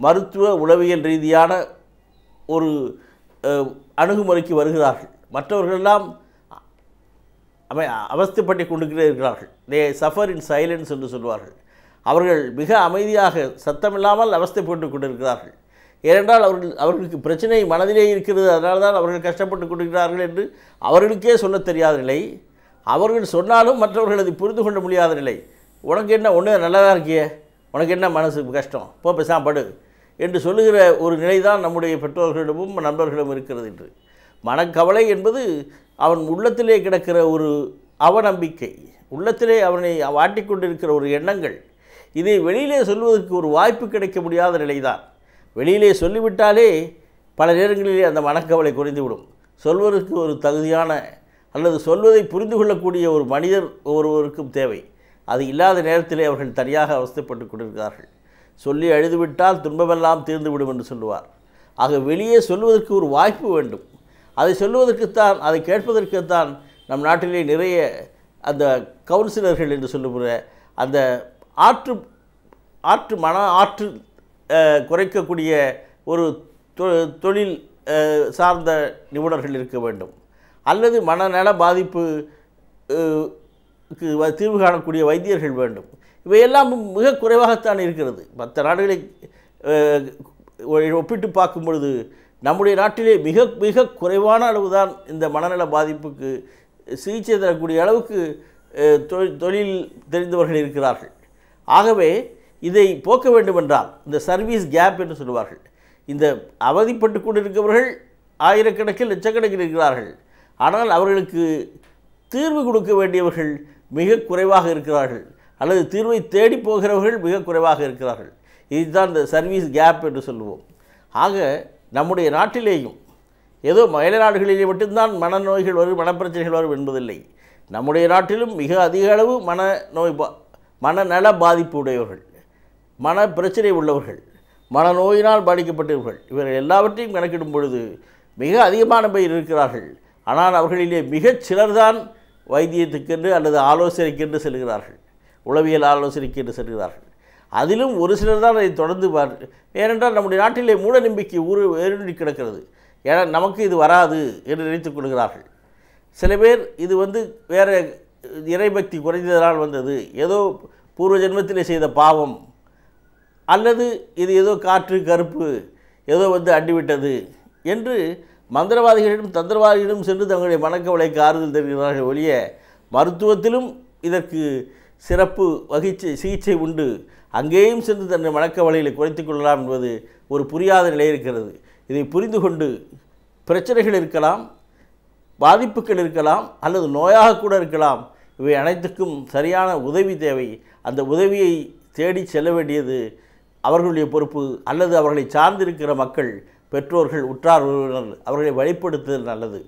மருத்துவ உளவியல் ரீதியான ஒரு அணுகுமுறைக்கு வருகிறார்கள். மற்றவர்களெல்லாம் அவஸ்தைப்பட்டு கொண்டிருக்கிறார்கள். தே சஃபர் இன் சைலன்ஸ் என்று சொல்வார்கள். அவர்கள் மிக அமைதியாக சத்தமில்லாமல் அவஸ்தைப்பட்டு கொண்டிருக்கிறார்கள். ஏனென்றால் அவர்களுக்கு பிரச்சனை மனதிலே இருக்கிறது, அதனால தான் அவர்கள் கஷ்டப்பட்டு கொண்டிருக்கிறார்கள் என்று அவர்களுக்கே சொல்ல தெரியாத நிலை, அவர்கள் சொன்னாலும் மற்றவர்கள் அதை புரிந்து கொள்ள முடியாத நிலை. உனக்கு என்ன, ஒன்று நல்லதாக இருக்கியே, உனக்கு என்ன மனசு கஷ்டம், போ பேசாம படு என்று சொல்லுகிற ஒரு நிலை தான் நம்முடைய பெற்றோர்களிடமும் நண்பர்களிடம் இருக்கிறது. என்று மனக்கவலை என்பது அவன் உள்ளத்திலே கிடக்கிற ஒரு அவநம்பிக்கை, உள்ளத்திலே அவனை வாட்டிக்கொண்டிருக்கிற ஒரு எண்ணங்கள். இதை வெளியிலே சொல்வதற்கு ஒரு வாய்ப்பு கிடைக்க முடியாத நிலைதான். வெளியிலே சொல்லிவிட்டாலே பல நேரங்களிலே அந்த மனக்கவலை குறைந்துவிடும். சொல்வதற்கு ஒரு தகுதியான அல்லது சொல்வதை புரிந்து கொள்ளக்கூடிய ஒரு மனிதர் ஒவ்வொருவருக்கும் தேவை. அது இல்லாத நேரத்திலே அவர்கள் தனியாக அவஸ்தைப்பட்டு கொண்டிருக்கிறார்கள். சொல்லி அழுதுவிட்டால் துன்பமெல்லாம் தீர்ந்துவிடும் என்று சொல்லுவார். ஆக வெளியே சொல்வதற்கு ஒரு வாய்ப்பு வேண்டும். அதை சொல்லுவதற்குத்தான், அதை கேட்பதற்குத்தான் நம் நாட்டிலே நிறைய அந்த கவுன்சிலர்கள் என்று சொல்லுகிற அந்த மன ஆற்று குறைக்கக்கூடிய ஒரு தொழில் சார்ந்த நிபுணர்கள் இருக்க வேண்டும். அல்லது மனநல பாதிப்பு தீர்வு காணக்கூடிய வைத்தியர்கள் வேண்டும். இவையெல்லாம் மிக குறைவாகத்தான் இருக்கிறது. மற்ற நாடுகளை ஒப்பிட்டு பார்க்கும் பொழுது நம்முடைய நாட்டிலே மிக மிக குறைவான அளவு தான் இந்த மனநல பாதிப்புக்கு சிகிச்சை தரக்கூடிய அளவுக்கு தொழில் தெரிந்தவர்கள் இருக்கிறார்கள். ஆகவே இதை போக்க வேண்டுமென்றால் இந்த சர்வீஸ் கேப் என்று சொல்லுவார்கள். இந்த அவதிப்பட்டு கொண்டிருக்கிறவர்கள் ஆயிரக்கணக்கில் லட்சக்கணக்கில் இருக்கிறார்கள். ஆனால் அவர்களுக்கு தீர்வு கொடுக்க வேண்டியவர்கள் மிக குறைவாக இருக்கிறார்கள், அல்லது தீர்வை தேடி போகிறவர்கள் மிக குறைவாக இருக்கிறார்கள். இதுதான் இந்த சர்வீஸ் கேப் என்று சொல்லுவோம். ஆக நம்முடைய நாட்டிலேயும் ஏதோ மேலை நாடுகளிலே மட்டும்தான் மனநோய்கள் வரும், மனப்பிரச்சனைகள் வரும் என்பதில்லை. நம்முடைய நாட்டிலும் மிக அதிக அளவு மனநல பாதிப்பு உடையவர்கள், மன பிரச்சனை உள்ளவர்கள், மனநோயினால் பாதிக்கப்பட்டவர்கள், இவர்கள் எல்லாவற்றையும் கணக்கிடும் பொழுது மிக அதிகமான பேர் இருக்கிறார்கள். ஆனால் அவர்களிலே மிகச் சிலர்தான் வைத்தியத்துக்கென்று அல்லது ஆலோசனைக்கென்று செல்கிறார்கள், உளவியல் ஆலோசனைக்கென்று செல்கிறார்கள். அதிலும் ஒரு சிலர் தான் அதை தொடர்ந்து ஏனென்றால் நம்முடைய நாட்டிலே மூட நம்பிக்கை வேரூன்றி கிடக்கிறது. ஏன்னா நமக்கு இது வராது என்று நினைத்துக் கொள்கிறார்கள். சில பேர் இது வேறு இறைபக்தி குறைந்ததனால் வந்தது, ஏதோ பூர்வ ஜென்மத்திலே செய்த பாவம், அல்லது இது ஏதோ காற்று கருப்பு ஏதோ அண்டிவிட்டது என்று மந்திரவாதிகளிடம் தந்திரவாதிகளிடம் சென்று தங்களுடைய மனக்கவலைக்கு ஆறுதல் தருகிறார்கள் ஒழிய, மருத்துவத்திலும் இதற்கு சிறப்பு சிகிச்சை உண்டு, அங்கேயும் சென்று தன்னுடைய மனக்கவலைகளை குறைத்துக் கொள்ளலாம் என்பது ஒரு புரியாத நிலை இருக்கிறது. இதை புரிந்து கொண்டு பிரச்சனைகள் இருக்கலாம், பாதிப்புகள் இருக்கலாம், அல்லது நோயாக கூட இருக்கலாம், இவை அனைத்துக்கும் சரியான உதவி தேவை. அந்த உதவியை தேடி செல்ல வேண்டியது அவர்களுடைய பொறுப்பு, அல்லது அவர்களை சார்ந்திருக்கிற மக்கள், பெற்றோர்கள், உற்றார் உறவினர்கள் அவர்களை வழிப்படுத்துதல் நல்லது.